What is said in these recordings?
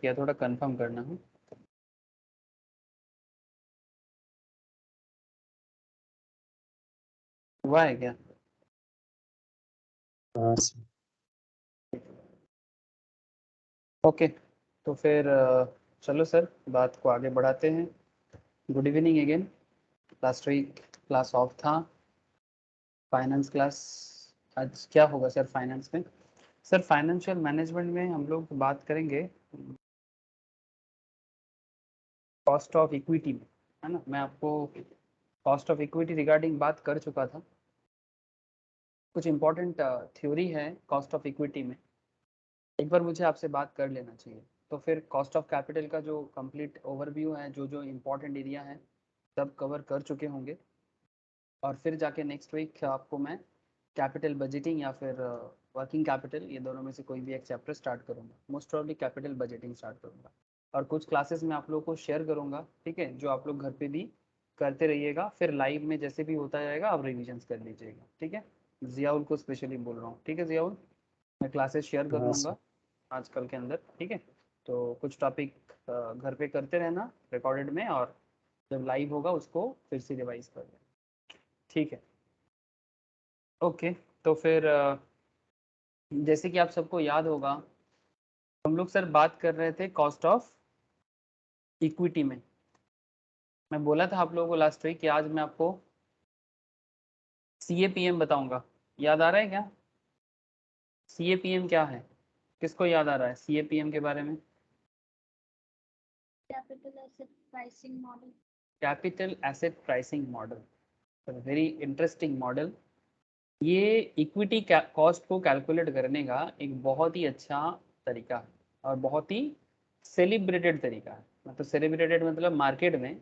किया, थोड़ा कंफर्म करना है। हुआ है क्या? हाँ ओके, तो फिर चलो सर बात को आगे बढ़ाते हैं। Good evening again. Last week class off था, फाइनेंस क्लास। आज क्या होगा सर फाइनेंस में? सर फाइनेंशियल मैनेजमेंट में हम लोग बात करेंगे कॉस्ट ऑफ इक्विटी में, है ना। मैं आपको कॉस्ट ऑफ इक्विटी रिगार्डिंग बात कर चुका था। कुछ इंपॉर्टेंट थ्योरी है कॉस्ट ऑफ इक्विटी में, एक बार मुझे आपसे बात कर लेना चाहिए। तो फिर कॉस्ट ऑफ कैपिटल का जो कंप्लीट ओवरव्यू है, जो जो इम्पोर्टेंट एरिया है सब कवर कर चुके होंगे। और फिर जाके नेक्स्ट वीक आपको मैं कैपिटल बजटिंग या फिर वर्किंग कैपिटल, ये दोनों में से कोई भी एक चैप्टर स्टार्ट करूँगा। Most probably capital budgeting start करूँगा और कुछ क्लासेस में आप लोगों को शेयर करूँगा, ठीक है, जो आप लोग घर पे भी करते रहिएगा। फिर लाइव में जैसे भी होता जाएगा आप रिविजन्स कर लीजिएगा, ठीक है। जियाउल को स्पेशली बोल रहा हूँ, ठीक है जियाउल, मैं क्लासेस शेयर कर हाँ लूँगा आजकल के अंदर, ठीक है। तो कुछ टॉपिक घर पे करते रहना रिकॉर्डेड में, और जब लाइव होगा उसको फिर से रिवाइज कर लेना, ठीक है। ओके, तो फिर जैसे कि आप सबको याद होगा हम लोग सर बात कर रहे थे कॉस्ट ऑफ इक्विटी में। मैं बोला था आप लोगों को लास्ट वीक कि आज मैं आपको CAPM बताऊंगा। याद आ रहा है क्या? CAPM क्या है? किसको याद आ रहा है CAPM के बारे में? Capital asset pricing model. Capital asset pricing model, very interesting model. ये इक्विटी कॉस्ट को कैलकुलेट करने का एक बहुत ही अच्छा तरीका है और बहुत ही सेलिब्रेटेड तरीका है। मतलब सेलिब्रेटेड मतलब मार्केट में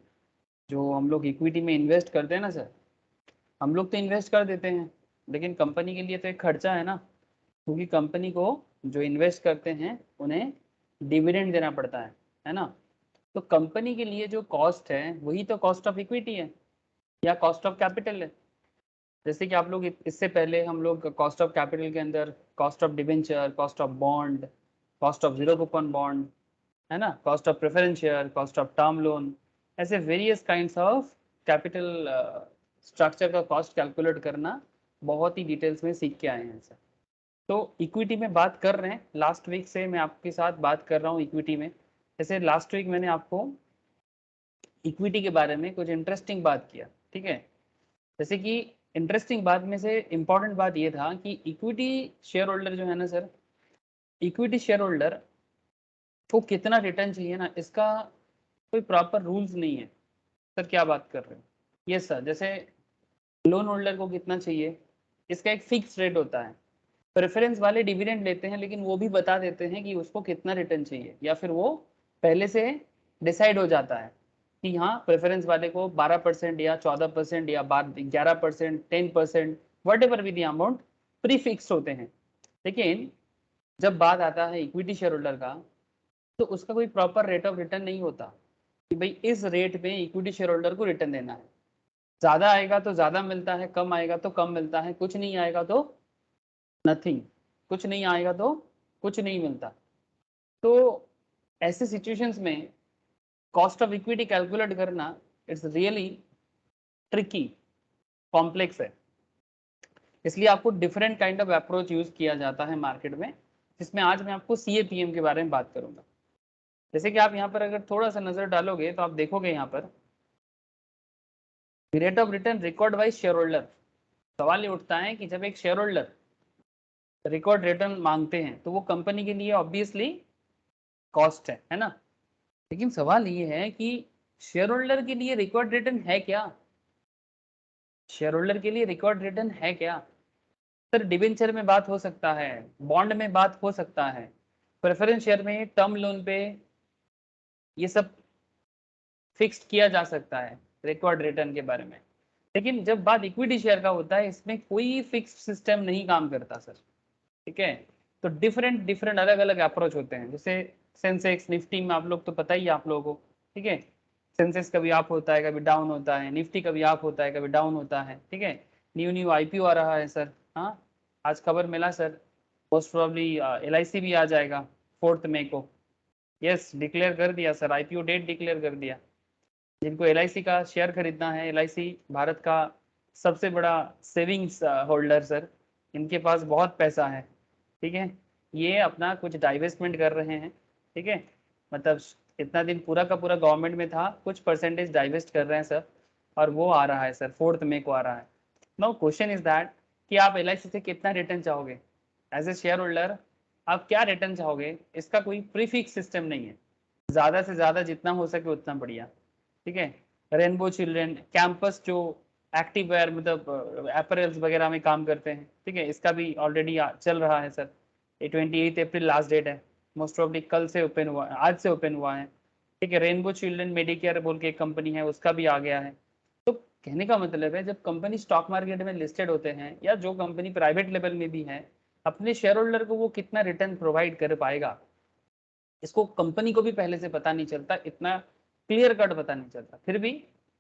जो हम लोग इक्विटी में इन्वेस्ट करते हैं ना सर, हम लोग तो इन्वेस्ट कर देते हैं, लेकिन कंपनी के लिए तो एक खर्चा है ना, क्योंकि कंपनी को जो इन्वेस्ट करते हैं उन्हें डिविडेंड देना पड़ता है ना। तो कंपनी के लिए जो कॉस्ट है वही तो कॉस्ट ऑफ इक्विटी है या कॉस्ट ऑफ कैपिटल है। जैसे कि आप लोग इससे पहले हम लोग कॉस्ट ऑफ कैपिटल के अंदर cost of debenture, cost of bond, cost of zero coupon bond, है ना, cost of preference share, cost of term loan, ऐसे various kinds of capital structure का कॉस्ट कैलकुलेट करना बहुत ही डिटेल्स में सीख के आए हैं सर। तो इक्विटी में बात कर रहे हैं, लास्ट वीक से मैं आपके साथ बात कर रहा हूँ इक्विटी में। जैसे लास्ट वीक मैंने आपको इक्विटी के बारे में कुछ इंटरेस्टिंग बात किया, ठीक है। जैसे कि इंटरेस्टिंग बात में से इम्पॉर्टेंट बात ये था कि इक्विटी शेयर होल्डर जो है ना सर, इक्विटी शेयर होल्डर को कितना रिटर्न चाहिए ना, इसका कोई प्रॉपर रूल्स नहीं है। सर क्या बात कर रहे हो? यस सर, जैसे लोन होल्डर को कितना चाहिए इसका एक फिक्स रेट होता है। प्रेफरेंस वाले डिविडेंड लेते हैं, लेकिन वो भी बता देते हैं कि उसको कितना रिटर्न चाहिए, या फिर वो पहले से डिसाइड हो जाता है कि हाँ प्रेफरेंस वाले को 12% या 14% या 11%, 10%, वट एवर भी दी अमाउंट प्री फिक्स होते हैं। लेकिन जब बात आता है इक्विटी शेयर होल्डर का, तो उसका कोई प्रॉपर रेट ऑफ रिटर्न नहीं होता कि भाई इस रेट में इक्विटी शेयर होल्डर को रिटर्न देना है। ज़्यादा आएगा तो ज़्यादा मिलता है, कम आएगा तो कम मिलता है, कुछ नहीं आएगा तो नथिंग, कुछ नहीं आएगा तो कुछ नहीं मिलता। तो ऐसे सिचुएशंस में कॉस्ट ऑफ इक्विटी कैलकुलेट करना इट्स रियली ट्रिकी, कॉम्प्लेक्स है। इसलिए आपको different kind of approach use किया जाता है मार्केट में, जिसमें आज मैं आपको CAPM के बारे में बात करूंगा। जैसे कि आप यहाँ पर अगर थोड़ा सा नजर डालोगे तो आप देखोगे यहाँ पर rate of return record wise share holder. सवाल ये उठता है कि जब एक शेयर होल्डर रिकॉर्ड रिटर्न मांगते हैं तो वो कंपनी के लिए ऑब्वियसली कॉस्ट है ना। लेकिन सवाल ये है कि शेयर होल्डर के लिए रिकॉर्ड रिटर्न है क्या? शेयर होल्डर के लिए रिकॉर्ड रिटर्न है क्या? सर डिबेंचर में बात हो सकता है, बॉन्ड में बात हो सकता है, प्रेफरेंस शेयर में, टर्म लोन पे, ये सब फिक्स्ड किया जा सकता है रिकॉर्ड रिटर्न के बारे में। लेकिन जब बात इक्विटी शेयर का होता है इसमें कोई फिक्स्ड सिस्टम नहीं काम करता सर, ठीक है। तो डिफरेंट डिफरेंट अलग अलग अप्रोच होते हैं। जैसे सेंसेक्स निफ्टी में आप लोग तो पता ही है आप लोगों को, ठीक है। सेंसेक्स कभी अप होता है कभी डाउन होता है, निफ्टी कभी अप होता है कभी डाउन होता है, ठीक है। न्यू न्यू IPO आ रहा है सर, हाँ आज खबर मिला सर, मोस्ट प्रोबेबली LIC भी आ जाएगा 4 मई को, यस डिक्लेयर कर दिया सर, आईपीओ डेट डिक्लेयर कर दिया। जिनको एलआईसी का शेयर खरीदना है, एलआईसी भारत का सबसे बड़ा सेविंग्स होल्डर सर, इनके पास बहुत पैसा है, ठीक है। ये अपना कुछ डाइवेस्टमेंट कर रहे हैं, ठीक है। मतलब इतना दिन पूरा का पूरा गवर्नमेंट में था, कुछ परसेंटेज डाइवेस्ट कर रहे हैं सर, और वो आ रहा है सर 4 मई को आ रहा है। नाउ क्वेश्चन इज दैट कि आप एलआईसी से कितना रिटर्न चाहोगे एज ए शेयर होल्डर, आप क्या रिटर्न चाहोगे, इसका कोई प्रीफिक्स सिस्टम नहीं है। ज़्यादा से ज़्यादा जितना हो सके उतना बढ़िया, ठीक है। रेनबो चिल्ड्रन कैंपस जो एक्टिव वेयर मतलब अपरेल्स वगैरह में काम करते हैं, ठीक है, इसका भी ऑलरेडी चल रहा है सर। ये 28 अप्रैल लास्ट डेट है, मोस्ट ऑफली कल से ओपन हुआ, आज से ओपन हुआ है, ठीक है। रेनबो चिल्ड्रन मेडिकेयर बोल के एक कंपनी है, उसका भी आ गया है। तो कहने का मतलब है, जब कंपनी स्टॉक मार्केट में लिस्टेड होते हैं या जो कंपनी प्राइवेट लेवल में भी है, अपने शेयर होल्डर को वो कितना रिटर्न प्रोवाइड कर पाएगा, इसको कंपनी को भी पहले से पता नहीं चलता, इतना क्लियर कट पता नहीं चलता। फिर भी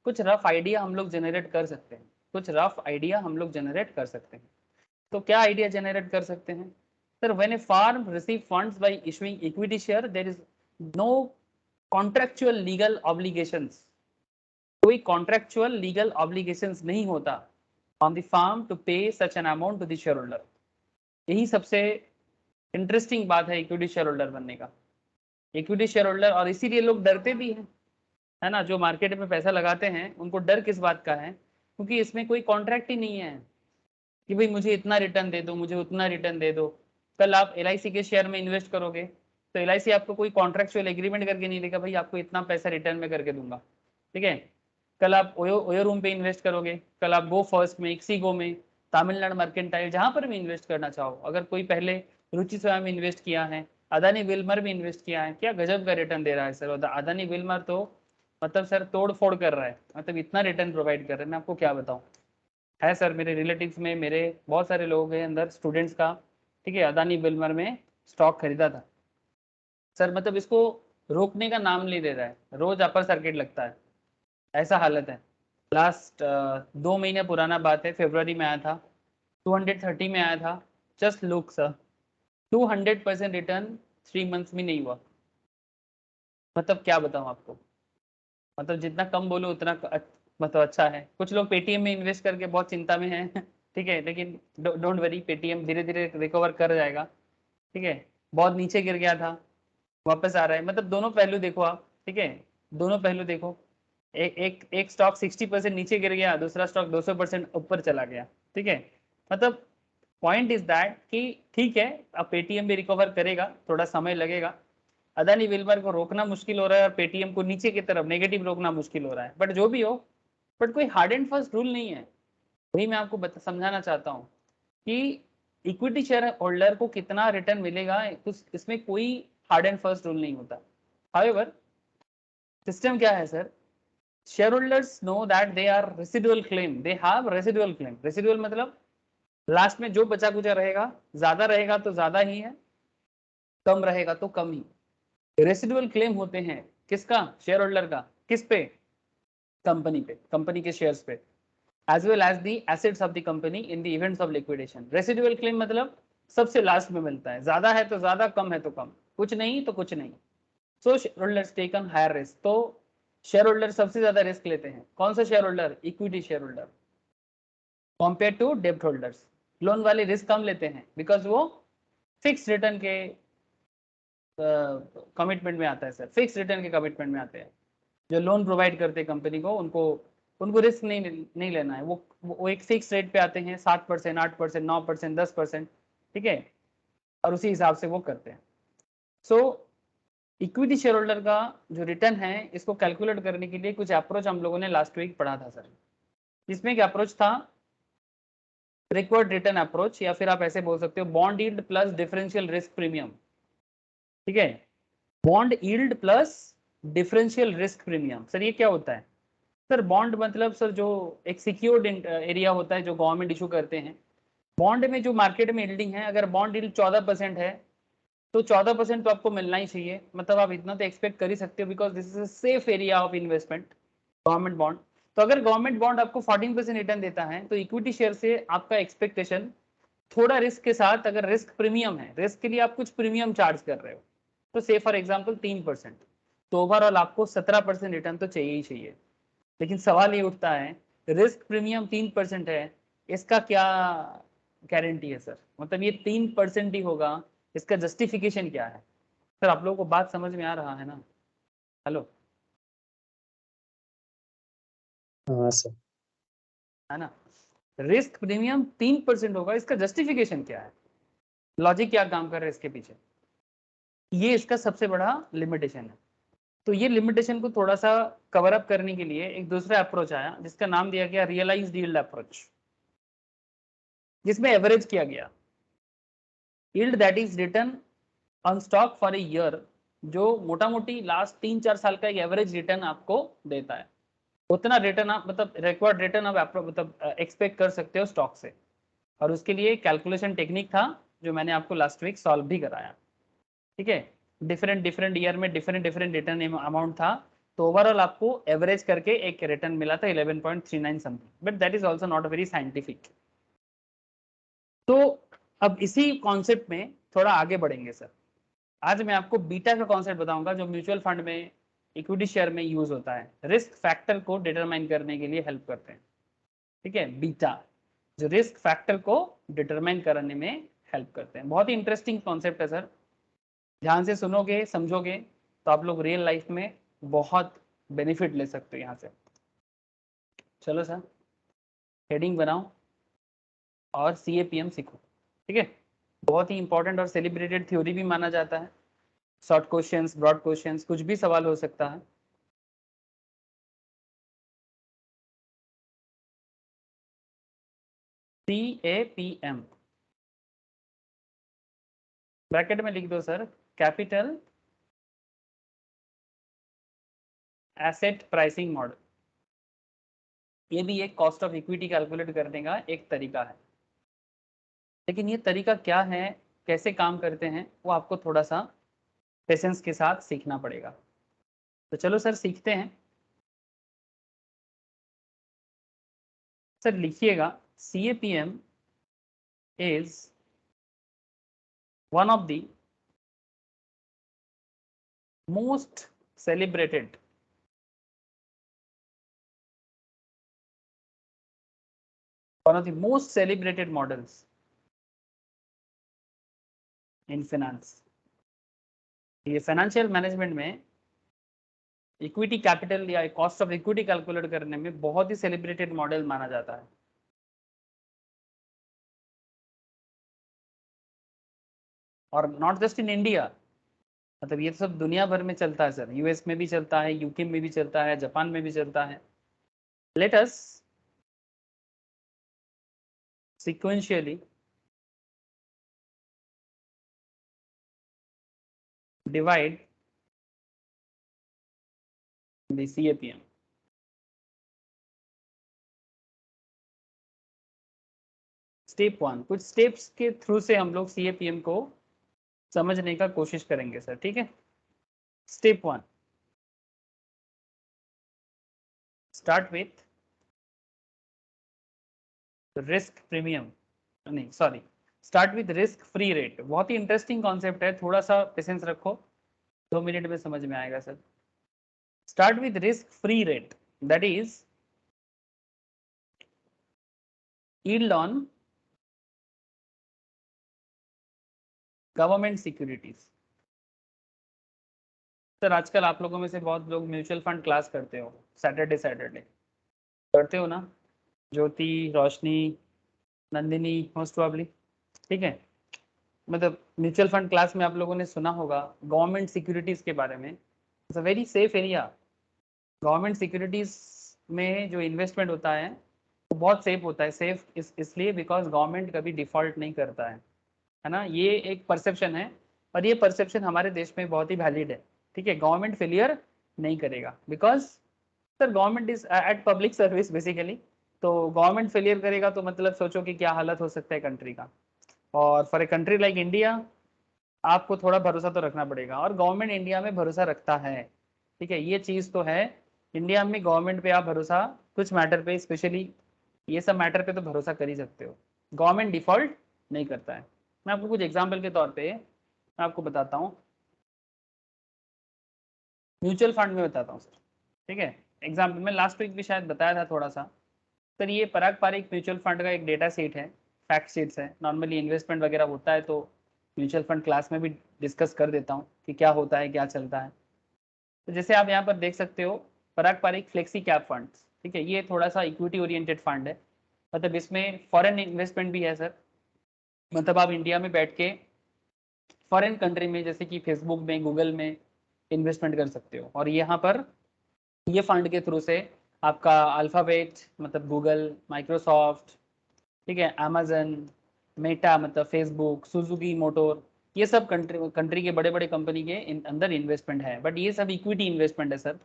कुछ रफ आइडिया हम लोग जनरेट कर सकते हैं, कुछ रफ आइडिया हम लोग जनरेट कर सकते हैं। तो क्या आइडिया जनरेट कर सकते हैं sir? When a firm receive funds by issuing equity share, there is no contractual legal obligations, कोई कॉन्ट्रेक्चुअल लीगल ऑब्लिगेशंस नहीं होता on the firm to pay such an amount to the shareholder. यही सबसे interesting बात है equity share holder बनने का, equity share holder. और इसीलिए लोग डरते भी हैं, है ना, जो मार्केट में पैसा लगाते हैं उनको डर किस बात का है, क्योंकि इसमें कोई कॉन्ट्रैक्ट ही नहीं है कि भाई मुझे इतना रिटर्न दे दो, मुझे उतना रिटर्न दे दो। कल आप एलआईसी के शेयर में इन्वेस्ट करोगे तो एलआईसी आपको कोई कॉन्ट्रेक्चुअल एग्रीमेंट करके नहीं देगा, भाई आपको इतना पैसा रिटर्न में करके दूंगा, ठीक है। कल आप ओयो ओयो रूम पे इन्वेस्ट करोगे, कल आप गो फर्स्ट में, इक्सीगो में, तमिलनाडु मर्केंटाइल, जहां पर भी इन्वेस्ट करना चाहो, अगर कोई पहले रुचि स्वयं में इन्वेस्ट किया है, अदानी विल्मर भी इन्वेस्ट किया है, क्या गजब का रिटर्न दे रहा है सर। अदानी विल्मर तो मतलब सर तोड़ फोड़ कर रहा है, मतलब इतना रिटर्न प्रोवाइड कर रहे हैं, मैं आपको क्या बताऊं। है सर, मेरे रिलेटिव्स में मेरे बहुत सारे लोग हैं अंदर स्टूडेंट्स का, ठीक है, अदानी विल्मर में स्टॉक खरीदा था सर। मतलब इसको रोकने का नाम नहीं ले रहा है, रोज अपर सर्किट लगता है, ऐसा हालत है। लास्ट 2 महीने पुराना बात है, फरवरी में आया था, 230 में आया था। Just look sir, 200% return 3 months में नहीं हुआ। मतलब क्या बताऊं आपको, मतलब जितना कम बोलो उतना मतलब अच्छा है। कुछ लोग पेटीएम में इन्वेस्ट करके बहुत चिंता में हैं ठीक है, लेकिन डोंट वरी, पेटीएम धीरे धीरे रिकवर कर जाएगा, ठीक है। बहुत नीचे गिर गया था, वापस आ रहा है, मतलब दोनों पहलू देखो आप, ठीक है, दोनों पहलू देखो। एक स्टॉक 60% नीचे गिर गया, दूसरा स्टॉक 200% ऊपर चला गया, ठीक है। मतलब पॉइंट इज दैट कि ठीक है, अब पेटीएम भी रिकवर करेगा, थोड़ा समय लगेगा। अदानी विल्मर को रोकना मुश्किल हो रहा है और पेटीएम को नीचे की तरफ नेगेटिव रोकना मुश्किल हो रहा है, बट जो भी हो, बट कोई हार्ड एंड फास्ट रूल नहीं है। वही मैं आपको समझाना चाहता हूँ कि इक्विटी शेयर होल्डर को कितना रिटर्न मिलेगा, तो इसमें कोई हार्ड एंड फास्ट रूल नहीं होता। हाउएवर सिस्टम क्या है sir, shareholders know that they are residual claim, they have residual claim. Residual मतलब लास्ट में जो बचा कुचा रहेगा, ज्यादा रहेगा तो ज्यादा ही है, कम रहेगा तो कम ही। रेसिडुअल क्लेम होते हैं किसका, शेयर होल्डर का, किस पे, कंपनी पे, कंपनी के शेयर्स पे, as well as the assets of the company in the events of liquidation। Residual claim मतलब सबसे लास्ट में मिलता है, ज्यादा है तो ज्यादा, कम है तो कम, कुछ नहीं तो कुछ नहीं। So shareholders take on higher risk. तो शेयर होल्डर सबसे ज्यादा रिस्क लेते हैं, कौन सा shareholder, equity shareholder, compare to डेब्ट होल्डर्स। लोन वाले रिस्क कम लेते हैं बिकॉज वो फिक्स रिटर्न के कमिटमेंट में आता है सर, फिक्स रिटर्न के कमिटमेंट में आते हैं। जो लोन प्रोवाइड करते हैं कंपनी को, उनको उनको रिस्क नहीं लेना है, वो एक फिक्स रेट पे आते हैं, 7%, 8%, 9%, 10%, ठीक है, और उसी हिसाब से वो करते हैं। सो इक्विटी शेयर होल्डर का जो रिटर्न है, इसको कैलकुलेट करने के लिए कुछ अप्रोच हम लोगों ने लास्ट वीक पढ़ा था सर। इसमें एक अप्रोच था रिक्वायर्ड रिटर्न अप्रोच, या फिर आप ऐसे बोल सकते हो bond yield plus differential risk premium, ठीक है। Bond yield plus differential risk premium, sir ये क्या होता है सर? बॉन्ड मतलब सर जो एक सिक्योर्ड एरिया होता है जो गवर्नमेंट इशू करते हैं, बॉन्ड में जो मार्केट में यील्डिंग है, अगर बॉन्ड यील्ड 14% है तो 14% तो आपको मिलना ही चाहिए, मतलब आप इतना तो एक्सपेक्ट कर ही सकते हो, because this is a safe area of investment, government bond. तो अगर गवर्नमेंट बॉन्ड आपको 14% रिटर्न देता है, तो इक्विटी शेयर से आपका एक्सपेक्टेशन थोड़ा रिस्क के साथ, अगर रिस्क प्रीमियम है, रिस्क के लिए आप कुछ प्रीमियम चार्ज कर रहे हो, तो से फॉर एग्जाम्पल 3%, तो ओवरऑल आपको 17% रिटर्न तो चाहिए ही चाहिए। लेकिन सवाल ये उठता है, रिस्क प्रीमियम 3% है, इसका क्या गारंटी है सर? मतलब ये 3% ही होगा, इसका जस्टिफिकेशन क्या है? सर आप लोगों को बात समझ में आ रहा है ना? हेलो, हाँ सर। है ना? रिस्क प्रीमियम 3% होगा, इसका जस्टिफिकेशन क्या है? लॉजिक क्या काम कर रहा है इसके पीछे? ये इसका सबसे बड़ा लिमिटेशन है। तो ये लिमिटेशन को थोड़ा सा कवर अप करने के लिए एक दूसरा अप्रोच आया, जिसका नाम दिया गया रियलाइज्ड यील्ड अप्रोच, जिसमें एवरेज किया गया yield that is return on stock for a year, जो मोटा मोटी लास्ट 3-4 साल का एक एवरेज रिटर्न आपको देता है। उतना रिटर्न आप मतलब रिक्वायर्ड रिटर्न आप मतलब एक्सपेक्ट कर सकते हो स्टॉक से। और उसके लिए कैलकुलेशन टेक्निक था जो मैंने आपको लास्ट वीक सॉल्व भी कराया। ठीक है, डिफरेंट डिफरेंट ईयर में डिफरेंट डिफरेंट रिटर्न अमाउंट था, तो ओवरऑल आपको एवरेज करके एक रिटर्न मिला था 11.39 something, but that is also not very scientific. तो अब इसी कॉन्सेप्ट में थोड़ा आगे बढ़ेंगे सर। आज मैं आपको बीटा का कॉन्सेप्ट बताऊंगा, जो म्यूचुअल फंड में इक्विटी शेयर में यूज होता है, रिस्क फैक्टर को डिटरमाइन करने के लिए हेल्प करते हैं। ठीक है, बीटा जो रिस्क फैक्टर को डिटरमाइन करने में हेल्प करते हैं। बहुत ही इंटरेस्टिंग कॉन्सेप्ट है सर, ध्यान से सुनोगे समझोगे तो आप लोग रियल लाइफ में बहुत बेनिफिट ले सकते हो यहाँ से। चलो सर, हेडिंग बनाओ और CAPM सीखो। ठीक है, बहुत ही इंपॉर्टेंट और सेलिब्रेटेड थ्योरी भी माना जाता है। शॉर्ट क्वेश्चंस, ब्रॉड क्वेश्चंस, कुछ भी सवाल हो सकता है। CAPM ब्रैकेट में लिख दो sir, capital asset pricing model. ये भी एक कॉस्ट ऑफ इक्विटी कैलकुलेट करने का एक तरीका है। लेकिन ये तरीका क्या है, कैसे काम करते हैं, वो आपको थोड़ा सा पेशेंस के साथ सीखना पड़ेगा। तो चलो सर सीखते हैं। सर लिखिएगा, CAPM is one of the most celebrated models in finance। ये फाइनेंशियल मैनेजमेंट में इक्विटी कैपिटल या कॉस्ट ऑफ इक्विटी कैलकुलेट करने में बहुत ही सेलिब्रेटेड मॉडल माना जाता है। और नॉट जस्ट इन इंडिया, मतलब ये सब दुनिया भर में चलता है सर। US में भी चलता है, UK में भी चलता है, जापान में भी चलता है। Let us sequentially divide the CAPM। Step 1, कुछ स्टेप्स के थ्रू से हम लोग CAPM को समझने का कोशिश करेंगे सर। ठीक है, step 1, start with risk premium, नहीं sorry, start with risk free rate. बहुत ही इंटरेस्टिंग कॉन्सेप्ट है, थोड़ा सा पेशेंस रखो, 2 मिनट में समझ में आएगा sir. Start with risk free rate, that is yield on government securities. Sir आजकल आप लोगों में से बहुत लोग म्यूचुअल फंड क्लास करते हो, सैटरडे सैटरडे करते हो ना? ज्योति, रोशनी, नंदिनी, मोस्ट प्रॉब्ली। ठीक है, मतलब म्यूचुअल फंड क्लास में आप लोगों ने सुना होगा गवर्नमेंट सिक्योरिटीज के बारे में। It's a very safe area. Government securities में जो इन्वेस्टमेंट होता है वो बहुत सेफ होता है। सेफ इसलिए बिकॉज गवर्नमेंट कभी डिफॉल्ट नहीं करता है ना? ये एक परसेप्शन है, और ये परसेप्शन हमारे देश में बहुत ही वैलिड है। ठीक है, गवर्नमेंट फेलियर नहीं करेगा, because sir government is eight public service basically. तो गवर्नमेंट फेलियर करेगा तो मतलब सोचो कि क्या हालत हो सकता है कंट्री का। और for a country like India आपको थोड़ा भरोसा तो रखना पड़ेगा, और गवर्नमेंट इंडिया में भरोसा रखता है। ठीक है, ये चीज़ तो है, इंडिया में गवर्नमेंट पे आप भरोसा, कुछ मैटर पे स्पेशली ये सब मैटर पे तो भरोसा कर ही सकते हो। गवर्नमेंट डिफॉल्ट नहीं करता है। मैं आपको कुछ एग्जाम्पल के तौर पे मैं आपको बताता हूँ। म्यूचुअल फंड में बताता हूँ सर, ठीक है। एग्जाम्पल मैं लास्ट वीक भी शायद बताया था थोड़ा सा सर। ये पराग पारिक म्यूचुअल फंड का एक डेटा सेट है, फैक्ट शीट्स है। नॉर्मली इन्वेस्टमेंट वगैरह होता है तो म्यूचुअल फंड क्लास में भी डिस्कस कर देता हूँ कि क्या होता है क्या चलता है। तो जैसे आप यहाँ पर देख सकते हो, पराग पारिक फ्लेक्सी कैप फंड, ठीक है। ये थोड़ा सा इक्विटी ओरिएंटेड फंड है, मतलब इसमें फॉरेन इन्वेस्टमेंट भी है सर। मतलब आप इंडिया में बैठ के फॉरेन कंट्री में जैसे कि फेसबुक में, गूगल में इन्वेस्टमेंट कर सकते हो। और यहाँ पर ये फंड के थ्रू से आपका अल्फ़ाबेट मतलब गूगल, माइक्रोसॉफ्ट, ठीक है, अमेजन, मेटा मतलब फेसबुक, सुजुकी मोटर, ये सब कंट्री के बड़े बड़े कंपनी के अंदर इन्वेस्टमेंट है। बट ये सब इक्विटी इन्वेस्टमेंट है सर।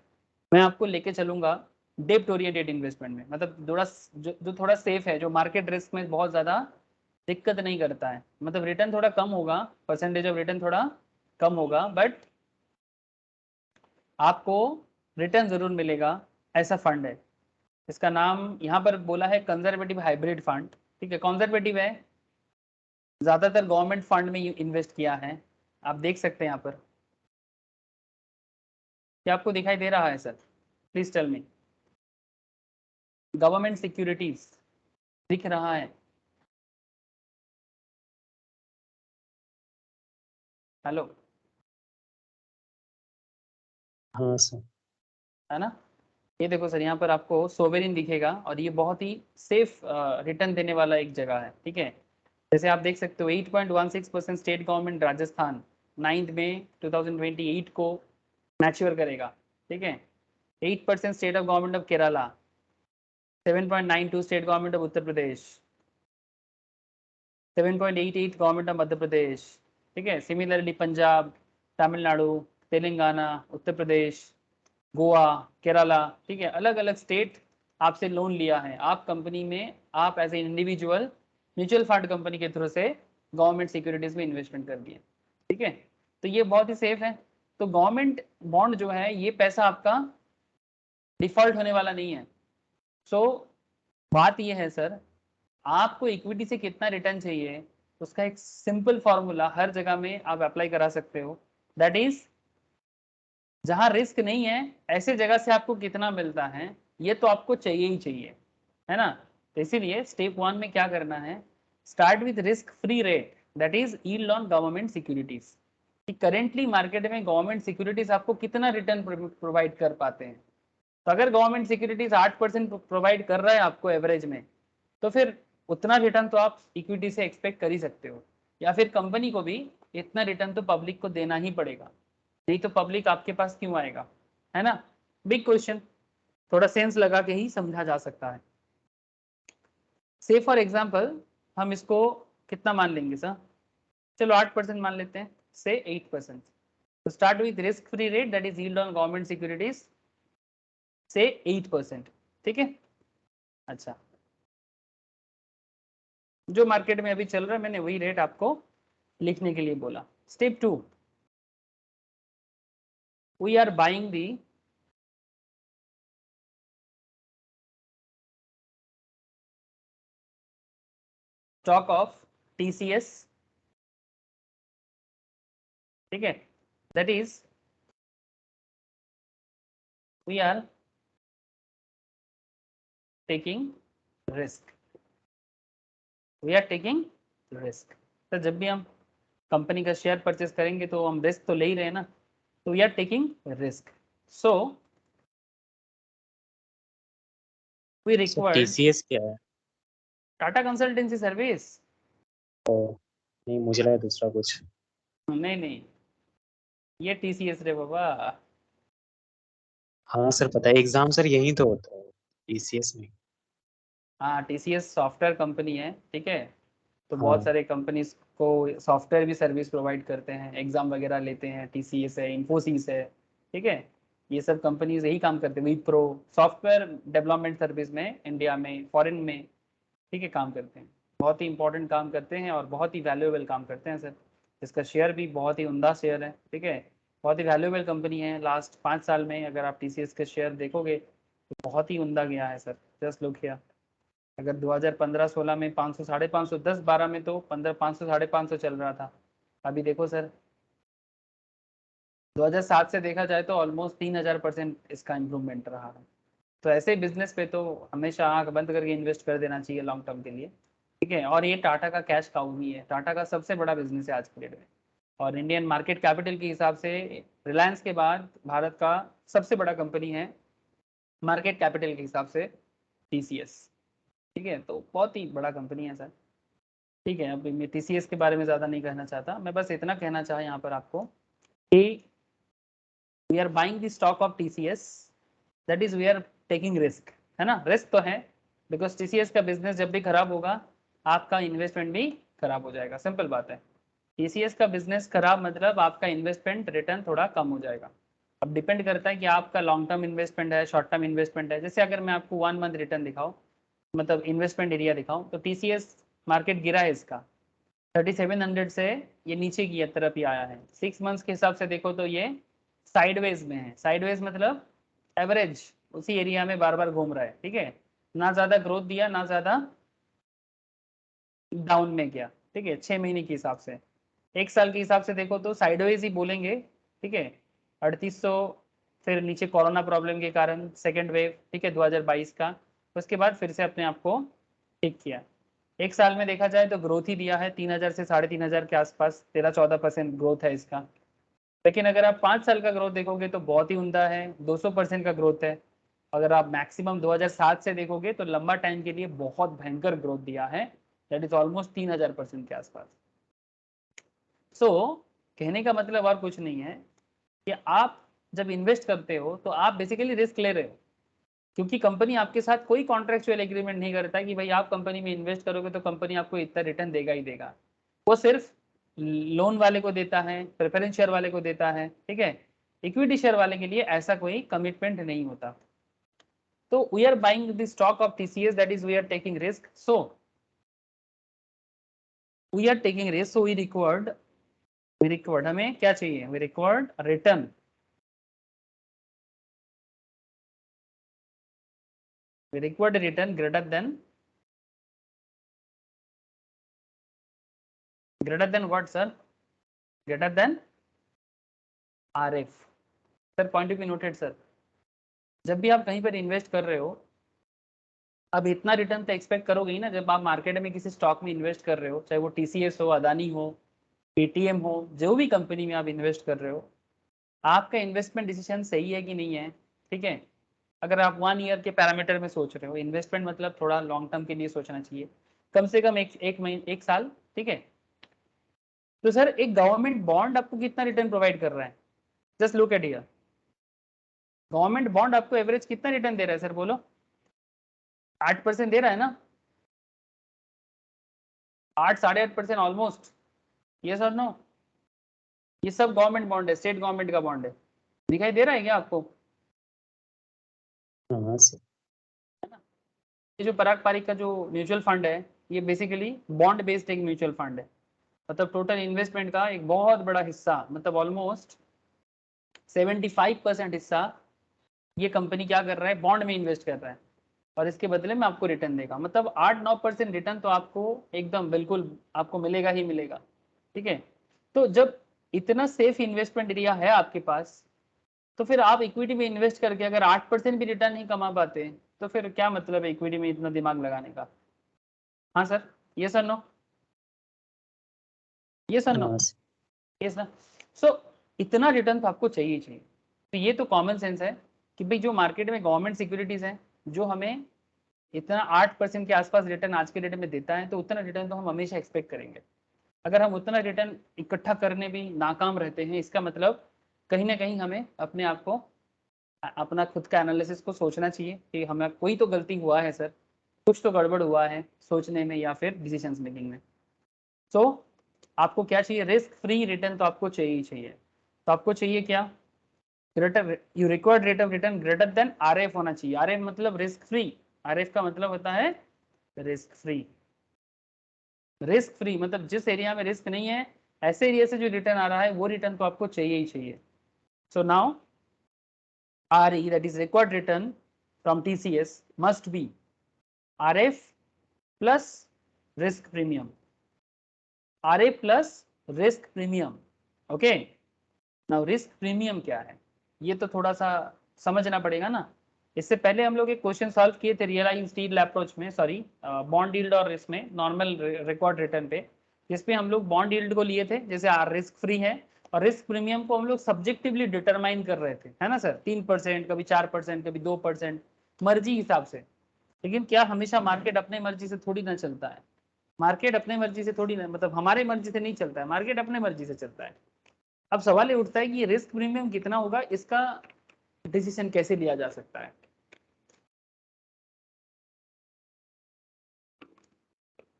मैं आपको लेके चलूंगा डेप्ट ओरिएंटेड इन्वेस्टमेंट में, मतलब थोड़ा जो थोड़ा सेफ है, जो मार्केट रिस्क में बहुत ज़्यादा दिक्कत नहीं करता है। मतलब रिटर्न थोड़ा कम होगा, परसेंटेज ऑफ रिटर्न थोड़ा कम होगा, बट आपको रिटर्न ज़रूर मिलेगा। ऐसा फंड है, इसका नाम यहाँ पर बोला है कंजर्वेटिव हाइब्रिड फंड, ठीक है। कंजर्वेटिव है, ज़्यादातर गवर्नमेंट फंड में इन्वेस्ट किया है। आप देख सकते हैं यहाँ पर, क्या आपको दिखाई दे रहा है sir? Please tell me. Government securities दिख रहा है? हेलो, हाँ सर। है ना? ये देखो सर, यहाँ पर आपको सोवेरिन दिखेगा और ये बहुत ही सेफ रिटर्न देने वाला एक जगह है, ठीक है। जैसे आप देख सकते हो 8.16% स्टेट गवर्नमेंट राजस्थान 9 मई 2028 को मैच्योर करेगा, ठीक है। 8% state of government of Kerala, 7.92 state government of Uttar Pradesh, 7.88 government of Madhya Pradesh, ठीक है। सिमिलरली पंजाब, तमिलनाडु, तेलंगाना, उत्तर प्रदेश, गोवा, केरला, ठीक है। अलग अलग स्टेट आपसे लोन लिया है। आप कंपनी में, आप as a individual mutual fund company के थ्रू से गवर्नमेंट सिक्योरिटीज में इन्वेस्टमेंट कर दिए, ठीक है। तो ये बहुत ही सेफ है। तो गवर्नमेंट बॉन्ड जो है, ये पैसा आपका डिफॉल्ट होने वाला नहीं है। सो बात ये है सर, आपको इक्विटी से कितना रिटर्न चाहिए, उसका एक सिंपल फॉर्मूला हर जगह में आप अप्लाई करा सकते हो। दैट इज, जहां रिस्क नहीं है ऐसे जगह से आपको कितना मिलता है, ये तो आपको चाहिए ही चाहिए, है ना। तो इसीलिए स्टेप 1 में क्या करना है, start with risk free rate, that is yield on government securities. कि करेंटली मार्केट में गवर्नमेंट सिक्योरिटीज आपको कितना रिटर्न प्रोवाइड कर पाते हैं। तो अगर गवर्नमेंट सिक्योरिटीज 8% प्रोवाइड कर रहा है आपको एवरेज में, तो फिर उतना रिटर्न तो आप इक्विटी से एक्सपेक्ट कर ही सकते हो। या फिर कंपनी को भी इतना रिटर्न तो पब्लिक को देना ही पड़ेगा, नहीं तो पब्लिक आपके पास क्यों आएगा, है ना। बिग क्वेश्चन, थोड़ा सेंस लगा के ही समझा जा सकता है। से फॉर एग्जाम्पल हम इसको कितना मान लेंगे सर? चलो 8% मान लेते हैं, से 8%। तो start with risk free rate that is yield on government securities से 8%, ठीक है। अच्छा, जो मार्केट में अभी चल रहा है मैंने वही रेट आपको लिखने के लिए बोला। Step 2, we are buying the stock of TCS, ठीक है। That is we are taking risk, we are taking risk. तो जब भी हम कंपनी का शेयर परचेस करेंगे तो हम रिस्क तो ले ही रहे हैं ना, तो we are taking risk. So we sir required TCS क्या है? Tata consultancy service. ओ, नहीं मुझे लगा दूसरा कुछ। नहीं नहीं, ये टीसीएस रे बाबा। हाँ सर पता है, एग्जाम सर यही तो होता है टीसीएस में। हाँ, टीसीएस सॉफ्टवेयर कंपनी है, ठीक है। तो बहुत हाँ सारे कंपनीज को सॉफ्टवेयर भी सर्विस प्रोवाइड करते हैं, एग्जाम वगैरह लेते हैं। टीसीएस है, इन्फोसिस है, ठीक है। ये सब कंपनीज यही काम करते हैं। विप्रो सॉफ्टवेयर डेवलपमेंट सर्विस में इंडिया में, फॉरेन में, ठीक है, काम करते हैं। बहुत ही इंपॉर्टेंट काम करते हैं और बहुत ही वैल्यूएबल काम करते हैं सर। इसका शेयर भी बहुत ही उम्दा शेयर है, ठीक है। बहुत ही वैल्यूएबल कंपनी है। लास्ट 5 साल में अगर आप टीसीएस के शेयर देखोगे तो बहुत ही उम्दा गया है सर। जस्ट लुक हियर, अगर 2015-16 में 500 550, 10-12 में तो 15 500 550 चल रहा था। अभी देखो सर, 2007 से देखा जाए तो ऑलमोस्ट 3000% इसका इम्प्रूवमेंट रहा है। तो ऐसे बिजनेस पे तो हमेशा आंख बंद करके इन्वेस्ट कर देना चाहिए लॉन्ग टर्म के लिए, ठीक है। और ये टाटा का कैश काउ भी है, टाटा का सबसे बड़ा बिजनेस है आज के डेट में। और इंडियन मार्केट कैपिटल के हिसाब से रिलायंस के बाद भारत का सबसे बड़ा कंपनी है मार्केट कैपिटल के हिसाब से टीसीएस, ठीक है। तो बहुत ही बड़ा कंपनी है सर, ठीक है। अभी मैं टीसीएस के बारे में ज़्यादा नहीं कहना चाहता, मैं बस इतना कहना चाहा यहाँ पर आपको कि we are buying the stock of TCS, that is we are taking risk, है ना। रिस्क तो है बिकॉज टीसीएस का बिजनेस जब भी खराब होगा आपका इन्वेस्टमेंट भी खराब हो जाएगा, सिंपल बात है। टीसीएस का बिजनेस खराब मतलब आपका इन्वेस्टमेंट रिटर्न थोड़ा कम हो जाएगा। अब डिपेंड करता है कि आपका लॉन्ग टर्म इन्वेस्टमेंट है, शॉर्ट टर्म इन्वेस्टमेंट है। जैसे अगर मैं आपको 1 मंथ रिटर्न दिखाऊं, मतलब इन्वेस्टमेंट एरिया दिखाऊं, तो टीसीएस मार्केट गिरा है इसका 3700 से ये नीचे की तरफ ही आया है। 6 मंथ्स के हिसाब से देखो तो ये साइडवेज में है। साइडवेज मतलब एवरेज उसी एरिया में बार बार घूम रहा है, ठीक है। ना ज्यादा ग्रोथ दिया ना ज्यादा डाउन में गया, ठीक है। 6 महीने के हिसाब से, 1 साल के हिसाब से देखो तो साइडवेज ही बोलेंगे, ठीक है। 3800, फिर नीचे कोरोना प्रॉब्लम के कारण सेकेंड वेव, ठीक है, 2022 का। उसके बाद फिर से अपने आप को ठीक किया। 1 साल में देखा जाए तो ग्रोथ ही दिया है 3000 से 3500 के आसपास, 13-14% ग्रोथ है इसका। लेकिन अगर आप 5 साल का ग्रोथ देखोगे तो बहुत ही उमदा है, 200% का ग्रोथ है। अगर आप मैक्सिमम 2007 से देखोगे तो लंबा टाइम के लिए बहुत भयंकर ग्रोथ दिया है, दैट इज ऑलमोस्ट 3000% के आसपास। सो कहने का मतलब और कुछ नहीं है कि आप जब इन्वेस्ट करते हो तो आप बेसिकली रिस्क ले रहे हो, क्योंकि कंपनी आपके साथ कोई कॉन्ट्रेक्चुअल एग्रीमेंट नहीं करता कि भाई आप कंपनी में इन्वेस्ट करोगे तो कंपनी आपको इतना रिटर्न देगा ही देगा। वो सिर्फ लोन वाले को देता है, प्रेफरेंस शेयर वाले को देता है, ठीक है। इक्विटी शेयर वाले के लिए ऐसा कोई कमिटमेंट नहीं होता। तो we are buying the stock of TCS, that is we are taking risk. So we are taking risk, so we required हमें क्या चाहिए, we required return, we required a return greater than what sir, greater than RF। Sir point to be noted sir, जब भी आप कहीं पर invest कर रहे हो अब इतना रिटर्न तो एक्सपेक्ट करोगे ही ना। जब आप मार्केट में किसी स्टॉक में इन्वेस्ट कर रहे हो, चाहे वो टीसीएस हो, अदानी हो, पेटीएम हो, जो भी कंपनी में आप इन्वेस्ट कर रहे हो, आपका इन्वेस्टमेंट डिसीजन सही है कि नहीं है, ठीक है। अगर आप 1 ईयर के पैरामीटर में सोच रहे हो, इन्वेस्टमेंट मतलब थोड़ा लॉन्ग टर्म के लिए सोचना चाहिए, कम से कम एक साल, ठीक है। तो सर एक गवर्नमेंट बॉन्ड आपको कितना रिटर्न प्रोवाइड कर रहा है, just look at here. Government bond आपको एवरेज कितना रिटर्न दे रहा है सर, बोलो। 8% दे रहा है ना, 8-8.5% ऑलमोस्ट, ये सर नो। ये सब गवर्नमेंट बॉन्ड है, स्टेट गवर्नमेंट का बॉन्ड है, दिखाई दे रहा है क्या आपको। हाँ सर। ये जो पराग पारिक का जो म्यूचुअल फंड है, ये बेसिकली बॉन्ड बेस्ड एक म्यूचुअल फंड है। मतलब टोटल इन्वेस्टमेंट का एक बहुत बड़ा हिस्सा, मतलब ऑलमोस्ट 75% हिस्सा ये कंपनी क्या कर रहा है, बॉन्ड में इन्वेस्ट कर रहा है, और इसके बदले में आपको रिटर्न देगा। मतलब 8-9% रिटर्न तो आपको एकदम बिल्कुल आपको मिलेगा ही मिलेगा, ठीक है। तो जब इतना सेफ इन्वेस्टमेंट एरिया है आपके पास, तो फिर आप इक्विटी में इन्वेस्ट करके अगर 8% भी रिटर्न नहीं कमा पाते तो फिर क्या मतलब है इक्विटी में इतना दिमाग लगाने का। हाँ सर, ये सर नो, ये सर नो, हाँ सर। ये सर। सो इतना रिटर्न तो आपको चाहिए ही चाहिए। तो ये तो कॉमन सेंस है कि भाई जो मार्केट में गवर्नमेंट सिक्योरिटीज हैं जो हमें इतना 8% के आसपास रिटर्न आज के डेट में देता है, तो उतना रिटर्न तो हम हमेशा एक्सपेक्ट करेंगे। अगर हम उतना रिटर्न इकट्ठा करने भी नाकाम रहते हैं, इसका मतलब कहीं ना कहीं हमें अपने आप को अपना खुद का एनालिसिस को सोचना चाहिए कि हमें कोई तो गलती हुआ है सर, कुछ तो गड़बड़ हुआ है सोचने में या फिर डिसीजन मेकिंग में। सो आपको क्या चाहिए, रिस्क फ्री रिटर्न तो आपको चाहिए ही चाहिए। तो आपको चाहिए क्या, greater, you required rate of return greater than RF होना चाहिए। RF मतलब रिस्क फ्री, RF का मतलब होता है रिस्क फ्री। रिस्क फ्री मतलब जिस एरिया में रिस्क नहीं है, ऐसे एरिया से जो रिटर्न आ रहा है वो रिटर्न तो आपको चाहिए ही चाहिए। So now RE, that is required return from TCS, must be RF plus risk premium, RF plus risk premium, okay। Now risk premium क्या है, ये तो थोड़ा सा समझना पड़ेगा ना। इससे पहले हम लोग एक क्वेश्चन सॉल्व किए थे रियलाइज्ड यील्ड अप्रोच में, सॉरी बॉन्ड यील्ड और इसमें नॉर्मल रिकॉर्ड रिटर्न पे, जिसपे हम लोग बॉन्ड यील्ड को लिए थे जैसे रिस्क फ्री है, और रिस्क प्रीमियम को हम लोग सब्जेक्टिवली डिटरमाइन कर रहे थे, है ना सर। 3%, कभी 4%, कभी 2%, मर्जी हिसाब से। लेकिन क्या हमेशा मार्केट अपने मर्जी से थोड़ी ना चलता है, मार्केट अपने मर्जी से थोड़ी ना, मतलब हमारे मर्जी से नहीं चलता है, मार्केट अपने मर्जी से चलता है। अब सवाल ये उठता है कि ये रिस्क प्रीमियम कितना होगा, इसका डिसीजन कैसे लिया जा सकता है।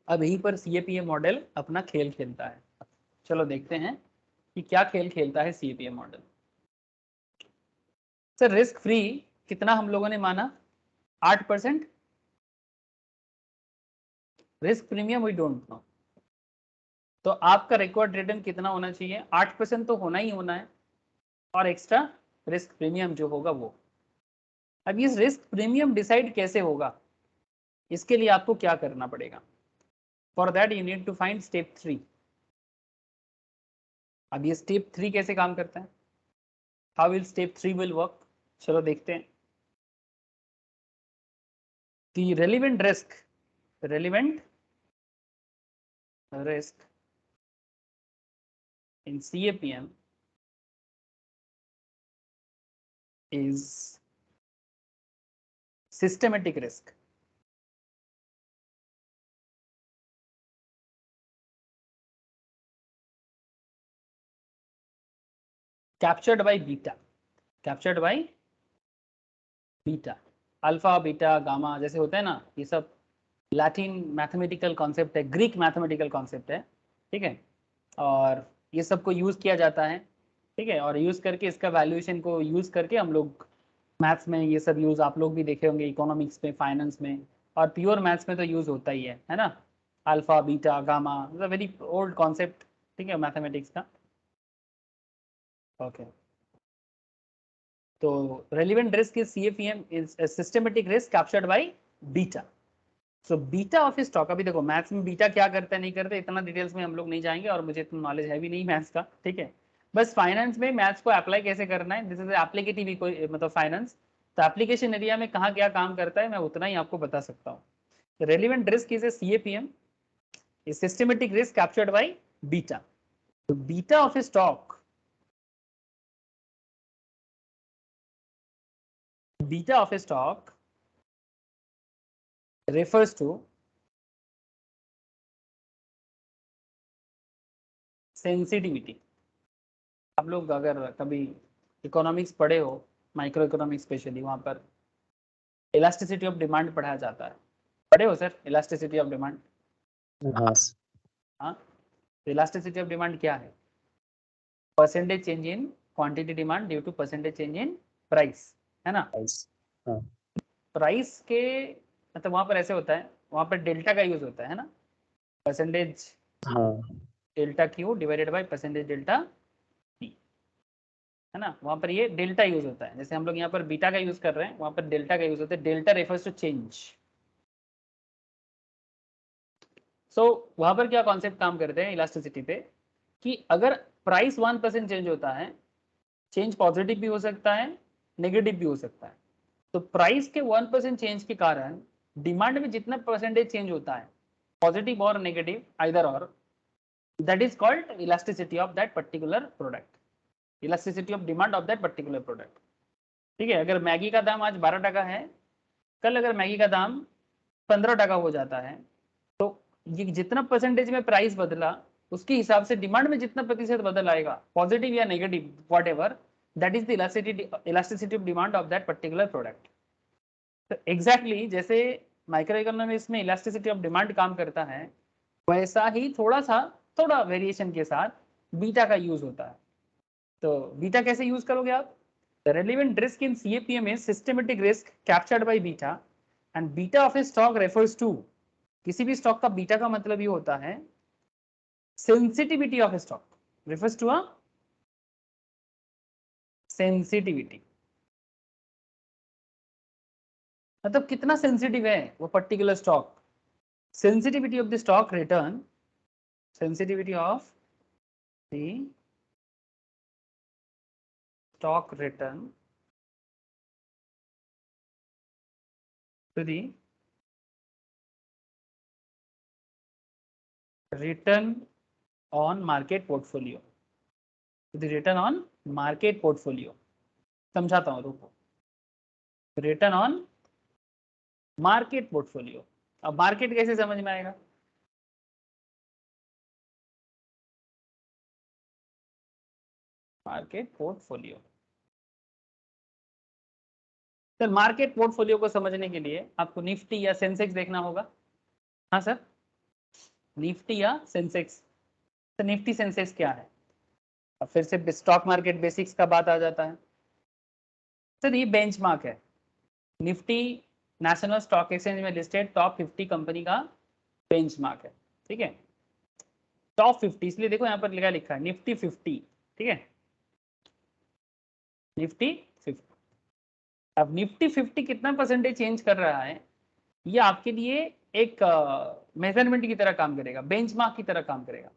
अब यहीं पर सीएपीए मॉडल अपना खेल खेलता है। चलो देखते हैं कि क्या खेल खेलता है CAPM model. Sir risk free कितना हम लोगों ने माना, 8%। Risk premium we don't know, तो आपका रिकॉर्ड रिटर्न कितना होना चाहिए, 8% तो होना ही होना है, और एक्स्ट्रा रिस्क प्रीमियम जो होगा वो। अब ये रिस्क प्रीमियम डिसाइड कैसे होगा, इसके लिए आपको क्या करना पड़ेगा। For that you need to find step 3। अब ये स्टेप 3 कैसे काम करता है, how will step 3 will work, चलो देखते हैं। The relevant risk in CAPM is systematic risk. Captured by beta, alpha beta gamma जैसे होता है ना, ये सब लैटिन मैथमेटिकल कॉन्सेप्ट है, ग्रीक मैथमेटिकल कॉन्सेप्ट है, ठीक है। और ये सब को यूज किया जाता है, ठीक है, और यूज करके इसका वैल्यूएशन को यूज करके हम लोग मैथ्स में ये सब यूज आप लोग भी देखे होंगे, इकोनॉमिक्स में, फाइनेंस में, और प्योर मैथ्स में तो यूज होता ही है ना। Alpha beta gamma very old concept, ठीक है, मैथमेटिक्स का। ओके, तो relevant risk is CAPM is systematic risk captured by beta. So beta of stock, अभी देखो मैथ्स में बीटा क्या करता है नहीं करता इतना डिटेल्स में हम लोग नहीं जाएंगे, और मुझे इतना नॉलेज है भी नहीं मैथ्स का, ठीक है। बस फाइनेंस में मैथ्स को अप्लाई कैसे करना है, दिस इज एप्लीकेटिव, मतलब फाइनेंस, तो एप्लीकेशन एरिया में कहाँ क्या काम करता है मैं उतना ही आपको बता सकता हूँ। Relevant risk is a CAPM is systematic risk captured by beta. The beta of a stock, refers to sensitivity. आप लोग अगर कभी इकोनॉमिक्स पढ़े हो, माइक्रो इकोनॉमिक्स स्पेशली, वहां पर इलास्टिसिटी ऑफ डिमांड पढ़ाया जाता है, पढ़े हो सर इलास्टिसिटी ऑफ डिमांड? हाँ हाँ, इलास्टिसिटी ऑफ डिमांड क्या है, percentage change in quantity demand due to percentage change in price, है ना। हाँ प्राइस के मतलब वहां पर ऐसे होता है, वहां पर डेल्टा का यूज होता है ना, परसेंटेज हाँ delta Q divided by percentage delta T, है ना। वहां पर ये डेल्टा यूज होता है, जैसे हम लोग यहाँ पर बीटा का यूज कर रहे हैं, वहां पर डेल्टा का यूज होता है, डेल्टा रेफर्स टू चेंज। सो वहां पर क्या कॉन्सेप्ट काम करते हैं इलास्टिसिटी पे, कि अगर प्राइस 1% चेंज होता है, चेंज पॉजिटिव भी हो सकता है, नेगेटिव भी हो सकता है। तो प्राइस के 1% चेंज के कारण डिमांड में जितना परसेंटेज चेंज होता है, पॉजिटिव और नेगेटिव आइदर और, that is called elasticity of that particular product, elasticity of demand of that particular product, ठीक है। अगर मैगी का दाम आज 12 टका है, कल अगर मैगी का दाम 15 टका हो जाता है, तो ये जितना परसेंटेज में प्राइस बदला, उसके हिसाब से डिमांड में जितना प्रतिशत बदल आएगा, पॉजिटिव या negative what ever, that is the elasticity of demand of that particular product. तो एग्जैक्टली जैसे माइक्रो इकोनॉमिक्स में इलास्टिसिटी ऑफ डिमांड काम करता है, वैसा ही थोड़ा वेरिएशन के साथ बीटा का यूज होता है। तो बीटा कैसे यूज करोगे आप, the relevant risk in CAPM is systematic risk captured by beta, and beta of a stock refers to, किसी भी स्टॉक का बीटा का मतलब ये होता है sensitivity of stock, refers to a sensitivity, मतलब कितना सेंसिटिव है वो particular stock, sensitivity of the stock return, sensitivity of the stock return to the return on market portfolio, to the return on market portfolio। समझाता हूँ, रुको। Return on market portfolio. अब market कैसे समझ में आएगा? Market portfolio. Sir market portfolio को समझने के लिए आपको निफ्टी या सेंसेक्स देखना होगा। हाँ सर, निफ्टी या सेंसेक्स। तो निफ्टी सेंसेक्स क्या है? अब फिर से स्टॉक मार्केट बेसिक्स का बात आ जाता है। सर ये बेंचमार्क है। निफ्टी नेशनल स्टॉक एक्सचेंज में लिस्टेड टॉप 50 कंपनी का बेंचमार्क है, ठीक है। टॉप 50 इसलिए देखो यहाँ पर लिखा है निफ्टी 50, ठीक है, निफ्टी 50। अब निफ्टी 50 कितना परसेंटेज चेंज कर रहा है, ये आपके लिए एक मेजरमेंट की तरह काम करेगा, बेंचमार्क की तरह काम करेगा,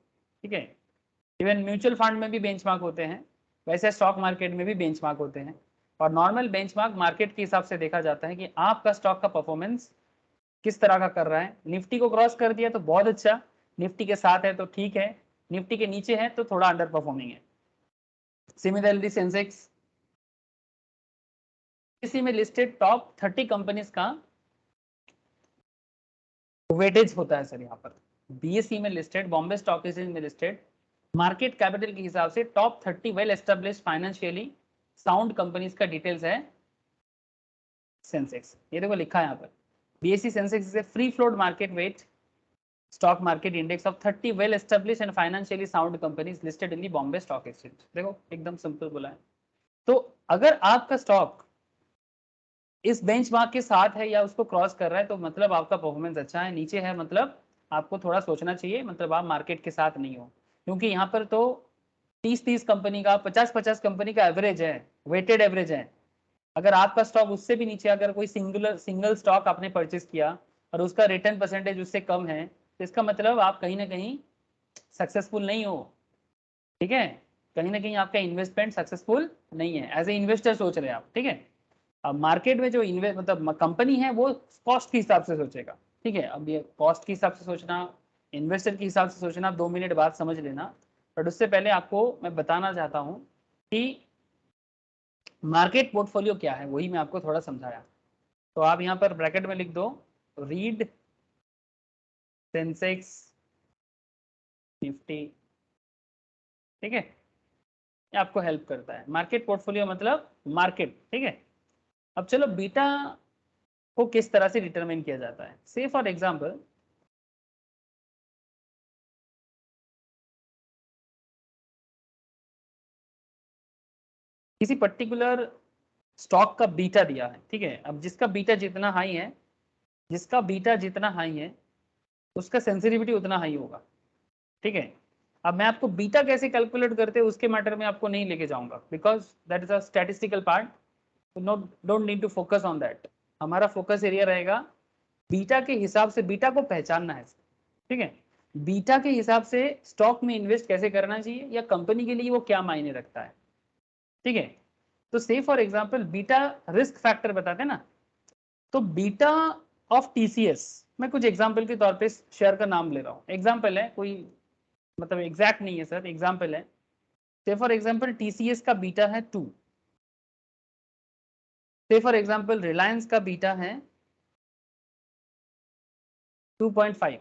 ठीक है। इवन म्यूचुअल फंड में भी बेंचमार्क होते हैं, वैसे स्टॉक मार्केट में भी बेंचमार्क होते हैं। और नॉर्मल बेंचमार्क मार्केट के हिसाब से देखा जाता है कि आपका स्टॉक का परफॉर्मेंस किस तरह का कर रहा है। निफ्टी को क्रॉस कर दिया तो बहुत अच्छा, निफ्टी के साथ है तो ठीक है, निफ्टी के नीचे है तो थोड़ा अंडर परफॉर्मिंग है। सिमिलरली सेंसेक्स, इसी में लिस्टेड टॉप 30 कंपनीज का वेटेज होता है सर। यहाँ पर बीएसई में लिस्टेड, बॉम्बे स्टॉक एक्सचेंज में लिस्टेड, मार्केट कैपिटल के हिसाब से top 30 well established financially sound companies का डिटेल्स है सेंसेक्स। ये देखो लिखा है यहाँ पर, BSE Sensex is a free float market weight stock market index of 30 well established and financially sound companies listed in the Bombay stock exchange. देखो एकदम सिंपल बोला है। तो अगर आपका स्टॉक इस बेंचमार्क के साथ है या उसको क्रॉस कर रहा है तो मतलब आपका परफॉर्मेंस अच्छा है, नीचे है मतलब आपको थोड़ा सोचना चाहिए, मतलब आप मार्केट के साथ नहीं हो। क्योंकि यहाँ पर तो 30-30 कंपनी का, 50-50 कंपनी का एवरेज है, वेटेड एवरेज है। अगर आपका स्टॉक उससे भी नीचे, अगर कोई सिंगल स्टॉक आपने परचेज किया और उसका रिटर्न परसेंटेज उससे कम है, तो इसका मतलब आप कहीं ना कहीं सक्सेसफुल नहीं हो, ठीक है। कहीं ना कहीं आपका इन्वेस्टमेंट सक्सेसफुल नहीं है, एज ए इन्वेस्टर सोच रहे हैं आप, ठीक है। अब मार्केट में जो इन्वेस्ट मतलब कंपनी है वो कॉस्ट के हिसाब से सोचेगा, ठीक है। अब ये कॉस्ट के हिसाब से सोचना, इन्वेस्टर के हिसाब से सोचना, 2 मिनट बाद समझ लेना। बट उससे पहले आपको मैं बताना चाहता हूँ कि मार्केट पोर्टफोलियो क्या है, वही मैं आपको थोड़ा समझाया। तो आप यहाँ पर ब्रैकेट में लिख दो, रीड सेंसेक्स निफ्टी, ठीक है। ये आपको हेल्प करता है। मार्केट पोर्टफोलियो मतलब मार्केट, ठीक है। अब चलो बीटा को किस तरह से डिटरमाइन किया जाता है। से फॉर एग्जांपल किसी पर्टिकुलर स्टॉक का बीटा दिया है, ठीक है। अब जिसका बीटा जितना हाई है, जिसका बीटा जितना हाई है उसका सेंसिटिविटी उतना हाई होगा, ठीक है। अब मैं आपको बीटा कैसे कैलकुलेट करते हैं उसके मैटर में आपको नहीं लेके जाऊंगा, because that is a statistical part, no don't need to focus on that. हमारा फोकस एरिया रहेगा बीटा के हिसाब से, बीटा को पहचानना है, ठीक है। बीटा के हिसाब से स्टॉक में इन्वेस्ट कैसे करना चाहिए या कंपनी के लिए वो क्या मायने रखता है, ठीक है। तो से for example beta risk factor बताते हैं ना, तो बीटा ऑफ टीसीएस, मैं कुछ एग्जांपल के तौर पे शेयर का नाम ले रहा हूँ। एग्जांपल है, कोई मतलब एग्जैक्ट नहीं है सर, एग्जांपल है। से फॉर एग्जांपल टीसीएस का बीटा है 2, से फॉर एग्जांपल रिलायंस का बीटा है 2.5।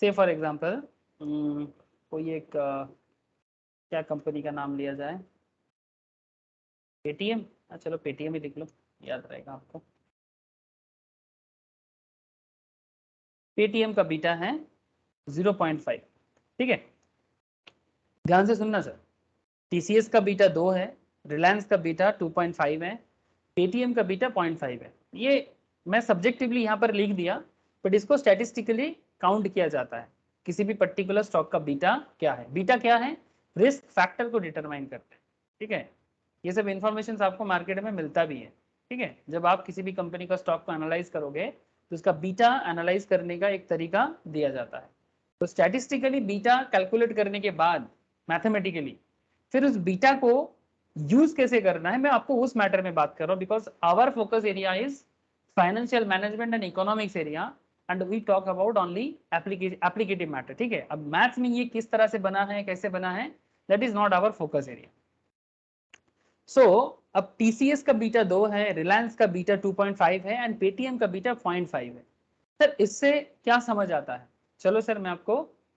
से फॉर एग्जांपल कोई एक क्या कंपनी का नाम लिया जाए, पेटीएम, चलो पेटीएम ही लिख लो, याद रहेगा आपको। पेटीएम का बीटा है 0.5, ठीक है। ध्यान से सुनना सर, टीसीएस का बीटा 2 है, रिलायंस का बीटा 2.5 है, पेटीएम का बीटा 0.5 है। ये मैं सब्जेक्टिवली यहाँ पर लिख दिया, बट इसको स्टैटिस्टिकली काउंट किया जाता है। किसी भी पर्टिकुलर स्टॉक का बीटा क्या है, बीटा क्या है, रिस्क फैक्टर को डिटरमाइन करते हैं, ठीक है। ये सब इंफॉर्मेशन आपको मार्केट में मिलता भी है, ठीक है। जब आप किसी भी कंपनी का स्टॉक को एनालाइज करोगे तो उसका बीटा एनालाइज करने का एक तरीका दिया जाता है। तो स्टैटिस्टिकली बीटा कैलकुलेट करने के बाद मैथमेटिकली फिर उस बीटा को यूज कैसे करना है मैं आपको उस मैटर में बात कर रहा हूँ, because our focus area is financial management and economics area and we talk about only applicative matter. ठीक है, अब मैथ्स में ये किस तरह से बना है, कैसे बना है, that is not our focus area. So अब टीसीएस का बीटा 2 है, रिलायंस का बीटा 2.5 है एंड पेटीएम का बीटा 0.5 है। सर इससे क्या समझ आता है? चलो सर मैं आपको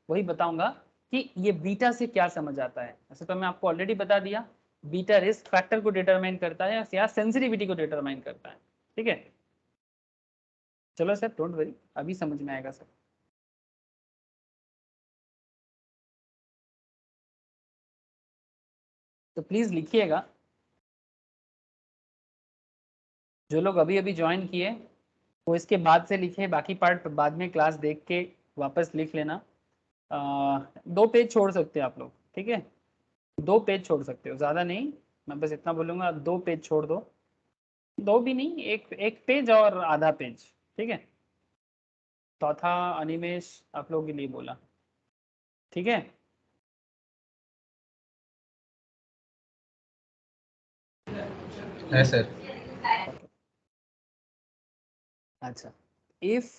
वही बताऊंगा कि ये बीटा से क्या समझ आता है। ऐसे तो मैं आपको ऑलरेडी बता दिया, बीटा रिस्क फैक्टर को डिटरमाइन करता है या सेंसिटिविटी को डिटरमाइन करता है। ठीक है, चलो सर डोंट वरी, अभी समझ में आएगा सर। तो प्लीज लिखिएगा, जो लोग अभी अभी ज्वाइन किए वो इसके बाद से लिखे, बाकी पार्ट बाद में क्लास देख के वापस लिख लेना। 2 पेज छोड़ सकते हैं आप लोग, ठीक है, 2 पेज छोड़ सकते हो, ज़्यादा नहीं, मैं बस इतना बोलूँगा 2 पेज छोड़ दो, 2 भी नहीं, एक पेज और आधा पेज। ठीक है, चौथा अनिमेश आप लोगों के लिए बोला, ठीक है। है सर। अच्छा, इफ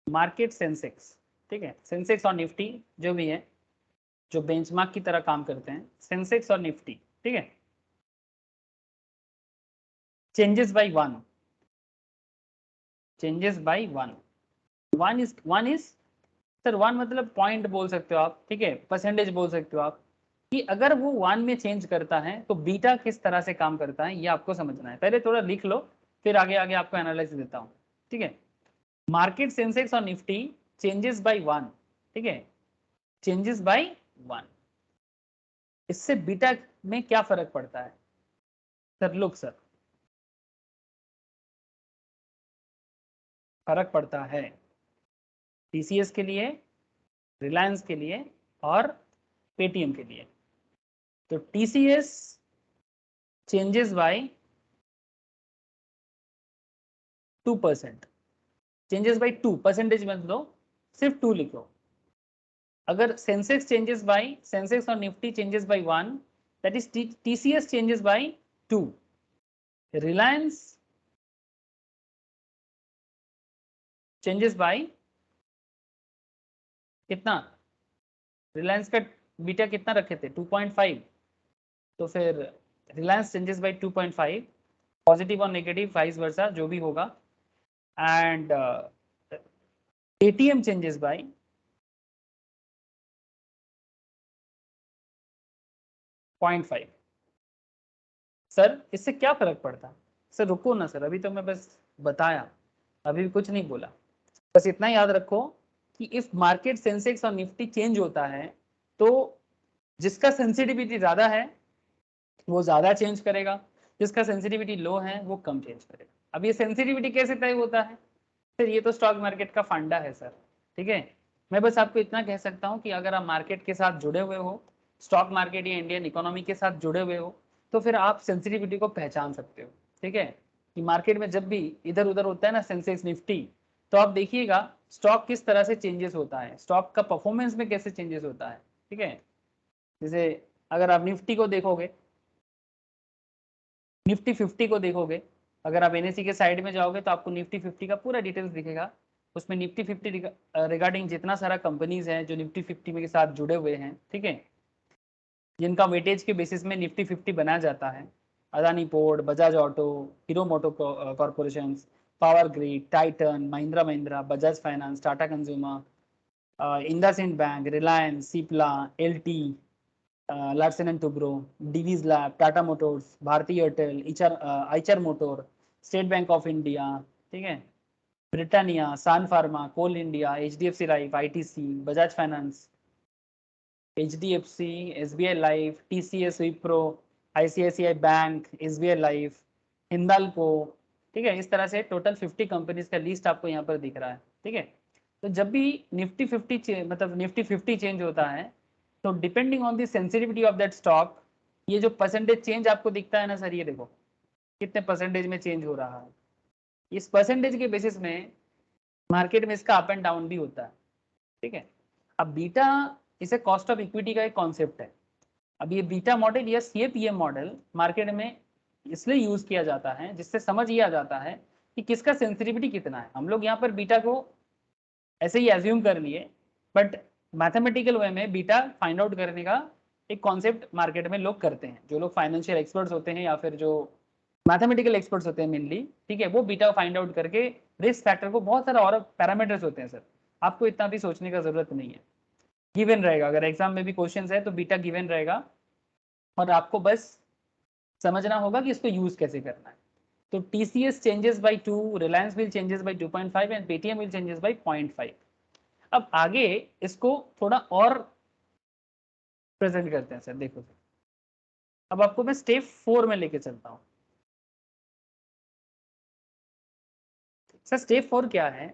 मार्केट सेंसेक्स, ठीक है, सेंसेक्स और निफ्टी जो भी है, जो बेंचमार्क की तरह काम करते हैं, सेंसेक्स और निफ्टी, ठीक है, changes by 1, changes by 1, 1 is sir 1 मतलब पॉइंट बोल सकते हो आप, ठीक है, परसेंटेज बोल सकते हो आप, कि अगर वो 1 में चेंज करता है तो बीटा किस तरह से काम करता है ये आपको समझना है। पहले थोड़ा लिख लो, फिर आगे आगे आपको एनालाइज देता हूँ। ठीक है, मार्केट सेंसेक्स और निफ्टी चेंजेस बाय 1, ठीक है, चेंजेस बाय 1, इससे बीटा में क्या फर्क पड़ता है? सर लुक सर, फर्क पड़ता है टीसीएस के लिए, रिलायंस के लिए और पेटीएम के लिए। तो TCS changes by 2%, changes by 2, percentage मत लो, सिर्फ 2 लिखो। अगर सेंसेक्स चेंजेस बाय, सेंसेक्स और Nifty changes by 1, that is TCS changes by 2, Reliance changes by कितना, रिलायंस का बीटा कितना रखे थे 2.5, तो फिर रिलायंस चेंजेस बाय 2.5, पॉजिटिव और नेगेटिव वाइस वर्सा जो भी होगा, and Paytm changes by 0.5। Sir इससे क्या फर्क पड़ता है? सर रुको ना सर, अभी तो मैं बस बताया, अभी कुछ नहीं बोला, बस इतना याद रखो कि इफ मार्केट सेंसेक्स और निफ्टी चेंज होता है तो जिसका सेंसिटिविटी ज्यादा है वो ज्यादा चेंज करेगा, जिसका सेंसिटिविटी लो है वो कम चेंज करेगा। अब ये सेंसिटिविटी कैसे तय होता है? सर ये तो स्टॉक मार्केट का फंडा है सर, ठीक है। मैं बस आपको इतना कह सकता हूँ कि अगर आप मार्केट के साथ जुड़े हुए हो, स्टॉक मार्केट या इंडियन इकोनॉमी के साथ जुड़े हुए हो, तो फिर आप सेंसिटिविटी को पहचान सकते हो। ठीक है, कि मार्केट में जब भी इधर उधर होता है ना सेंसेक्स निफ्टी, तो आप देखिएगा स्टॉक किस तरह से चेंजेस होता है, स्टॉक का परफॉर्मेंस में कैसे चेंजेस होता है। ठीक है, जैसे अगर आप निफ्टी को देखोगे, निफ्टी 50 को देखोगे, अगर आप एनएससी के साइड में जाओगे तो आपको निफ्टी 50 का पूरा डिटेल्स दिखेगा। उसमें निफ्टी 50 रिगार्डिंग जितना सारा कंपनीज है जो निफ्टी 50 में के साथ जुड़े हुए हैं, ठीक है, जिनका वेटेज के बेसिस में निफ्टी 50 बनाया जाता है, Adani Port, Bajaj Auto, Hero Moto Corporation, Power Grid, Titan, Mahindra Mahindra, Bajaj Finance, Tata Consumer, IndusInd Bank, Reliance, Cipla, LT, Larsen and Toubro, Divis Lab, Tata Motors, Bharti Airtel, Eicher Motor, State Bank of India, ठीक है, Britannia, Sun Pharma, Coal India, HDFC Life, ITC, Bajaj Finance, HDFC, SBI Life, TCS, Wipro, ICICI Bank, SBI Life, Hindalco, ठीक है। इस तरह से total 50 companies का list आपको यहाँ पर दिख रहा है। ठीक है, तो जब भी निफ्टी 50 मतलब निफ्टी 50 चेंज होता है तो depending on the sensitivity of that stock, ये जो परसेंटेज चेंज आपको दिखता है ना सर, ये देखो कितने परसेंटेज में चेंज हो रहा है, इस परसेंटेज के बेसिस में मार्केट में इसका अप एंड डाउन भी होता है। ठीक है, अब बीटा इसे कॉस्ट ऑफ इक्विटी का एक कॉन्सेप्ट है, अब ये बीटा मॉडल या CAPM मॉडल मार्केट में इसलिए यूज किया जाता है जिससे समझ ये आ जाता है कि किसका सेंसिटिविटी कितना है। हम लोग यहाँ पर बीटा को ऐसे ही एज्यूम कर लिए, बट मैथमेटिकल वे में बीटा फाइंड आउट करने का एक कॉन्सेप्ट मार्केट में लोग करते हैं, जो लोग फाइनेंशियल एक्सपर्ट्स होते हैं या फिर जो मैथमेटिकल एक्सपर्ट्स होते हैं मेनली, ठीक है, वो बीटा फाइंड आउट करके रिस्क फैक्टर को, बहुत सारे और पैरामीटर्स होते हैं सर, आपको इतना भी सोचने का जरूरत नहीं है, गिवन रहेगा। अगर एग्जाम में भी क्वेश्चन है तो बीटा गिवन रहेगा और आपको बस समझना होगा कि इसको यूज कैसे करना है। तो TCS changes by 2, Reliance will changes by 2.5 and Paytm will changes by 0.5। अब आगे इसको थोड़ा और प्रेजेंट करते हैं सर। देखो सर, अब आपको मैं स्टेप 4 में लेके चलता हूँ। सर स्टेप 4 क्या है,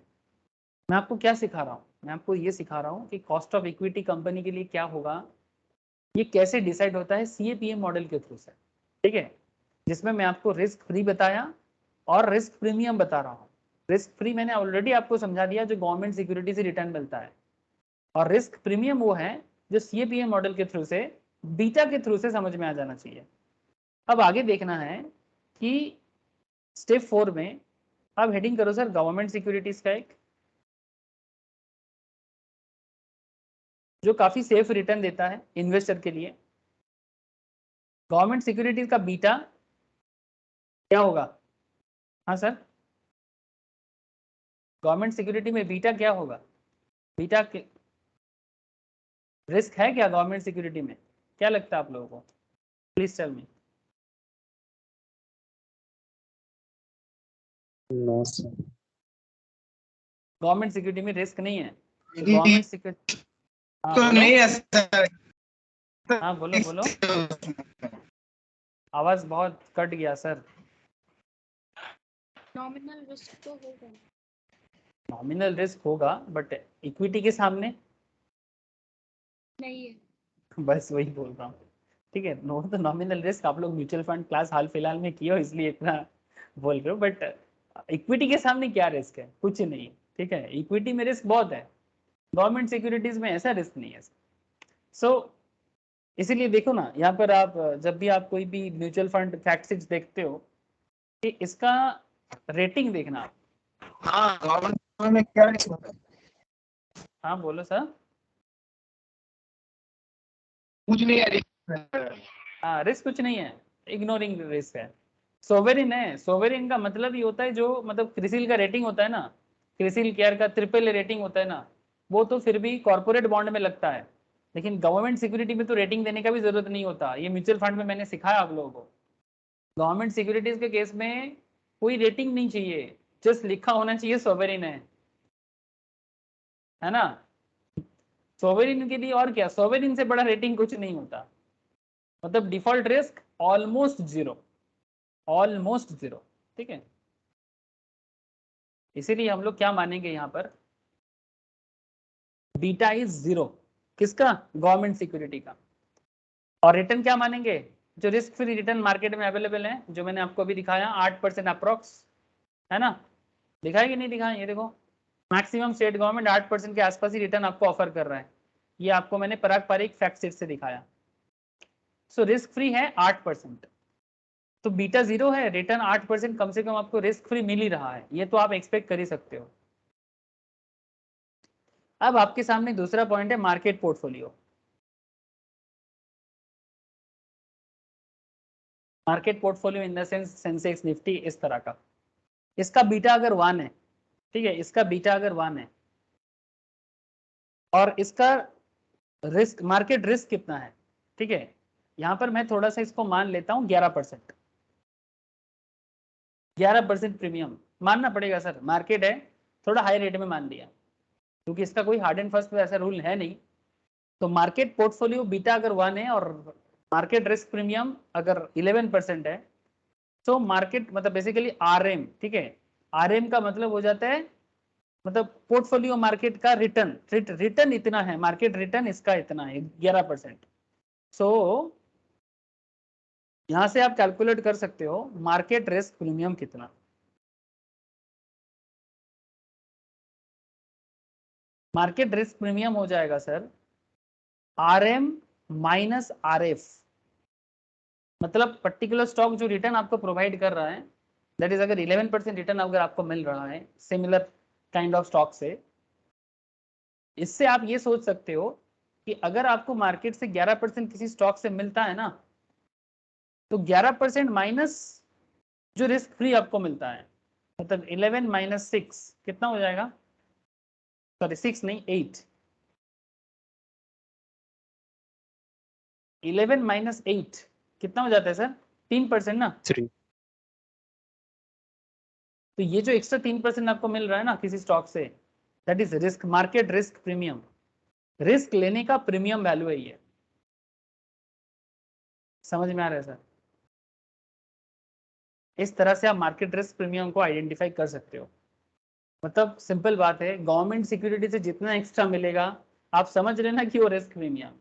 मैं आपको क्या सिखा रहा हूँ, मैं आपको ये सिखा रहा हूँ कि कॉस्ट ऑफ इक्विटी कंपनी के लिए क्या होगा, ये कैसे डिसाइड होता है CAPM मॉडल के थ्रू से, ठीक है, जिसमें मैं आपको रिस्क फ्री बताया और रिस्क प्रीमियम बता रहा हूँ। रिस्क फ्री मैंने ऑलरेडी आपको समझा दिया, जो गवर्नमेंट सिक्योरिटी से रिटर्न मिलता है, और रिस्क प्रीमियम वो है जो CAPM मॉडल के थ्रू से, बीटा के थ्रू से समझ में आ जाना चाहिए। अब आगे देखना है कि स्टेप 4 में अब हेडिंग करो सर गवर्नमेंट सिक्योरिटीज का एक, जो काफी सेफ रिटर्न देता है इन्वेस्टर के लिए। गवर्नमेंट सिक्योरिटीज का बीटा क्या होगा? हाँ सर, गवर्नमेंट सिक्योरिटी में बीटा क्या होगा? बीटा के रिस्क है क्या गवर्नमेंट सिक्योरिटी में? क्या लगता है आप लोगों को? Please tell me. No sir. Government security में रिस्क नहीं है। जी, गवर्नमेंट सिक्योरिटी, हाँ तो बोलो, नहीं है सर। हाँ बोलो बोलो, आवाज बहुत कट गया सर। नॉमिनल रिस्क तो होगा। नॉमिनल रिस्क होगा बट इक्विटी के सामने नहीं है। बस वही बोल रहा हूँ, ठीक है। नो तो नॉमिनल रिस्क आप लोग म्यूचुअल फंड क्लास हाल फिलहाल में किए हो इसलिए इतना बोल रहे हो, बट इक्विटी के सामने क्या रिस्क है? कुछ नहीं, ठीक है। इक्विटी में रिस्क बहुत है, गवर्नमेंट सिक्योरिटीज में ऐसा रिस्क नहीं है। सो इसीलिए देखो ना, यहाँ पर आप जब भी आप कोई भी म्यूचुअल फंड फैक्ट शीट देखते हो कि इसका रेटिंग देखना आप। हाँ, गवर्नमेंट में क्या रिस्क होता है? हाँ बोलो सर। कुछ नहीं है रिस्क। हाँ रिस्क कुछ नहीं है, इग्नोरिंग रिस्क है। सोवेरिन है, सोवेरिन का मतलब ये होता है जो मतलब क्रिसिल का रेटिंग होता है ना, क्रिसिल केयर का ट्रिपल रेटिंग होता है ना, वो तो फिर भी कॉर्पोरेट बॉन्ड में लगता है, लेकिन गवर्नमेंट सिक्योरिटी में तो रेटिंग देने का भी जरूरत नहीं होता। ये म्यूचुअल फंड में मैंने सिखाया आप लोगों को। गवर्नमेंट सिक्योरिटीज के केस में कोई रेटिंग नहीं चाहिए, जस्ट लिखा होना चाहिए सोवेरिन है ना। सोवेरिन के लिए और क्या, सोवेरिन से बड़ा रेटिंग कुछ नहीं होता, मतलब default risk almost zero, almost zero, ठीक है। इसीलिए हम लोग क्या मानेंगे यहाँ पर, बीटा इज जीरो, किसका? गवर्नमेंट सिक्योरिटी का। और रिटर्न क्या मानेंगे? जो रिस्क फ्री रिटर्न मार्केट में अवेलेबल है, जो मैंने आपको अभी दिखाया 8% अप्रोक्स, है ना, दिखाया कि नहीं दिखाया? ये देखो, मैक्सिमम स्टेट गवर्नमेंट 8% के आसपास ही रिटर्न आपको ऑफर कर रहा है। ये आपको मैंने पारंपरिक फैक्ट शीट से दिखाया। सो रिस्क फ्री है 8%, तो बीटा जीरो है, रिटर्न 8%, कम से कम आपको रिस्क फ्री मिल ही रहा है, ये तो आप एक्सपेक्ट कर ही सकते हो। अब आपके सामने दूसरा पॉइंट है market portfolio. Market portfolio in the sense Sensex Nifty इस तरह का, इसका बीटा अगर 1 है, ठीक है, इसका बीटा अगर 1 है और इसका रिस्क, मार्केट रिस्क कितना है, ठीक है, यहां पर मैं थोड़ा सा इसको मान लेता हूं 11%, 11% प्रीमियम मानना पड़ेगा सर, मार्केट है, थोड़ा हाई रेट में मान दिया क्योंकि इसका कोई हार्ड एंड फास्ट ऐसा रूल है नहीं। तो मार्केट पोर्टफोलियो बीटा अगर 1 है और मार्केट रिस्क प्रीमियम अगर 11% है, तो मार्केट मतलब बेसिकली RM, ठीक है, RM का मतलब हो जाता है मतलब पोर्टफोलियो मार्केट का रिटर्न, रिटर्न इतना है, मार्केट रिटर्न इसका इतना है 11%। सो यहां से आप कैलकुलेट कर सकते हो मार्केट रिस्क प्रीमियम कितना। मार्केट रिस्क प्रीमियम हो जाएगा सर RM माइनस RF, मतलब पर्टिकुलर स्टॉक जो रिटर्न आपको प्रोवाइड कर रहा है, दैट इज अगर 11% रिटर्न अगर आपको मिल रहा है सिमिलर काइंड ऑफ स्टॉक से, इससे आप ये सोच सकते हो कि अगर आपको मार्केट से 11% किसी स्टॉक से मिलता है ना, तो 11% माइनस जो रिस्क फ्री आपको मिलता है, मतलब 11 माइनस 6 कितना हो जाएगा, सॉरी 6 नहीं 8, 11 माइनस 8 कितना हो जाता है सर, 3% ना। 3 तो ये जो एक्स्ट्रा 3% आपको मिल रहा है ना किसी स्टॉक से, that is risk, market risk premium, risk लेने का प्रीमियम वैल्यू है ये। समझ में आ रहा है सर? इस तरह से आप मार्केट रिस्क प्रीमियम को आइडेंटिफाई कर सकते हो। मतलब सिंपल बात है, गवर्नमेंट सिक्योरिटी से जितना एक्स्ट्रा मिलेगा आप समझ लेना कि वो रिस्क प्रीमियम,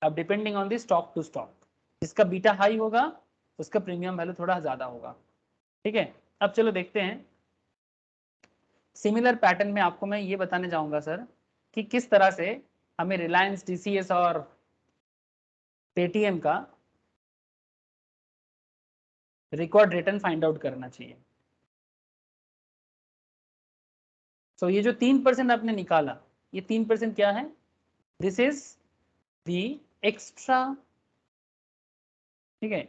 अब depending on the stock to stock, जिसका बीटा हाई होगा उसका प्रीमियम वैल्यू थोड़ा ज्यादा होगा। ठीक है, अब चलो देखते हैं सिमिलर पैटर्न में। आपको मैं ये बताने जाऊंगा सर कि किस तरह से हमें रिलायंस, TCS और पेटीएम का रिकॉर्ड रिटर्न फाइंड आउट करना चाहिए। सो ये जो 3% आपने निकाला, ये 3% क्या है, दिस इज दी एक्स्ट्रा, ठीक है,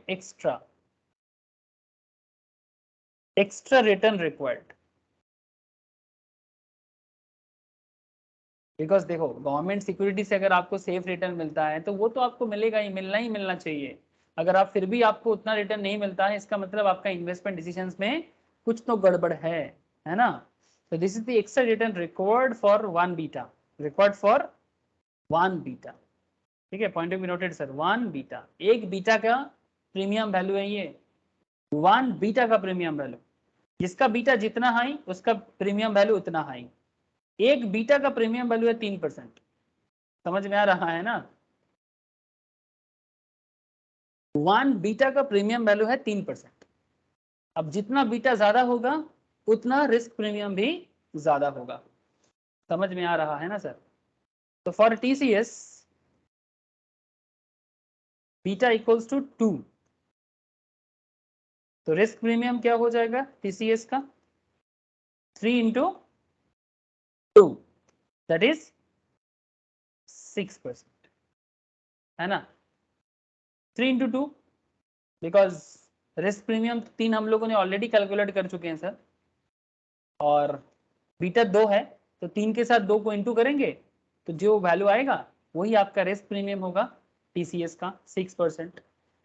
एक्स्ट्रा रिटर्न रिक्वायर्ड। बिकॉज देखो गवर्नमेंट सिक्योरिटी से अगर आपको सेफ रिटर्न मिलता है तो वो तो आपको मिलेगा ही, मिलना ही मिलना चाहिए। अगर आप फिर भी आपको उतना रिटर्न नहीं मिलता है, इसका मतलब आपका इन्वेस्टमेंट डिसीजंस में कुछ तो गड़बड़ है ना। तो this is the extra return required for 1 beta, required for 1 beta. ठीक है, point of view noted sir, 1 beta, एक बीटा का प्रीमियम वैल्यू है ये, 1 बीटा का प्रीमियम वैल्यू, जिसका बीटा जितना हाई उसका प्रीमियम वैल्यू उतना हाई। एक बीटा का प्रीमियम वैल्यू है 3%, समझ में आ रहा है ना। 1 बीटा का प्रीमियम वैल्यू है 3%। अब जितना बीटा ज्यादा होगा उतना रिस्क प्रीमियम भी ज्यादा होगा। समझ में आ रहा है ना सर? तो for TCS beta equals to 2, तो रिस्क प्रीमियम क्या हो जाएगा TCS का, 3 इंटू 2, दैट इज 6%, है ना। 3 इंटू 2, बिकॉज रिस्क प्रीमियम 3 हम लोगों ने ऑलरेडी कैलकुलेट कर चुके हैं सर, और बीटा 2 है, तो 3 के साथ 2 को इंटू करेंगे तो जो वैल्यू आएगा वही आपका रिस्क प्रीमियम होगा TCS का 6%।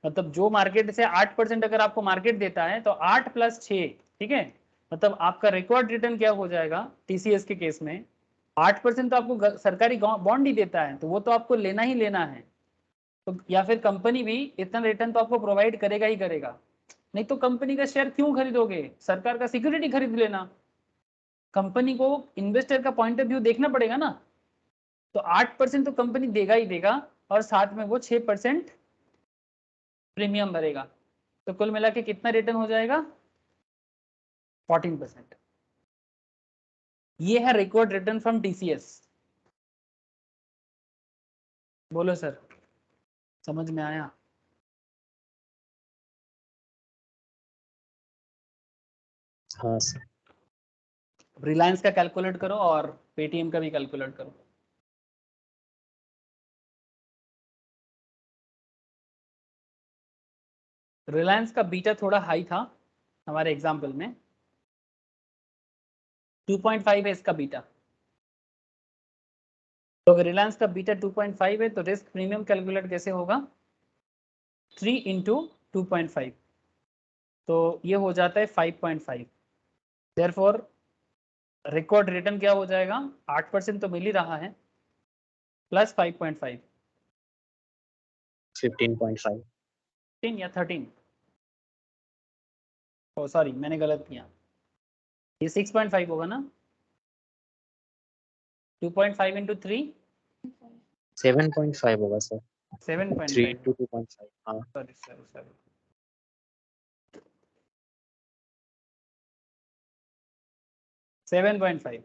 मतलब जो मार्केट से 8% अगर आपको मार्केट देता है तो 8 प्लस 6, ठीक है, मतलब आपका रिकॉर्ड रिटर्न क्या हो जाएगा TCS के केस में, 8% तो आपको सरकारी बॉन्ड ही देता है तो वो तो आपको लेना ही लेना है। तो या फिर कंपनी भी इतना रिटर्न तो आपको प्रोवाइड करेगा ही करेगा, नहीं तो कंपनी का शेयर क्यों खरीदोगे, सरकार का सिक्योरिटी खरीद लेना। कंपनी को इन्वेस्टर का पॉइंट ऑफ व्यू देखना पड़ेगा ना। तो 8% तो कंपनी देगा ही देगा, और साथ में वो 6% प्रीमियम भरेगा, तो कुल मिला के कितना रिटर्न हो जाएगा, 14%। ये है रिकॉर्ड रिटर्न फ्रॉम TCS। बोलो सर, समझ में आया? हाँ सर। रिलायंस का कैलकुलेट करो और पेटीएम का भी कैलकुलेट करो। रिलायंस का बीटा थोड़ा हाई था हमारे एग्जाम्पल में, 2.5 है इसका बीटा। तो अगर रिलायंस का बीटा 2.5 है तो रिस्क प्रीमियम कैलकुलेट कैसे होगा, 3 इंटू 2.5, तो ये हो जाता है 5.5। देयरफॉर रिकॉर्ड रिटर्न क्या हो जाएगा, 8% तो मिल ही रहा है, प्लस 5.5, 15.5 10 या 13, ओ सॉरी मैंने गलत किया, ये 6.5 होगा ना, 2.5 इंटू 3, 7.5 होगा सर। 3 7.5, into 2.5 हाँ। सॉरी सॉरी सॉरी, 7.5,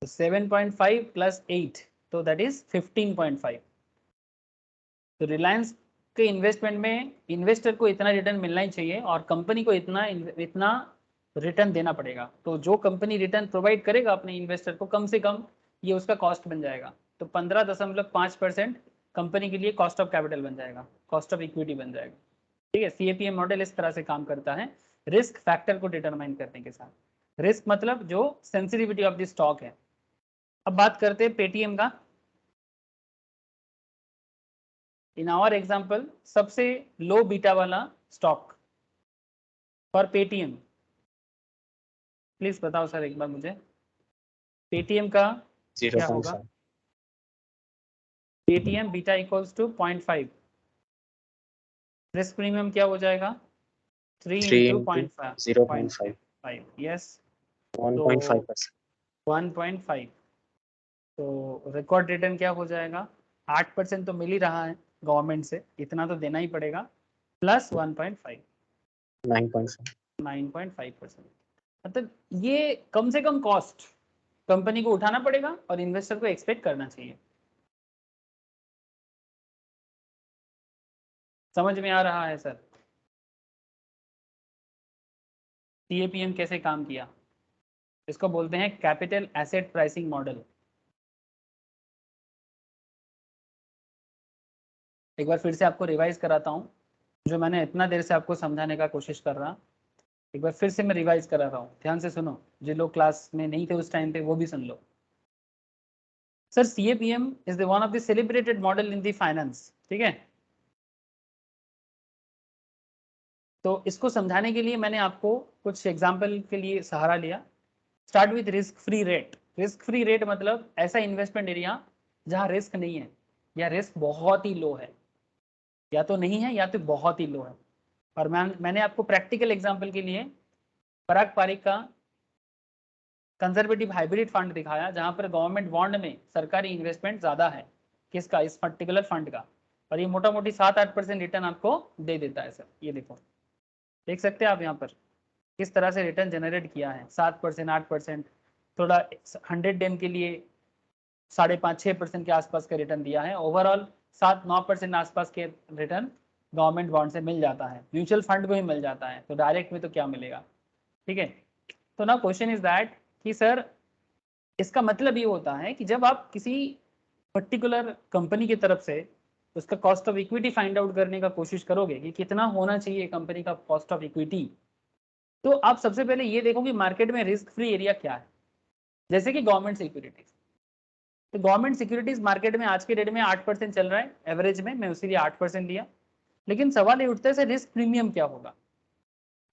तो 7.5 प्लस 8 तो दैट इज 15.5। तो रिलायंस के इन्वेस्टमेंट में इन्वेस्टर को इतना रिटर्न मिलना ही चाहिए और कंपनी को इतना इतना रिटर्न देना पड़ेगा। तो जो कंपनी रिटर्न प्रोवाइड करेगा अपने इन्वेस्टर को, कम से कम ये उसका कॉस्ट बन जाएगा। तो 15.5% कंपनी के लिए कॉस्ट ऑफ कैपिटल बन जाएगा, कॉस्ट ऑफ इक्विटी बन जाएगा। ठीक है, सीएपीएम मॉडल इस तरह से काम करता है रिस्क फैक्टर को डिटरमाइन करने के साथ। रिस्क मतलब जो सेंसिटिविटी ऑफ द स्टॉक है। अब बात करते हैं पेटीएम का। इन आवर एग्जाम्पल सबसे लो बीटा वाला स्टॉक फॉर पेटीएम, प्लीज बताओ सर एक बार मुझे, पेटीएम का क्या होगा? 0.5 Paytm beta equals to 0.5, risk premium क्या हो जाएगा? 3 into 0.5, यस 1.5%। 1.5। तो रिकॉर्ड रिटर्न क्या हो जाएगा? 8% तो मिल ही रहा है गवर्नमेंट से, इतना तो देना ही पड़ेगा, प्लस 1.5 9.5%। मतलब ये कम से कम कॉस्ट कंपनी को उठाना पड़ेगा और इन्वेस्टर को एक्सपेक्ट करना चाहिए। समझ में आ रहा है सर सीएपीएम कैसे काम किया? इसको बोलते हैं कैपिटल एसेट प्राइसिंग मॉडल। एक बार फिर से आपको रिवाइज कराता हूँ, जो मैंने इतना देर से आपको समझाने का कोशिश कर रहा, एक बार फिर से मैं रिवाइज करा रहा हूँ, ध्यान से सुनो। जो लोग क्लास में नहीं थे उस टाइम पे वो भी सुन लो। Sir CAPM is the one of the celebrated model in the finance, ठीक है। तो इसको समझाने के लिए मैंने आपको कुछ एग्जाम्पल के लिए सहारा लिया। Start with risk free rate. Risk free rate मतलब ऐसा इन्वेस्टमेंट एरिया जहाँ रिस्क नहीं है या रिस्क बहुत ही लो है, या तो नहीं है या तो बहुत ही लो है। और मैंने आपको प्रैक्टिकल एग्जाम्पल के लिए पराग पारिक का कंजर्वेटिव हाइब्रिड फंड दिखाया, जहां पर गवर्नमेंट बॉन्ड में सरकारी इन्वेस्टमेंट ज्यादा है, किसका? इस पर्टिकुलर फंड का, और ये मोटा मोटी 7-8% रिटर्न आपको दे देता है सर। ये देखो, देख सकते हैं आप यहाँ पर किस तरह से रिटर्न जनरेट किया है, 7%, 8%, थोड़ा 100 डेम के लिए 5.5-6% के आसपास का रिटर्न दिया है। ओवरऑल 7-9% आसपास के रिटर्न गवर्नमेंट बॉन्ड से मिल जाता है, म्यूचुअल फंड को ही मिल जाता है, तो डायरेक्ट में तो क्या मिलेगा? ठीक है। तो ना क्वेश्चन इज दैट कि सर इसका मतलब ये होता है कि जब आप किसी पर्टिकुलर कंपनी की तरफ से उसका cost of equity find out करने का कोशिश करोगे कि कितना होना चाहिए कंपनी का कॉस्ट ऑफ इक्विटी, तो आप सबसे पहले ये देखो कि मार्केट में रिस्क फ्री एरिया क्या है। जैसे कि गवर्नमेंट सिक्योरिटीज, तो गवर्नमेंट सिक्योरिटीज मार्केट में आज के डेट में 8% चल रहा है एवरेज में, मैं उसी लिए 8% लिया। लेकिन सवाल ये उठता है सर रिस्क प्रीमियम क्या होगा?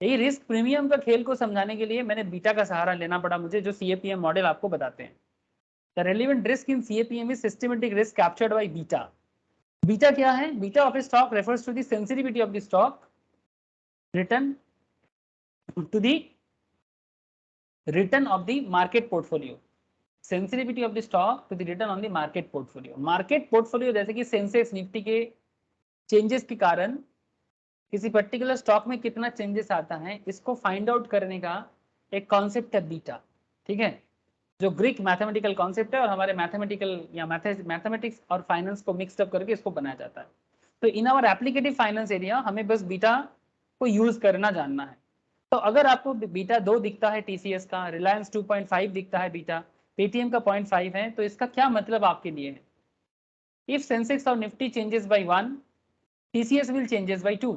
यही रिस्क प्रीमियम का खेल को समझाने के लिए मैंने बीटा का सहारा लेना पड़ा मुझे, जो सीएपीएम मॉडल आपको बताते हैं। The relevant risk in CAPM is systematic risk captured by beta. Beta क्या है? Beta of a stock refers to the sensitivity of the stock return to the return of the market portfolio. Sensitivity of the stock to the return on the market portfolio. Market portfolio जैसे कि Sensex Nifty के changes के कारण किसी particular stock में कितना changes आता है, इसको फाइंड आउट करने का एक कॉन्सेप्ट है बीटा। ठीक है, जो ग्रीक मैथमेटिकल कॉन्सेप्ट है और हमारे मैथमेटिकल या मैथमेटिक्स और फाइनेंस को मिक्सड अप करके इसको बनाया जाता है। तो इन आवर एप्लीकेटिव फाइनेंस एरिया हमें बस बीटा को यूज करना जानना है। तो अगर आपको बीटा 2 दिखता है टीसीएस का, रिलायंस 2.5 दिखता है बीटा, पेटीएम का 0.5 है, तो इसका क्या मतलब आपके लिए है? इफ सेंसेक्स और Nifty changes by 1, TCS will changes by 2।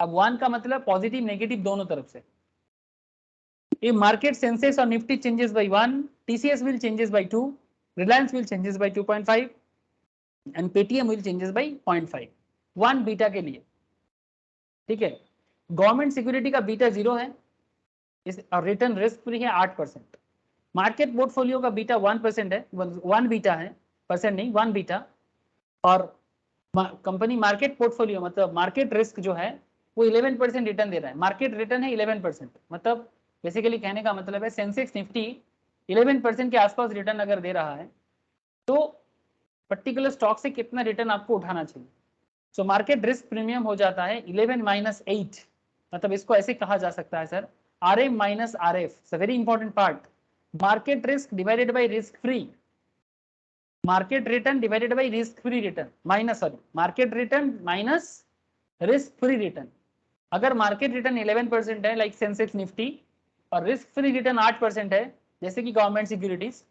अब 1 का मतलब पॉजिटिव नेगेटिव दोनों तरफ से। If market sensex or nifty changes by 1, TCS will changes by 2, Reliance will changes by 2.5 and Paytm will changes by 0.5, 1 beta के लिए। ठीक है, गवर्नमेंट सिक्योरिटी का बीटा 0 है, इस रिटर्न रिस्क फ्री है 8%। मार्केट पोर्टफोलियो का बीटा 1% है, 1 बीटा है, परसेंट नहीं 1 बीटा। और कंपनी मार्केट पोर्टफोलियो मतलब मार्केट रिस्क जो है वो 11% रिटर्न दे रहा है। मार्केट रिटर्न है 11%, मतलब बेसिकली कहने का मतलब है सेंसेक्स निफ्टी 11% के आसपास रिटर्न अगर दे रहा है तो पर्टिकुलर स्टॉक से कितना रिटर्न आपको उठाना चाहिए। सो मार्केट रिस्क प्रीमियम हो जाता है 11 - 8, मतलब इसको ऐसे कहा जा सकता है sir RM - RF, very important part, market risk divided by risk free. Market return divided by risk free return minus, sorry, market return minus risk free return. अगर मार्केट रिटर्न 11% है लाइक सेंसेक्स निफ्टी और risk free return 8% है जैसे कि government securities,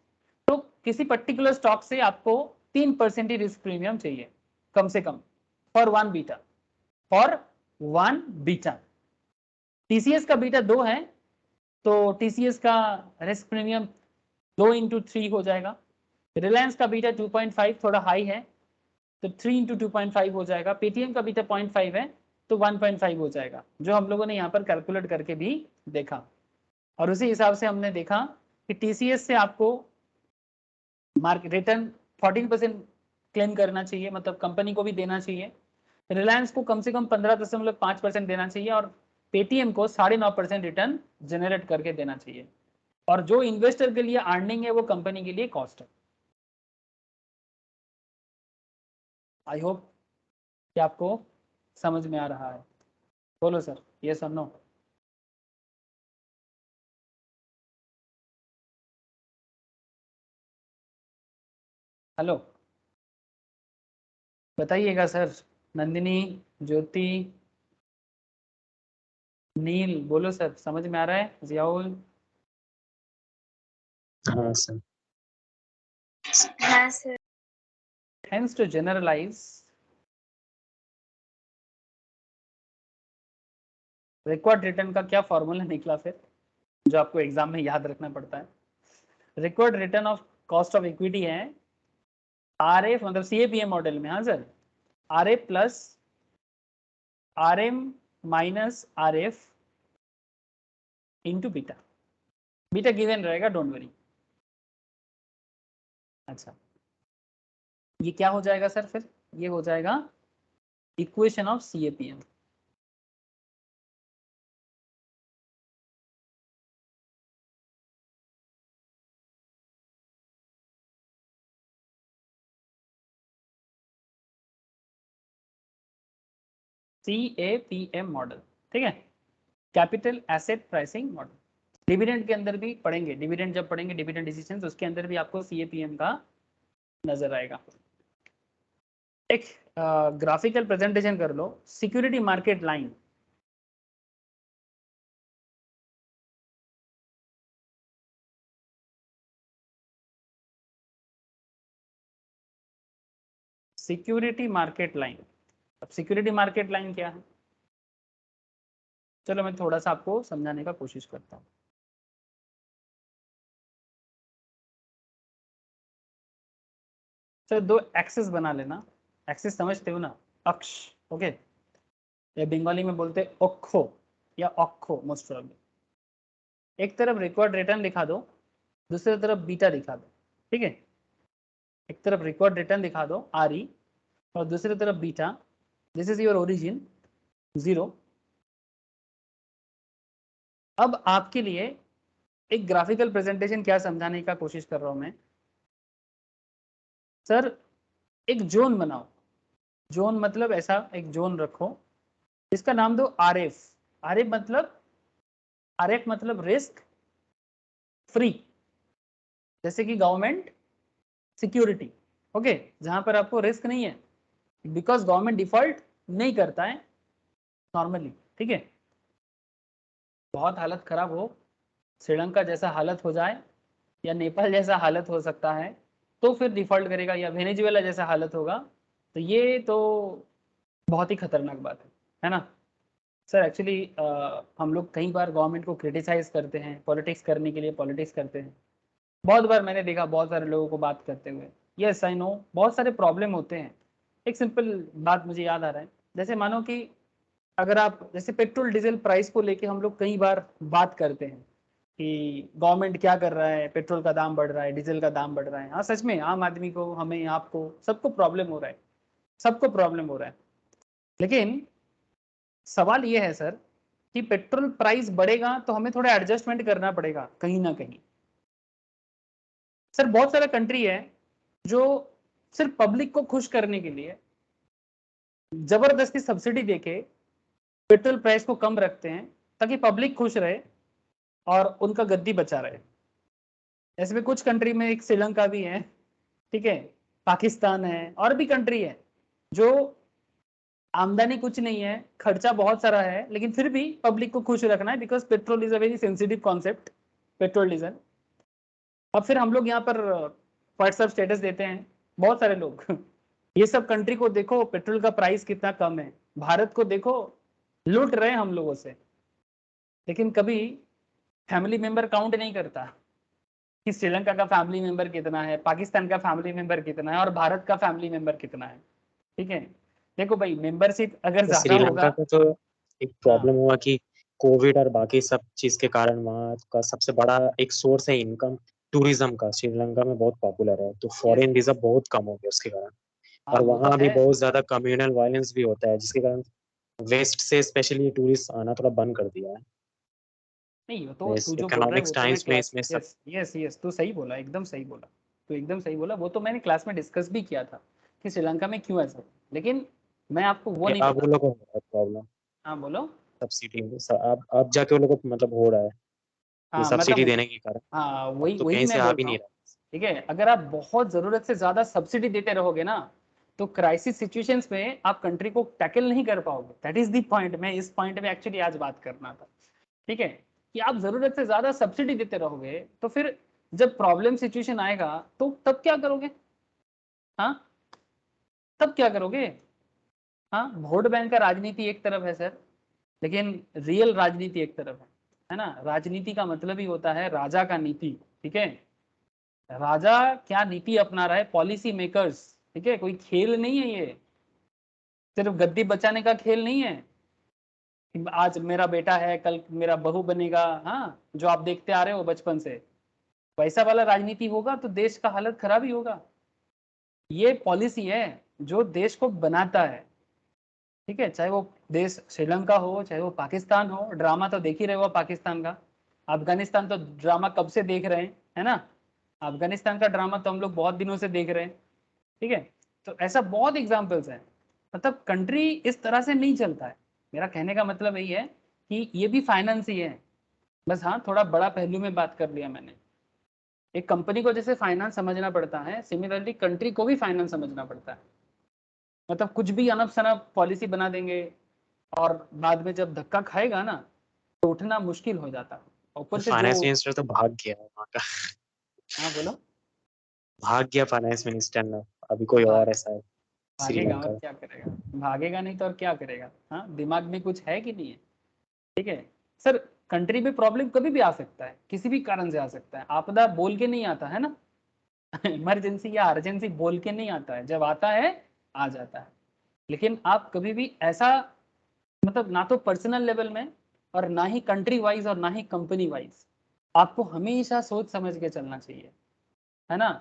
तो किसी particular stock से आपको 3% ही रिस्क प्रीमियम चाहिए कम से come for one beta, for one beta. TCS का बीटा 2 है तो टीसीएस का रिस्क प्रीमियम 2 into 3 हो जाएगा। रिलायंस का बीटा 2.5 थोड़ा हाई है तो 3 into 2.5 हो जाएगा। पेटीएम का बीटा 0.5 है तो 1.5 हो जाएगा, जो हम लोगों ने यहाँ पर कैलकुलेट करके भी देखा। और उसी हिसाब से हमने देखा कि टीसीएस से आपको मार्केट रिटर्न 14% क्लेम करना चाहिए, मतलब कंपनी को भी देना चाहिए। रिलायंस को कम से कम 15.5% देना चाहिए और पेटीएम को 9.5% रिटर्न जनरेट करके देना चाहिए। और जो इन्वेस्टर के लिए अर्निंग है वो कंपनी के लिए कॉस्ट है। आई होप कि आपको समझ में आ रहा है। बोलो सर, यस और नो? हेलो, बताइएगा सर। नंदिनी, ज्योति, नील, बोलो सर, समझ में आ रहा है? जियाउल? हाँ सर। हाँ sir. Hence to generalize, required return का क्या फॉर्मूला निकला फिर, जो आपको एग्जाम में याद रखना पड़ता है? Required return of cost of equity है आर एफ, मतलब सीएपीएम मॉडल में, हाँ sir, R F plus R M minus R F into beta. Beta given रहेगा, डोंट वरी। अच्छा, ये क्या हो जाएगा सर फिर? ये हो जाएगा equation of CAPM. CAPM model, ठीक है, capital asset pricing model. Dividend के अंदर भी पढ़ेंगे, डिविडेंड जब पढ़ेंगे डिविडेंड डिसीजंस, उसके अंदर भी आपको CAPM का नजर आएगा। एक ग्राफिकल प्रेजेंटेशन कर लो, security market line. Security market line, अब सिक्योरिटी मार्केट लाइन क्या है? चलो मैं थोड़ा सा आपको समझाने का कोशिश करता हूँ। सर दो एक्सिस बना लेना, एक्सिस समझते हो ना, अक्ष, ओके, या बंगाली में बोलते अक्षो या अक्षो मोस्ट प्रोबेबली। एक तरफ रिक्वायर्ड रिटर्न दिखा दो, दूसरी तरफ बीटा दिखा दो, ठीक है। एक तरफ रिक्वायर्ड रिटर्न दिखा दो RE और दूसरी तरफ beta, this is your origin 0। अब आपके लिए एक ग्राफिकल प्रेजेंटेशन क्या समझाने का कोशिश कर रहा हूं मैं सर, एक जोन बनाओ। जोन मतलब ऐसा एक जोन रखो, इसका नाम दो RF। RF मतलब रिस्क फ्री, जैसे कि गवर्नमेंट सिक्योरिटी, ओके, जहां पर आपको रिस्क नहीं है, बिकॉज गवर्नमेंट डिफॉल्ट नहीं करता है नॉर्मली, ठीक है। बहुत हालत खराब हो, श्रीलंका जैसा हालत हो जाए या नेपाल जैसा हालत हो सकता है तो फिर डिफॉल्ट करेगा, या वेनेजुएला जैसा हालत होगा, तो ये तो बहुत ही खतरनाक बात है ना सर। एक्चुअली हम लोग कई बार गवर्नमेंट को क्रिटिसाइज करते हैं, पॉलिटिक्स करने के लिए पॉलिटिक्स करते हैं। बहुत बार मैंने देखा बहुत सारे लोगों को बात करते हुए, यस आई नो, बहुत सारे प्रॉब्लम होते हैं। एक सिंपल बात मुझे याद आ रहा है, जैसे मानो कि अगर आप, जैसे पेट्रोल डीजल प्राइस को लेके हम लोग कई बार बात करते हैं कि गवर्नमेंट क्या कर रहा है, पेट्रोल का दाम बढ़ रहा है, डीजल का दाम बढ़ रहा है। हाँ सच में आम आदमी को, हमें, आपको, सबको प्रॉब्लम हो रहा है, सबको प्रॉब्लम हो रहा है। लेकिन सवाल ये है सर कि पेट्रोल प्राइस बढ़ेगा तो हमें थोड़ा एडजस्टमेंट करना पड़ेगा कहीं ना कहीं। सर बहुत सारा कंट्री है जो सिर्फ पब्लिक को खुश करने के लिए जबरदस्ती सब्सिडी देके पेट्रोल प्राइस को कम रखते हैं ताकि पब्लिक खुश रहे और उनका गद्दी बचा रहे। ऐसे में कुछ कंट्री में, एक श्रीलंका भी है, ठीक है, पाकिस्तान है, और भी कंट्री है जो आमदनी कुछ नहीं है, खर्चा बहुत सारा है, लेकिन फिर भी पब्लिक को खुश रखना है, because petrol is a very sensitive concept, petrol diesel. अब फिर हम लोग यहाँ पर व्हाट्सएप स्टेटस देते हैं बहुत सारे लोग ये सब कंट्री को देखो, पेट्रोल का प्राइस कितना कम है, भारत को देखो लूट रहे हैं हम लोगों से, लेकिन कभी फैमिली मेंबर काउंट नहीं करता कि श्रीलंका का फैमिली मेंबर कितना है, पाकिस्तान का फैमिली मेंबर कितना है, और भारत का फैमिली मेंबर कितना है। ठीक है, देखो भाई मेंबरशिप अगर तो ज्यादा श्रीलंका होगा, का तो एक हाँ प्रॉब्लम हुआ कि कोविड और बाकी सब चीज के कारण वहाँ का सबसे बड़ा एक सोर्स है इनकम टूरिज्म का, श्रीलंका में बहुत पॉपुलर है, तो यस, फॉरेन वीजा बहुत कम हो गया उसके कारण। हाँ और वो तो वहाँ भी है। बहुत ज्यादा कम्युनल वायलेंस भी होता है, जिसके कारण वेस्ट से स्पेशली टूरिस्ट आना थोड़ा बंद कर दिया है। नहीं, तो इस तू जो बोल रहा है वो इकोनॉमिक्स तो मैं टाइम्स में क्लास, इसमें सब यस यस यस, तू सही बोला, एकदम सही बोला, तू एकदम सही बोला, वो तो मैंने क्लास में डिस्कस भी किया था कि श्रीलंका में क्यों ऐसा, लेकिन मैं आपको वो नहीं अब बता वो लोग सकता। को हो रहा है प्रॉब्लम हाँ बोलो। सब्सिडी में। अब जाके वो लोग को मतलब हो रहा है ये हाँ सब्सिडी मतलब, देने के कारण। हाँ अब वही तो वही कहीं से मैं आ बोल भी रहा नहीं हूँ। रहा। ठीक है, अगर आप बहुत जरूरत से ज्यादा सब्सिडी देते रहोगे ना, तो क्राइसिस सिचुएशंस में आप कंट्री को टैकल नहीं कर पाओगे। दैट इज द पॉइंट, मैं इस पॉइंट में एक्चुअली आज बात करना था। ठीक है, कि आप जरूरत से ज्यादा सब्सिडी देते रहोगे तो फिर जब प्रॉब्लम सिचुएशन आएगा तो तब क्या करोगे? हाँ, तब क्या करोगे? हाँ, वोट बैंक का राजनीति एक तरफ है सर, लेकिन रियल राजनीति एक तरफ है ना। राजनीति का मतलब ही होता है राजा का नीति। ठीक है, राजा क्या नीति अपना रहा है, पॉलिसी मेकर्स। ठीक है, कोई खेल नहीं है ये, सिर्फ गद्दी बचाने का खेल नहीं है कि आज मेरा बेटा है कल मेरा बहू बनेगा, हाँ जो आप देखते आ रहे हो बचपन से, वैसा वाला राजनीति होगा तो देश का हालत खराब ही होगा। ये पॉलिसी है जो देश को बनाता है। ठीक है, चाहे वो देश श्रीलंका हो, चाहे वो पाकिस्तान हो, ड्रामा तो देख ही रहे हो पाकिस्तान का। अफगानिस्तान तो ड्रामा कब से देख रहे हैं, है ना। अफगानिस्तान का ड्रामा तो हम लोग बहुत दिनों से देख रहे हैं। ठीक है, तो ऐसा बहुत एग्जाम्पल्स हैं। मतलब कंट्री इस तरह से नहीं चलता है। मेरा कहने का मतलब यही है कि ये भी फाइनेंस ही है, बस हाँ थोड़ा बड़ा पहलू में बात कर लिया मैंने। एक कंपनी को जैसे फाइनेंस समझना पड़ता है, सिमिलरली कंट्री को भी फाइनेंस समझना पड़ता है। मतलब कुछ भी अनप शनप पॉलिसी बना देंगे और बाद में जब धक्का खाएगा ना तो उठना मुश्किल हो जाता है। ऊपर से जो, फाइनेंस मिनिस्टर तो भाग गया वहाँ का। हाँ बोलो। भाग गया फाइनेंस मिनिस्टर ना, अभी कोई और भाग ऐसा है भागेगा और श्रीलंका। क्या करेगा, भागेगा नहीं तो और क्या करेगा। हाँ, दिमाग में कुछ है कि नहीं है। ठीक है सर, कंट्री में प्रॉब्लम कभी भी आ सकता है, किसी भी कारण से आ सकता है। आपदा बोल के नहीं आता है ना इमरजेंसी या अर्जेंसी बोल के नहीं आता है, जब आता है आ जाता है। लेकिन आप कभी भी ऐसा, मतलब ना तो पर्सनल लेवल में और ना ही कंट्री वाइज और ना ही कंपनी वाइज, आपको हमेशा सोच समझ के चलना चाहिए, है ना।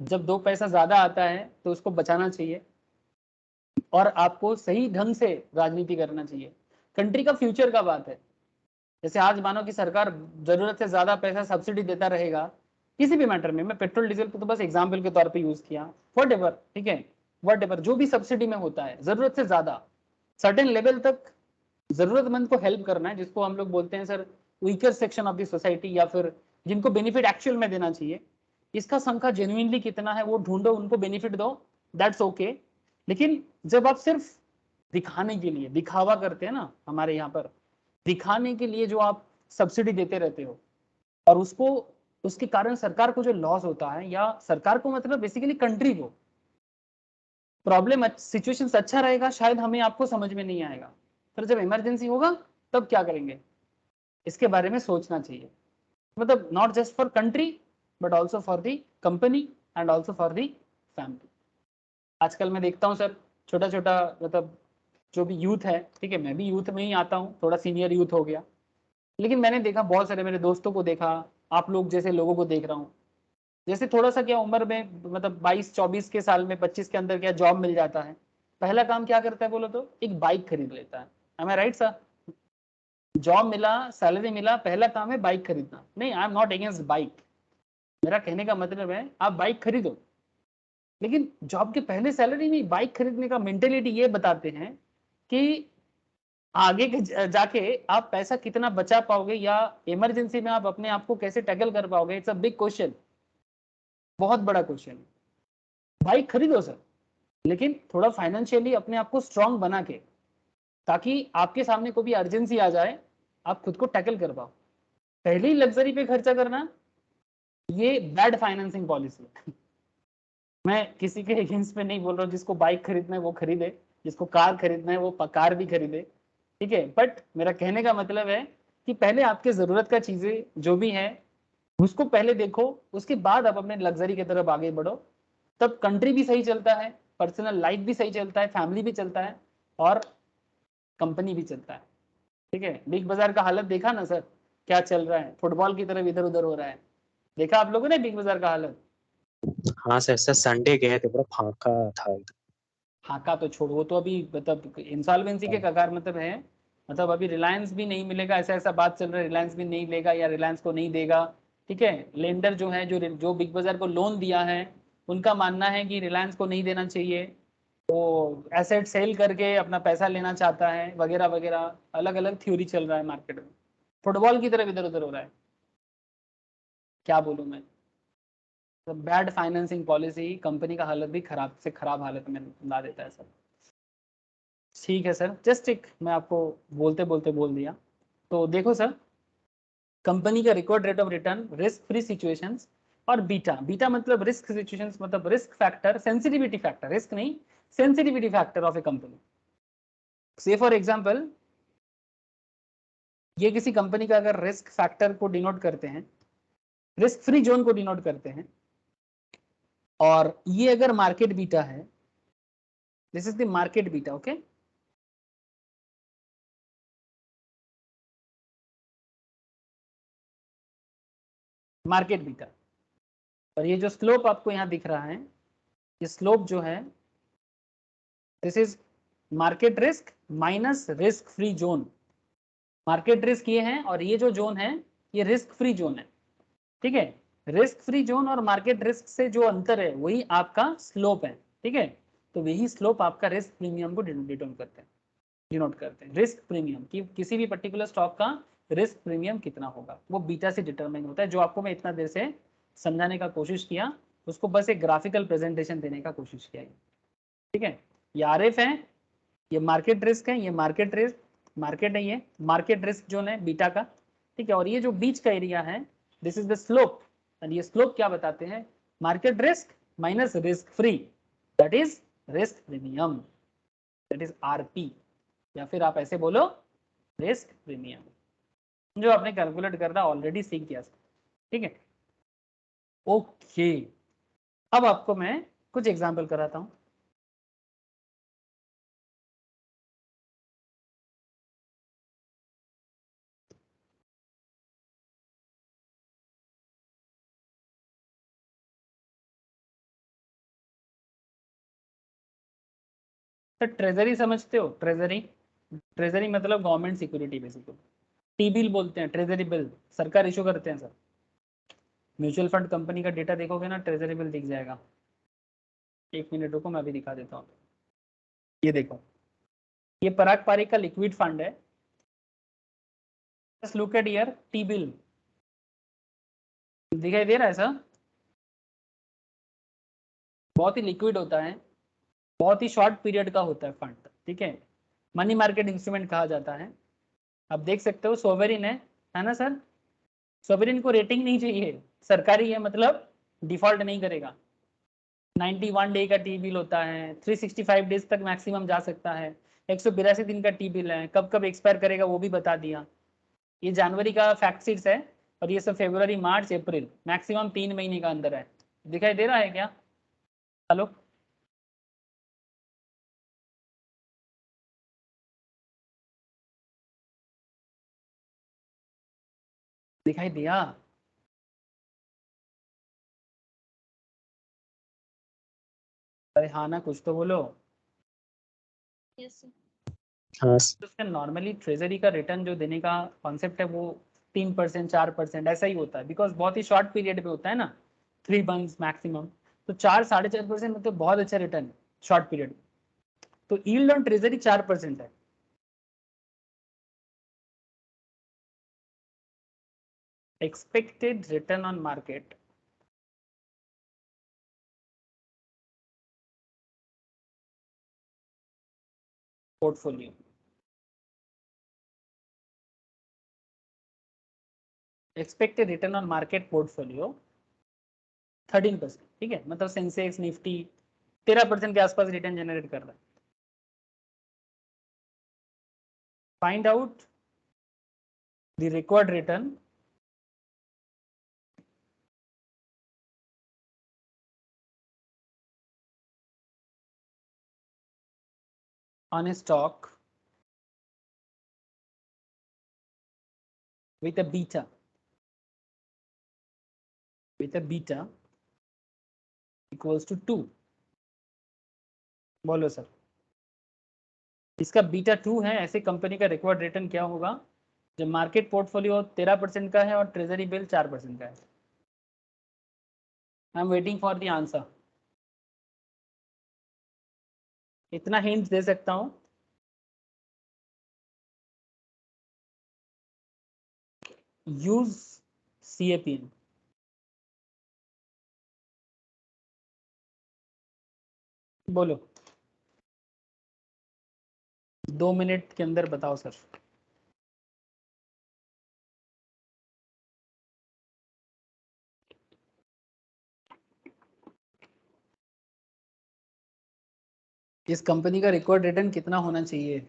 जब दो पैसा ज्यादा आता है तो उसको बचाना चाहिए, और आपको सही ढंग से राजनीति करना चाहिए। कंट्री का फ्यूचर का बात है। जैसे आज मानो कि सरकार जरूरत से ज्यादा पैसा सब्सिडी देता रहेगा किसी भी मैटर में, मैं पेट्रोल डीजल को तो बस एग्जाम्पल के तौर पे यूज किया, वट एवर, ठीक है, वट एवर जो भी सब्सिडी में होता है, जरूरत से ज्यादा सर्टेन लेवल तक जरूरतमंद को हेल्प करना है, जिसको हम लोग बोलते हैं sir weaker section of the society, या फिर जिनको बेनिफिट एक्चुअल में देना चाहिए। इसका संख्या जेन्युइनली कितना है वो ढूंढो, उनको बेनिफिट दो, दैट्स ओके। लेकिन जब आप सिर्फ दिखाने के लिए, दिखावा करते हैं ना हमारे यहाँ पर, दिखाने के लिए जो आप सब्सिडी देते रहते हो, और उसको, उसके कारण सरकार को जो लॉस होता है, या सरकार को मतलब बेसिकली कंट्री को प्रॉब्लम, सिचुएशन अच्छा रहेगा शायद हमें आपको समझ में नहीं आएगा, पर जब इमरजेंसी होगा तब क्या करेंगे, इसके बारे में सोचना चाहिए। मतलब not just for country but also for the company and also for the family. आजकल मैं देखता हूँ सर, छोटा छोटा मतलब जो भी यूथ है, ठीक है, मैं भी यूथ में ही आता हूँ, थोड़ा सीनियर यूथ हो गया, लेकिन मैंने देखा बहुत सारे मेरे दोस्तों को देखा, आप लोग जैसे लोगों को देख रहा हूँ, जैसे थोड़ा सा क्या उम्र में, मतलब 22-24 के साल में, 25 के अंदर क्या जॉब मिल जाता है, पहला काम क्या करता है बोलो तो एक बाइक खरीद लेता है। एम आई राइट सर? जॉब मिला, सैलरी मिला, पहला काम है बाइक खरीदना। नहीं, I am not against bike, मेरा कहने का मतलब है आप बाइक खरीदो, लेकिन जॉब के पहले सैलरी में बाइक खरीदने का मेंटेलिटी ये बताते हैं कि आगे के जाके आप पैसा कितना बचा पाओगे, या इमरजेंसी में आप अपने आप को कैसे टैकल कर पाओगे। इट्स अ बिग क्वेश्चन, बहुत बड़ा क्वेश्चन, बाइक खरीदो सर, लेकिन थोड़ा फाइनेंशियली अपने आप को स्ट्रांग बना के, ताकि आपके सामने कोई भी अर्जेंसी आ जाए आप खुद को टैकल कर पाओ। पहले ही लग्जरी पे खर्चा करना, ये बैड फाइनेंसिंग पॉलिसी है। मैं किसी के अगेंस्ट पे नहीं बोल रहा हूँ, जिसको बाइक खरीदना है वो खरीदे, जिसको कार खरीदना है वो कार भी खरीदे, ठीक है। बट मेरा कहने का मतलब है कि पहले आपके जरूरत का चीजें जो भी है उसको पहले देखो, उसके बाद आप अपने लग्जरी की तरफ आगे बढ़ो। तब कंट्री भी सही चलता है, पर्सनल लाइफ भी सही चलता है, फैमिली भी चलता है और कंपनी भी चलता है, ठीक है। बिग बाजार का हालत देखा ना सर, क्या चल रहा है, फुटबॉल की तरफ इधर उधर हो रहा है। देखा आप लोगों ने बिग बाजार का हालत? हाँ सर, संडे गए थे, पूरा फाका था एकदम। फाका तो छोड़, वो तो अभी मतलब इंसॉल्वेंसी के कगार मतलब है, मतलब अभी रिलायंस भी नहीं मिलेगा, ऐसा ऐसा बात चल रहा है, रिलायंस भी नहीं लेगा या रिलायंस को नहीं देगा, ठीक है। लेंडर जो है, जो बिग बाजार को लोन दिया है, उनका मानना है कि रिलायंस को नहीं देना चाहिए, वो एसेट सेल करके अपना पैसा लेना चाहता है वगैरह वगैरह, अलग अलग थ्योरी चल रहा है मार्केट में। फुटबॉल की तरफ इधर उधर हो रहा है, क्या बोलूँ मैं। तो बैड फाइनेंसिंग पॉलिसी कंपनी का हालत भी खराब से खराब हालत में ला देता है सर। ठीक है सर, जस्ट एक मैं आपको बोलते बोलते बोल दिया। तो देखो सर, कंपनी का record rate of return, risk free situations और बीटा। बीटा मतलब रिस्क सिचुएशंस, मतलब risk factor, sensitivity factor, risk नहीं, sensitivity factor of a company. Say for example, ये किसी कंपनी का अगर रिस्क फैक्टर को डिनोट करते हैं, रिस्क फ्री जोन को डिनोट करते हैं, और ये अगर मार्केट बीटा है, this is the market beta, okay. Market beta, और ये जो स्लोप आपको यहाँ दिख रहा है, ये स्लोप जो है, this is market risk minus risk free zone. Market risk ये है और ये जो जोन है ये रिस्क फ्री जोन है, ठीक है। रिस्क फ्री जोन और मार्केट रिस्क से जो अंतर है वही आपका स्लोप है, ठीक है। तो यही स्लोप आपका रिस्क प्रीमियम को डिनोट करते हैं। रिस्क प्रीमियम कि किसी भी पर्टिकुलर स्टॉक का रिस्क प्रीमियम कितना होगा, वो बीटा से डिटरमाइन होता है। जो आपको मैं इतना देर से समझाने का कोशिश किया, उसको बस एक ग्राफिकल प्रेजेंटेशन देने का कोशिश किया, ठीक है। ये आरएफ है, ये मार्केट रिस्क है, ये मार्केट रिस्क, मार्केट है, ये मार्केट रिस्क जोन है बीटा का, ठीक है। और ये जो बीच का एरिया है, दिस इज द स्लोप, और ये स्लोप क्या बताते हैं, market risk minus risk free, that is risk premium, that is RP, या फिर आप ऐसे बोलो रिस्क प्रीमियम, जो आपने कैलकुलेट करना ऑलरेडी सीख गया, ठीक है। ओके, अब आपको मैं कुछ एग्जांपल कराता हूं। सर ट्रेजरी समझते हो? ट्रेजरी, ट्रेजरी मतलब government security basically. T bill बोलते हैं, ट्रेजरी बिल सरकार इशू करते हैं सर। म्यूचुअल फंड कंपनी का डेटा देखोगे ना, ट्रेजरी बिल दिख जाएगा। एक मिनट रुको, मैं अभी दिखा देता हूँ। ये देखो, ये पराग पारिक का लिक्विड फंड है। Just look at here, T bill दिखाई दे रहा है सर? बहुत ही लिक्विड होता है, बहुत ही शॉर्ट पीरियड का होता है फंड, ठीक है। मनी मार्केट इंस्ट्रूमेंट कहा जाता है। आप देख सकते हो सोवरिन है ना सर? सोवरिन को रेटिंग नहीं चाहिए, सरकारी है मतलब डिफॉल्ट नहीं करेगा। 91 डे का टी बिल होता है, 365 डेज तक मैक्सिमम जा सकता है, 182 दिन का टी बिल है, कब कब एक्सपायर करेगा वो भी बता दिया। ये जनवरी का फैक्ट शीट्स है, और ये सब फरवरी मार्च अप्रैल, मैक्सिमम 3 महीने का अंदर है। दिखाई दे रहा है क्या? हेलो, दिखाई दिया? अरे हाँ ना, कुछ तो बोलो। Yes, sir. हाँ तो उसका नॉर्मली ट्रेजरी का रिटर्न जो देने का कॉन्सेप्ट है वो 3% 4% ऐसा ही होता है, बिकॉज बहुत ही शॉर्ट पीरियड पे होता है ना, 3 मंथ्स मैक्सिमम। तो 4 साढ़े 4% मतलब बहुत अच्छा रिटर्न शॉर्ट पीरियड। तो यील्ड ऑन ट्रेजरी 4% है। Expected return on market portfolio. Expected return on market portfolio 13%, ठीक है, मतलब सेंसेक्स निफ्टी 13% के आसपास रिटर्न जनरेट कर रहा है। Find out the required return on a stock with a beta equals to 2। बोलो सर, इसका बीटा 2 है, ऐसे कंपनी का रिक्वायर्ड रिटर्न क्या होगा जब मार्केट पोर्टफोलियो 13% का है और ट्रेजरी बिल 4% का है। I am waiting for the answer. इतना हिंट दे सकता हूं, यूज CAPM। बोलो 2 मिनट के अंदर बताओ सर। इस कंपनी का रिकॉर्ड रिटर्न कितना होना चाहिए?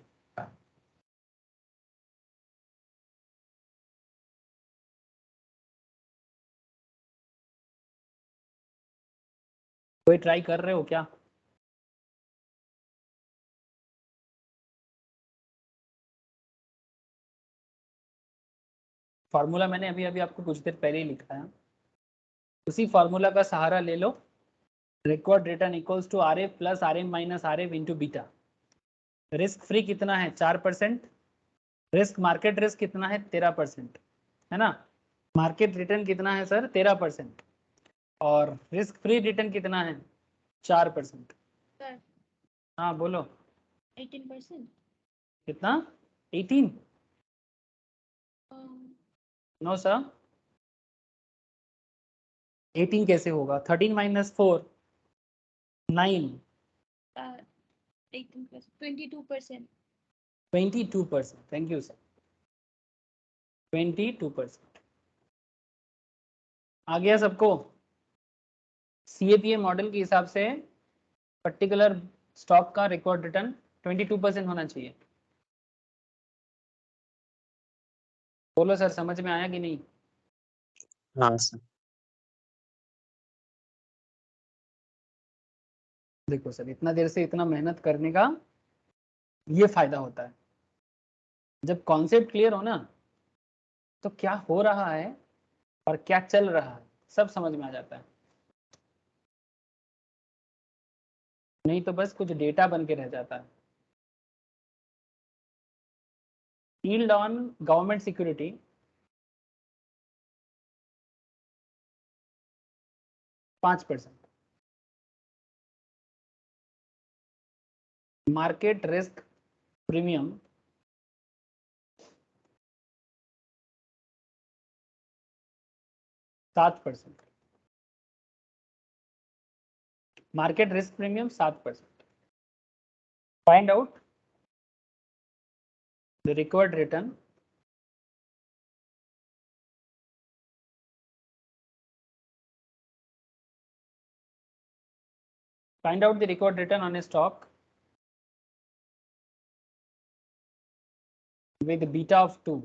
कोई ट्राई कर रहे हो क्या? फार्मूला मैंने अभी अभी आपको कुछ देर पहले ही लिखा है, उसी फार्मूला का सहारा ले लो। Record return equals to R F plus R M minus R F into beta. Risk free कितना है? 4%। रिस्क मार्केट रिस्क कितना है? 13%, है ना। मार्केट रिटर्न कितना है सर? 13%। और रिस्क फ्री रिटर्न कितना है? 4%। सर हाँ बोलो 18%। कितना? 18? नो सर, 18 कैसे होगा? 13 माइनस 4 9। 18%, 22%। 22%, thank you sir, 22%। आ गया सबको? CAPM मॉडल के हिसाब से पर्टिकुलर स्टॉक का रिकॉर्ड रिटर्न 22% होना चाहिए। बोलो सर, समझ में आया कि नहीं? हाँ सर। देखो सर, इतना देर से इतना मेहनत करने का ये फायदा होता है। जब कॉन्सेप्ट क्लियर हो ना, तो क्या हो रहा है और क्या चल रहा है सब समझ में आ जाता है। नहीं तो बस कुछ डेटा बन के रह जाता है। Yield on government security 5%। Market risk premium 7%। Market risk premium 7%। Find out the required return on a stock with beta of 2,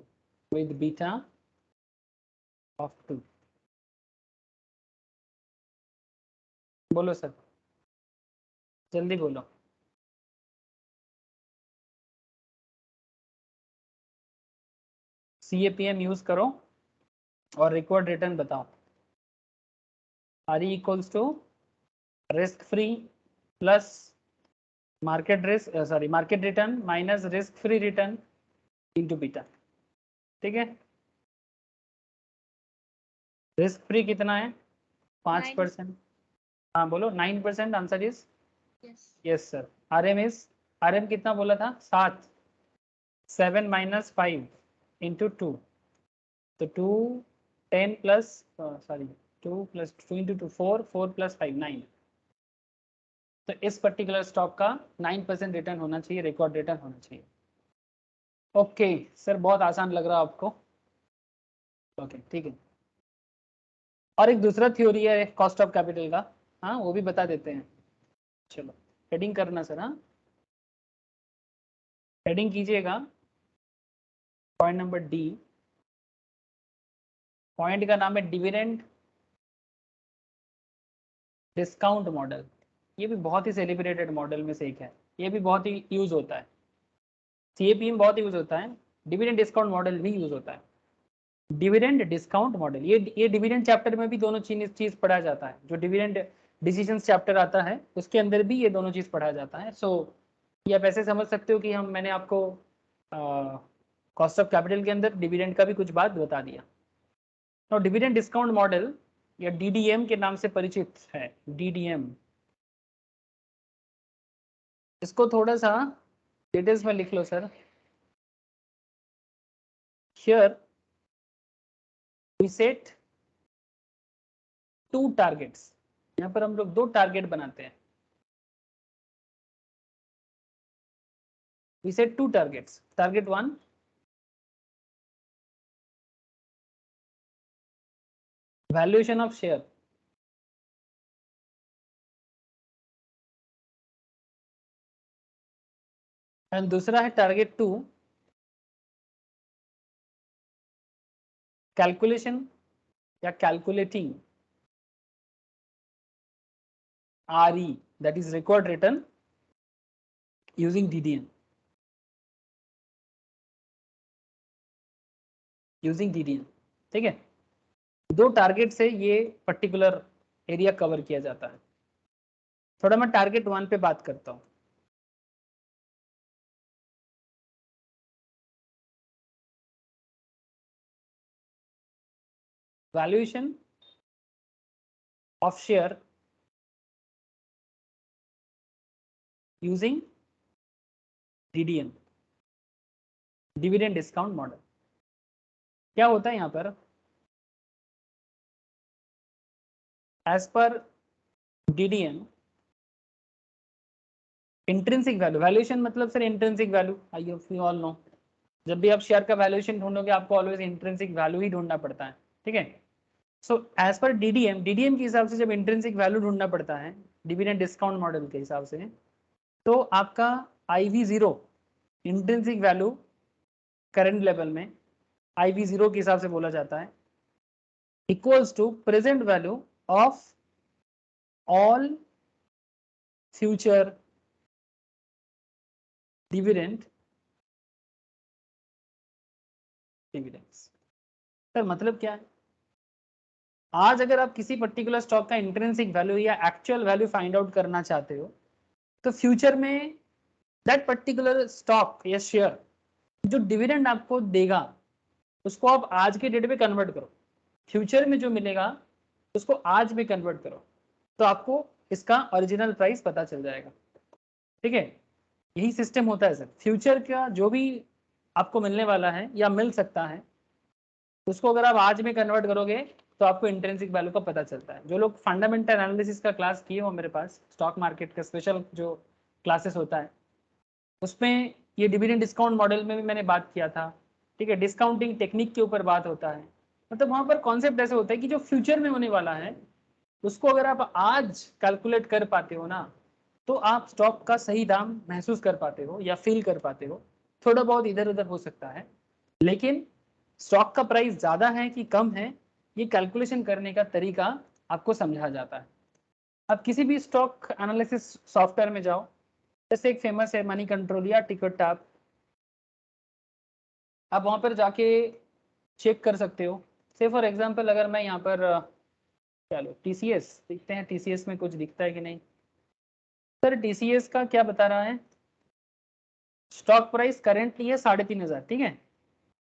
with beta of 2। बोलो सर, जल्दी बोलो। CAPM यूज करो और रिकॉर्ड रिटर्न बताओ। RE equals to risk free plus market risk, sorry market return minus risk free return into beta, ठीक है। Risk free कितना है? 5%। हाँ बोलो 9%। Answer is yes sir. RM कितना बोला था? 7। 7 माइनस 5 इंटू 2, तो 2 10 plus sorry 2 plus 2 into 2 4 4 plus 5 9। तो इस पर्टिकुलर स्टॉक का 9% रिटर्न होना चाहिए, रिकॉर्ड रिटर्न होना चाहिए। ओके सर, बहुत आसान लग रहा है आपको? ओके ठीक है। और एक दूसरा थ्योरी है कॉस्ट ऑफ कैपिटल का, हाँ वो भी बता देते हैं। चलो हेडिंग करना सर, हाँ हेडिंग कीजिएगा पॉइंट नंबर डी। पॉइंट का नाम है डिविडेंड डिस्काउंट मॉडल। ये भी बहुत ही सेलिब्रेटेड मॉडल में से एक है, ये भी बहुत ही यूज होता है, सीएपी में बहुत यूज होता है, डिविडेंड डिस्काउंट मॉडल भी यूज होता है। डिविडेंड डिस्काउंट मॉडल, ये डिविडेंड चैप्टर में भी दोनों चीज पढ़ा जाता है। जो डिविडेंड डिसीजन चैप्टर आता है उसके अंदर भी ये दोनों चीज पढ़ा जाता है। सो ये आप ऐसे समझ सकते हो कि मैंने आपको कॉस्ट ऑफ कैपिटल के अंदर डिविडेंड का भी कुछ बात बता दिया। तो डिविडेंड डिस्काउंट मॉडल या डीडीएम के नाम से परिचित है। डीडीएम, इसको थोड़ा सा डिटेल्स में लिख लो sir. Here we set 2 targets, यहाँ पर हम लोग 2 टारगेट बनाते हैं। We set 2 targets. Target 1, valuation of share, and दूसरा है टारगेट 2, कैलकुलेशन या calculating RE, that is record return using DDM, using DDM। ठीक है, 2 टारगेट से ये पर्टिकुलर एरिया कवर किया जाता है। थोड़ा मैं टारगेट 1 पे बात करता हूँ। Valuation of share using DDM, dividend discount model. क्या होता है यहाँ पर, as per DDM intrinsic value, valuation मतलब sir intrinsic value, I you all know. जब भी आप शेयर का वैल्यूएशन ढूंढोगे आपको ऑलवेज इंट्रिंसिक वैल्यू ही ढूंढना पड़ता है। ठीक है, सो एज पर डीडीएम के हिसाब से जब इंट्रिंसिक वैल्यू ढूंढना पड़ता है डिविडेंड डिस्काउंट मॉडल के हिसाब से, तो आपका IV0 intrinsic value current level में IV0 के हिसाब से बोला जाता है, equals to present value of all future dividend dividends. Sir मतलब क्या है, आज अगर आप किसी पर्टिकुलर स्टॉक का इंट्रिंसिक वैल्यू या एक्चुअल वैल्यू फाइंड आउट करना चाहते हो तो फ्यूचर में दैट पर्टिकुलर स्टॉक या शेयर जो डिविडेंड आपको देगा उसको आप आज के डेट पे कन्वर्ट करो, फ्यूचर में जो मिलेगा उसको आज में कन्वर्ट करो, तो आपको इसका ओरिजिनल प्राइस पता चल जाएगा। ठीक है, यही सिस्टम होता है सर। फ्यूचर का जो भी आपको मिलने वाला है या मिल सकता है उसको अगर आप आज में कन्वर्ट करोगे तो आपको इंट्रिंसिक वैल्यू का पता चलता है। जो लोग फंडामेंटल एनालिसिस का क्लास किए हो मेरे पास, स्टॉक मार्केट का स्पेशल जो क्लासेस होता है उसमें ये डिविडेंड डिस्काउंट मॉडल में भी मैंने बात किया था। ठीक है, डिस्काउंटिंग टेक्निक के ऊपर बात होता है। मतलब वहां पर कॉन्सेप्ट ऐसे होता है कि जो फ्यूचर में होने वाला है उसको अगर आप आज कैलकुलेट कर पाते हो ना तो आप स्टॉक का सही दाम महसूस कर पाते हो या फील कर पाते हो। थोड़ा बहुत इधर उधर हो सकता है लेकिन स्टॉक का प्राइस ज्यादा है कि कम है ये कैलकुलेशन करने का तरीका आपको समझा जाता है। अब किसी भी स्टॉक एनालिसिस सॉफ्टवेयर में जाओ, जैसे एक फेमस है मनी कंट्रोल या टिकट टैप, आप वहां पर जाके चेक कर सकते हो। से फॉर एग्जांपल अगर मैं यहाँ पर चलो TCS देखते हैं, TCS में कुछ दिखता है कि नहीं। सर TCS का क्या बता रहा है, स्टॉक प्राइस करेंटली है 3,500। ठीक है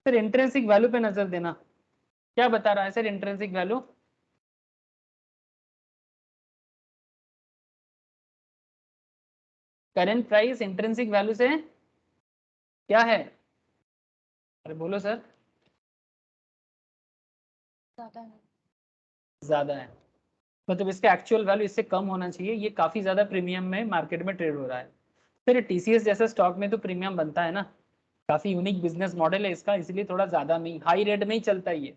सर, इंट्रिंसिक वैल्यू पे नजर देना, क्या बता रहा है sir intrinsic value, current price intrinsic value से क्या है, अरे बोलो सर, ज़्यादा है। ज्यादा है। मतलब इसका एक्चुअल वैल्यू इससे कम होना चाहिए, ये काफी ज्यादा प्रीमियम में मार्केट में ट्रेड हो रहा है। फिर टीसीएस जैसे स्टॉक में तो प्रीमियम बनता है ना, काफी यूनिक बिजनेस मॉडल है इसका, इसलिए थोड़ा ज्यादा में हाई रेट में ही चलता है ये।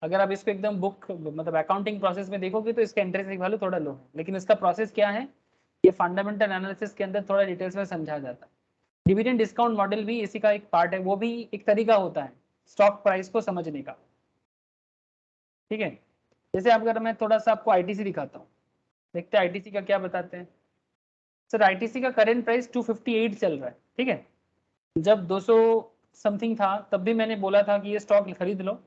अगर आप इसको एकदम बुक मतलब अकाउंटिंग प्रोसेस में देखोगे तो इसका इंटरेस्ट वैल्यू थोड़ा लो है, लेकिन इसका प्रोसेस क्या है ये फंडामेंटल एनालिसिस के अंदर थोड़ा डिटेल्स में समझा जाता है। डिविडेंड डिस्काउंट मॉडल भी इसी का एक पार्ट है, वो भी एक तरीका होता है स्टॉक प्राइस को समझने का। ठीक है, जैसे अगर मैं थोड़ा सा आपको आईटीसी दिखाता हूँ, देखते हैं आईटीसी का क्या बताते हैं। सर आईटीसी का करेंट प्राइस 258 चल रहा है। ठीक है, जब 200 समथिंग था तब भी मैंने बोला था कि ये स्टॉक खरीद लो।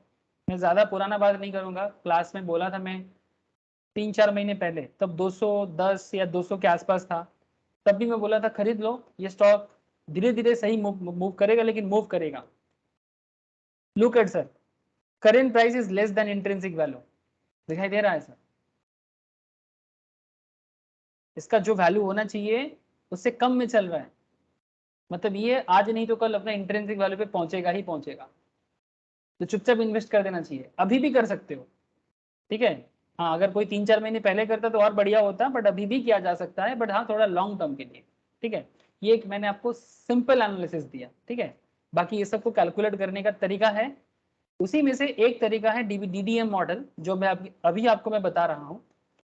मैं ज़्यादा पुराना बात नहीं करूंगा, क्लास में बोला था मैं 3-4 महीने पहले, तब 210 या 200 के आसपास था, तब भी मैं बोला था खरीद लो ये स्टॉक, धीरे धीरे सही मूव करेगा, लेकिन मूव करेगा। Look at sir, current price is less than intrinsic value, दिखाई दे रहा है सर? इसका जो वैल्यू होना चाहिए उससे कम में चल रहा है, मतलब ये आज नहीं तो कल अपना इंट्रिंसिक वैल्यू पे पहुंचेगा ही पहुंचेगा। तो चुपचाप इन्वेस्ट कर देना चाहिए, अभी भी कर सकते हो। ठीक है, हाँ अगर कोई 3-4 महीने पहले करता तो और बढ़िया होता, बट अभी भी किया जा सकता है, बट हाँ थोड़ा लॉन्ग टर्म के लिए। ठीक है, ये एक मैंने आपको सिंपल एनालिसिस दिया। ठीक है, बाकी ये सबको कैलकुलेट करने का तरीका है, उसी में से एक तरीका है डीडीएम मॉडल, जो मैं अभी आपको मैं बता रहा हूँ।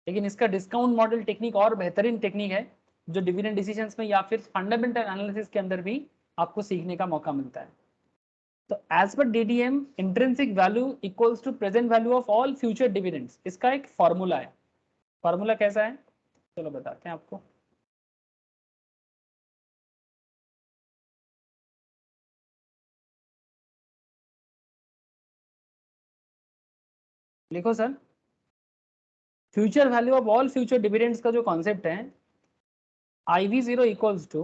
लेकिन इसका डिस्काउंट मॉडल टेक्निक और बेहतरीन टेक्निक है, जो डिविडेंड डिसीजंस में या फिर फंडामेंटल एनालिसिस के अंदर भी आपको सीखने का मौका मिलता है। तो as per DDM intrinsic value equals to present value of all future dividends, इसका एक फॉर्मूला है। फॉर्मूला कैसा है चलो बताते हैं आपको। लिखो sir, future value of all future dividends का जो कॉन्सेप्ट है, IV0 equals to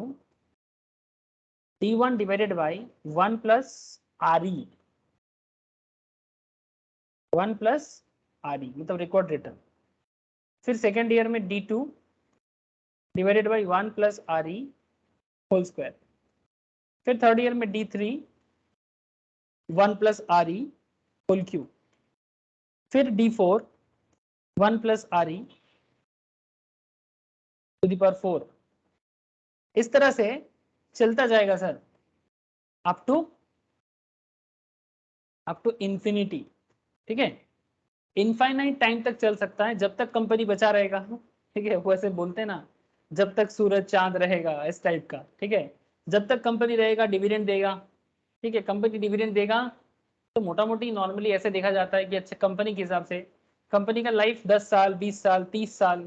D1 divided by 1 plus RE, 1 plus RE मतलब रिकॉर्ड रिटर्न। फिर सेकेंड ईयर में D2 divided by 1 plus RE whole square. फिर थर्ड ईयर में D3 1 plus RE whole cube. फिर D4 1 plus RE to the power 4। इस तरह से चलता जाएगा सर अप टू इंफिनिटी। ठीक है, इनफाइनाइट टाइम तक चल सकता है जब तक कंपनी बचा रहेगा। ठीक है, वो ऐसे बोलते हैं ना, जब तक सूरज चांद रहेगा, इस टाइप का। ठीक है, जब तक कंपनी रहेगा डिविडेंड देगा। ठीक है, कंपनी डिविडेंड देगा तो मोटा मोटी नॉर्मली ऐसे देखा जाता है कि अच्छा कंपनी के हिसाब से कंपनी का लाइफ 10 साल 20 साल 30 साल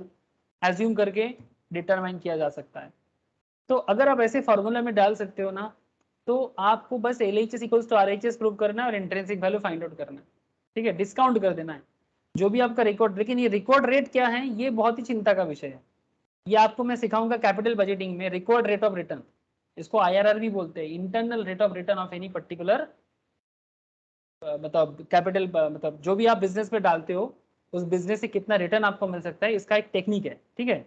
एज्यूम करके डिटरमाइन किया जा सकता है। तो अगर आप ऐसे फॉर्मूला में डाल सकते हो ना, तो आपको बस LHS equals to RHS prove करना है और इंट्रिंसिक वैल्यू फाइंड आउट करना है। ठीक है, डिस्काउंट कर देना है जो भी आपका रिकॉर्ड। लेकिन ये रिकॉर्ड रेट क्या है, ये बहुत ही चिंता का विषय है। ये आपको मैं सिखाऊंगा कैपिटल बजटिंग में, रिकॉर्ड रेट ऑफ रिटर्न, इसको IRR भी बोलते हैं, internal rate of return of any particular मतलब कैपिटल, मतलब जो भी आप बिजनेस में डालते हो उस बिजनेस से कितना रिटर्न आपको मिल सकता है, इसका एक टेक्निक है। ठीक है,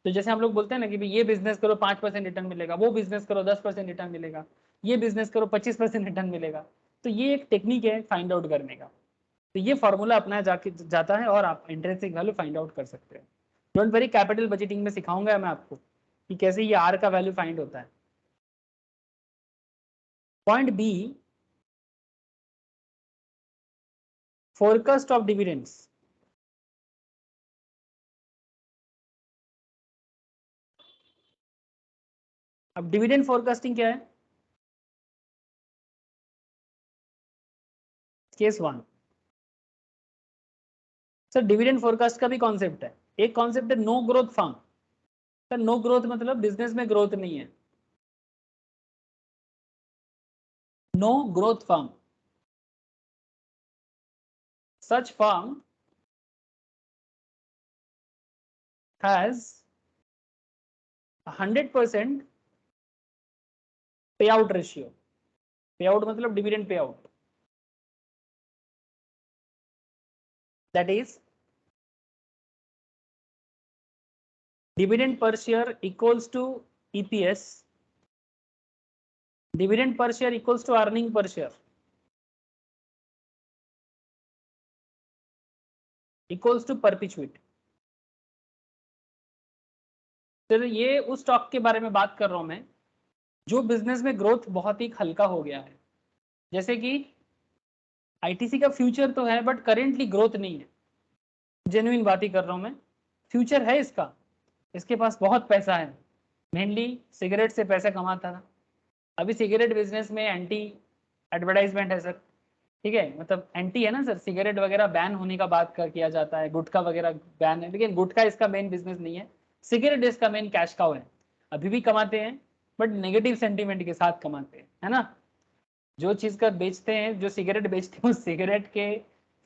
तो जैसे हम लोग बोलते हैं ना कि भाई ये बिजनेस करो 5% रिटर्न मिलेगा, वो बिजनेस करो 10% रिटर्न मिलेगा, ये बिजनेस करो 25% रिटर्न मिलेगा। तो ये एक टेक्निक है फाइंड आउट करने का। तो ये फॉर्मूला अपनाया जाता है और आप इंट्रिंसिक वैल्यू फाइंड आउट कर सकते हैं। डोंट वरी, कैपिटल बजटिंग में सिखाऊंगा मैं आपको कि कैसे ये R का वैल्यू फाइंड होता है। Point B, forecast of dividends. अब डिविडेंड फोरकास्टिंग क्या है? केस 1 सर, डिविडेंड फोरकास्ट का भी कॉन्सेप्ट है। एक कॉन्सेप्ट है no growth firm. Sir no growth मतलब बिजनेस में ग्रोथ नहीं है, no growth firm. Such firm has 100% payout ratio. Payout मतलब dividend payout, that is dividend per share equals to EPS, dividend per share equals to earning per share equals to perpetuity. तो ये उस stock के बारे में बात कर रहा हूँ मैं जो बिजनेस में ग्रोथ बहुत ही हल्का हो गया है। जैसे कि आईटीसी का फ्यूचर तो है बट करेंटली ग्रोथ नहीं है, जेन्युइन बात ही कर रहा हूँ मैं। फ्यूचर है इसका, इसके पास बहुत पैसा है, मेनली सिगरेट से पैसा कमाता था। अभी सिगरेट बिजनेस में एंटी एडवर्टाइजमेंट है सर, ठीक है, मतलब एंटी है ना सर, सिगरेट वगैरह बैन होने का बात किया जाता है, गुटखा वगैरह बैन है, लेकिन गुटखा इसका मेन बिजनेस नहीं है, सिगरेट इसका मेन कैश काउ है। अभी भी कमाते हैं बट नेगेटिव सेंटीमेंट के साथ कमाते हैं, है ना। जो चीज का बेचते हैं, जो सिगरेट बेचते हैं, उस सिगरेट के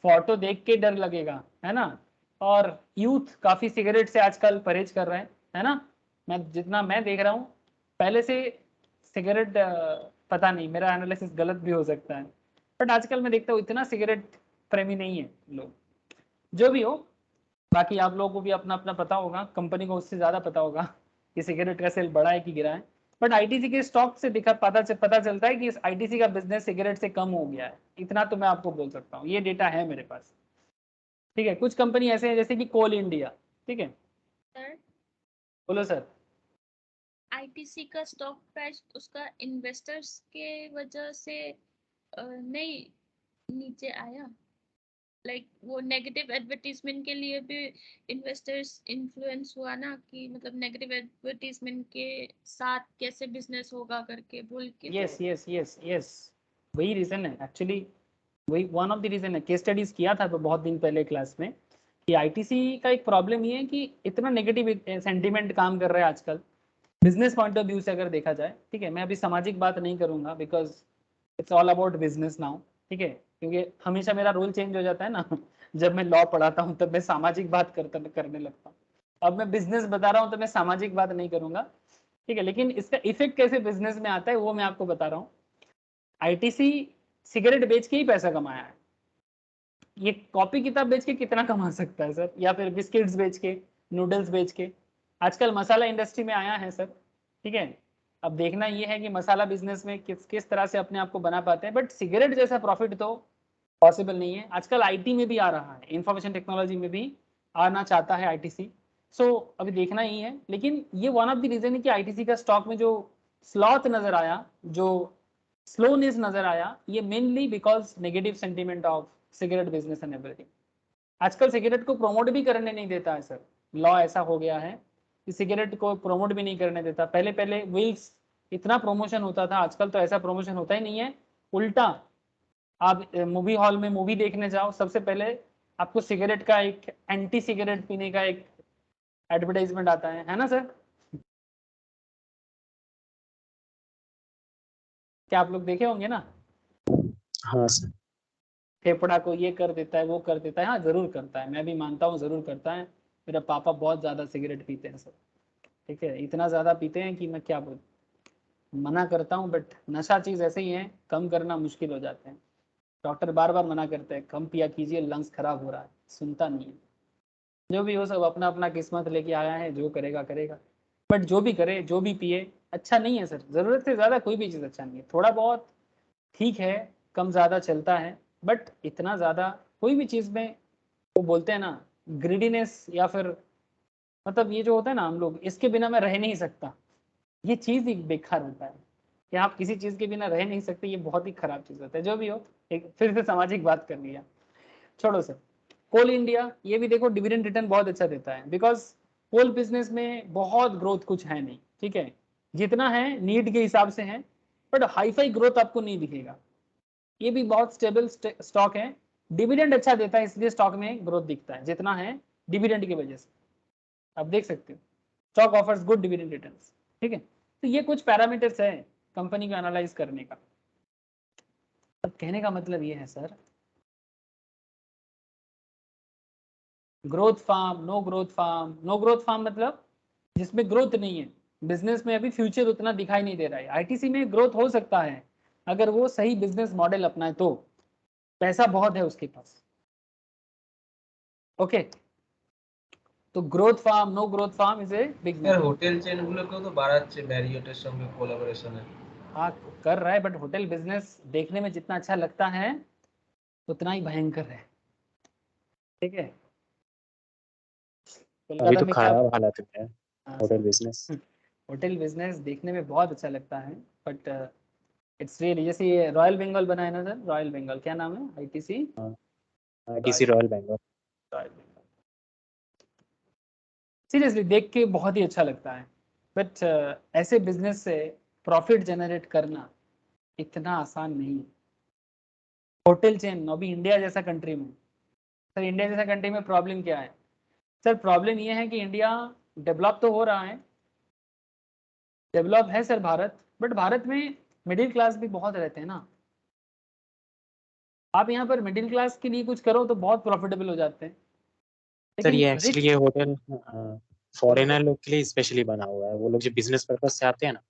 फोटो देख के डर लगेगा, है ना। और यूथ काफी सिगरेट से आजकल परहेज कर रहे हैं, है ना। मैं जितना मैं देख रहा हूँ पहले से सिगरेट, पता नहीं मेरा एनालिसिस गलत भी हो सकता है, बट आजकल मैं देखता हूँ इतना सिगरेट प्रेमी नहीं है लोग। जो भी हो, बाकी आप लोगों को भी अपना अपना पता होगा, कंपनी को उससे ज्यादा पता होगा कि सिगरेट का सेल बढ़ा है कि गिरा है। बट आईटीसी के स्टॉक से पता चलता है कि इस आईटीसी का बिजनेस सिगरेट से कम हो गया है, इतना तो मैं आपको बोल सकता हूँ, ये डेटा है मेरे पास, ठीक है। कुछ कंपनी ऐसे हैं जैसे कि कोल इंडिया, ठीक है। सर बोलो सर। आईटीसी का स्टॉक प्राइस उसका इन्वेस्टर्स के वजह से नहीं नीचे आया, लाइक वो नेगेटिव एडवर्टीजमेंट के लिए भी इन्वेस्टर्स इन्फ्लुएंस हुआ ना, कि मतलब नेगेटिव एडवर्टीजमेंट के साथ कैसे बिजनेस होगा करके बोल के। यस यस यस यस, वही रीजन है एक्चुअली, वही वन ऑफ द रीजन है। केस स्टडीज किया था तो बहुत दिन पहले क्लास में कि आईटीसी का एक प्रॉब्लम ये है कि इतना नेगेटिव सेंटीमेंट काम कर रहा है आजकल बिजनेस पॉइंट ऑफ व्यू से अगर देखा जाए, ठीक है। मैं अभी सामाजिक बात नहीं करूंगा because it's all about business now, ठीक है, क्योंकि हमेशा मेरा रोल चेंज हो जाता है ना जब मैं लॉ पढ़ाता हूँ तब मैं सामाजिक बात करने लगता हूँ, अब मैं बिजनेस बता रहा हूँ तो मैं सामाजिक बात नहीं करूंगा, ठीक है। लेकिन इसका इफेक्ट कैसे बिजनेस में आता है वो मैं आपको बता रहा हूँ। आईटीसी सिगरेट बेच के ही पैसा कमाया है, ये कॉपी किताब बेच के कितना कमा सकता है सर, या फिर बिस्किट्स बेच के, नूडल्स बेच के। आजकल मसाला इंडस्ट्री में आया है सर, ठीक है। अब देखना ये है कि मसाला बिजनेस में किस तरह से अपने आप को बना पाते हैं, बट सिगरेट जैसा प्रॉफिट तो पॉसिबल नहीं है। आजकल आईटी में भी आ रहा है, इंफॉर्मेशन टेक्नोलॉजी में भी आना चाहता है आईटीसी, सो अभी देखना ही है। लेकिन ये वन ऑफ द रीजन है कि आईटीसी का स्टॉक में जो स्लॉथ नजर आया, जो स्लोनेस नजर आया, ये mainly because negative sentiment of cigarette business and everything. आजकल सिगरेट को प्रमोट भी करने नहीं देता है सर, लॉ ऐसा हो गया है कि सिगरेट को प्रमोट भी नहीं करने देता। पहले पहले व्हील्स इतना प्रमोशन होता था, आजकल तो ऐसा प्रमोशन होता ही नहीं है। उल्टा आप मूवी हॉल में मूवी देखने जाओ, सबसे पहले आपको सिगरेट का एक एंटी सिगरेट पीने का एक एडवर्टाइजमेंट आता है ना सर। क्या आप लोग देखे होंगे ना, हाँ सर। फेफड़ा को ये कर देता है, वो कर देता है। हाँ जरूर करता है, मैं भी मानता हूँ जरूर करता है। मेरा पापा बहुत ज्यादा सिगरेट पीते हैं सर, ठीक है, इतना ज्यादा पीते हैं कि मैं क्या बोलूं, मना करता हूँ बट नशा चीज ऐसे ही है, कम करना मुश्किल हो जाते हैं। डॉक्टर बार बार मना करते हैं कम पिया कीजिए, लंग्स खराब हो रहा है, सुनता नहीं है। जो भी हो, सब अपना अपना किस्मत लेके आया है, जो करेगा करेगा। बट जो भी करे, जो भी पिए, अच्छा नहीं है सर, जरूरत से ज्यादा कोई भी चीज अच्छा नहीं है। थोड़ा बहुत ठीक है, कम ज्यादा चलता है, बट इतना ज्यादा कोई भी चीज में, वो बोलते हैं ना ग्रीडीनेस, या फिर मतलब ये जो होता है ना, हम लोग इसके बिना मैं रह नहीं सकता, ये चीज ही बेकार होता है कि आप किसी चीज के बिना रह नहीं सकते, ये बहुत ही खराब चीज होता है। जो भी हो, एक फिर से सामाजिक बात कर लिया, छोड़ो सर। कोल इंडिया, ये भी देखो डिविडेंड रिटर्न बहुत अच्छा देता है, बिकॉज कोल बिजनेस में बहुत ग्रोथ कुछ है नहीं, ठीक है, जितना है नीड के हिसाब से है, बट हाईफाई ग्रोथ आपको नहीं दिखेगा। ये भी बहुत स्टेबल स्टॉक है, डिविडेंड अच्छा देता है, इसलिए स्टॉक में ग्रोथ दिखता है जितना है, डिविडेंड की वजह से आप देख सकते हो। Stock offers good dividend returns, ठीक है। तो ये कुछ पैरामीटर्स है कंपनी को एनालाइज करने का। अब कहने का मतलब ये है sir, growth firm, no growth firm. No growth firm मतलब जिसमें ग्रोथ नहीं है, बिजनेस में अभी फ्यूचर उतना दिखाई नहीं दे रहा है। आईटीसी में ग्रोथ हो सकता है अगर वो सही बिजनेस मॉडल अपनाए तो, पैसा बहुत है उसके पास, ओके। तो growth firm, no growth firm is a big यार मैटर। হোটেল চেনগুলোকেও তো বাড়াচ্ছে ম্যারিয়টের সঙ্গে কোলাবোরেশনে। हाँ कर रहा है, बट होटल बिजनेस देखने में जितना अच्छा लगता है उतना ही भयंकर है, ठीक है। अभी कोलकाता तो में क्या, खराब हालत में है। Hotel business. होटल बिजनेस देखने में बहुत अच्छा लगता है, बट इट्स रियली, जैसे ये रॉयल बंगाल बना है ना सर, रॉयल बंगाल क्या नाम है, आईटीसी किसी royal Bengal. Royal Bengal, seriously देख के बहुत ही अच्छा लगता है, बट ऐसे बिजनेस से प्रॉफिट जनरेट करना इतना आसान नहीं है। होटल चेन अभी इंडिया जैसा कंट्री में, सर इंडिया जैसा कंट्री में प्रॉब्लम क्या है सर? प्रॉब्लम ये है कि इंडिया डेवलप तो हो रहा है, डेवलप है सर भारत, बट भारत में मिडिल क्लास भी बहुत रहते हैं ना। आप यहाँ पर मिडिल क्लास के लिए कुछ करो तो बहुत प्रॉफिटेबल हो जाते हैं, सर लेकिन ये रिच, एक्चुअली ये होटल फॉरेनर लोग के लिए स्पेशली बना हुआ है, वो लोग जो बिजनेस पर्पज से आते हैं ना।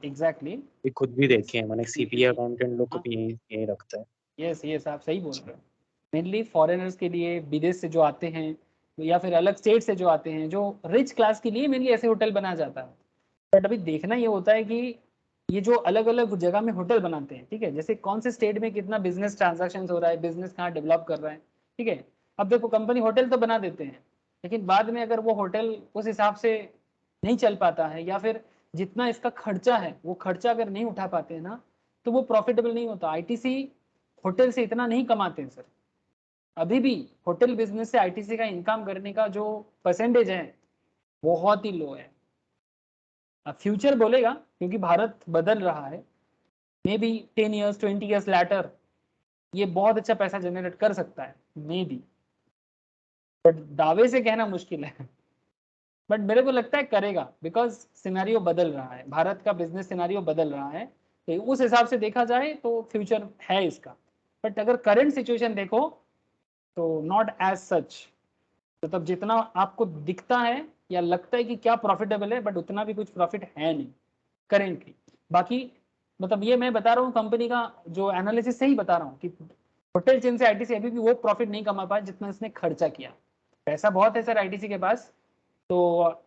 एग्जैक्टली, ये खुद भी देखे हैं मैंने, सीपीए अकाउंटेंट लोग को भी यही रखता है। यस आप सही बोल रहे हो। मेनली फॉरेनर्स के लिए, विदेश से जो आते हैं या फिर अलग स्टेट से जो आते हैं, जो रिच क्लास के लिए मेनली ऐसे होटल बनाया जाता है। बट अभी देखना ये होता है कि ये जो अलग अलग जगह में होटल बनाते हैं, ठीक है, जैसे कौन से स्टेट में कितना बिजनेस ट्रांजैक्शन हो रहा है, बिजनेस कहाँ डेवलप कर रहा है, ठीक है। अब देखो कंपनी होटल तो बना देते हैं, लेकिन बाद में अगर वो होटल उस हिसाब से नहीं चल पाता है, या फिर जितना इसका खर्चा है वो खर्चा अगर नहीं उठा पाते हैं ना, तो वो प्रॉफिटेबल नहीं होता। आईटीसी होटल से इतना नहीं कमाते हैं सर, अभी भी होटल बिजनेस से आईटीसी का इनकम करने का जो परसेंटेज है बहुत ही लो है। अब फ्यूचर बोलेगा, क्योंकि भारत बदल रहा है, may be 10 years 20 years later ये बहुत अच्छा पैसा जनरेट कर सकता है, मे बी, बट दावे से कहना मुश्किल है। बट मेरे को लगता है करेगा, बिकॉज सिनेरियो बदल रहा है, भारत का बिजनेस सिनेरियो बदल रहा है, तो उस हिसाब से देखा जाए तो फ्यूचर है इसका। बट अगर करंट सिचुएशन देखो तो नॉट एज सच, तो तब जितना आपको दिखता है या लगता है कि क्या प्रॉफिटेबल है, बट उतना भी कुछ प्रॉफिट है नहीं करेंटली। बाकी मतलब ये मैं बता रहा हूँ कंपनी का जो एनालिसिस से ही बता रहा हूँ कि होटल चेन से आईटीसी अभी भी वो प्रॉफिट नहीं कमा पाया जितना इसने खर्चा किया। पैसा बहुत है सर आईटीसी के पास, तो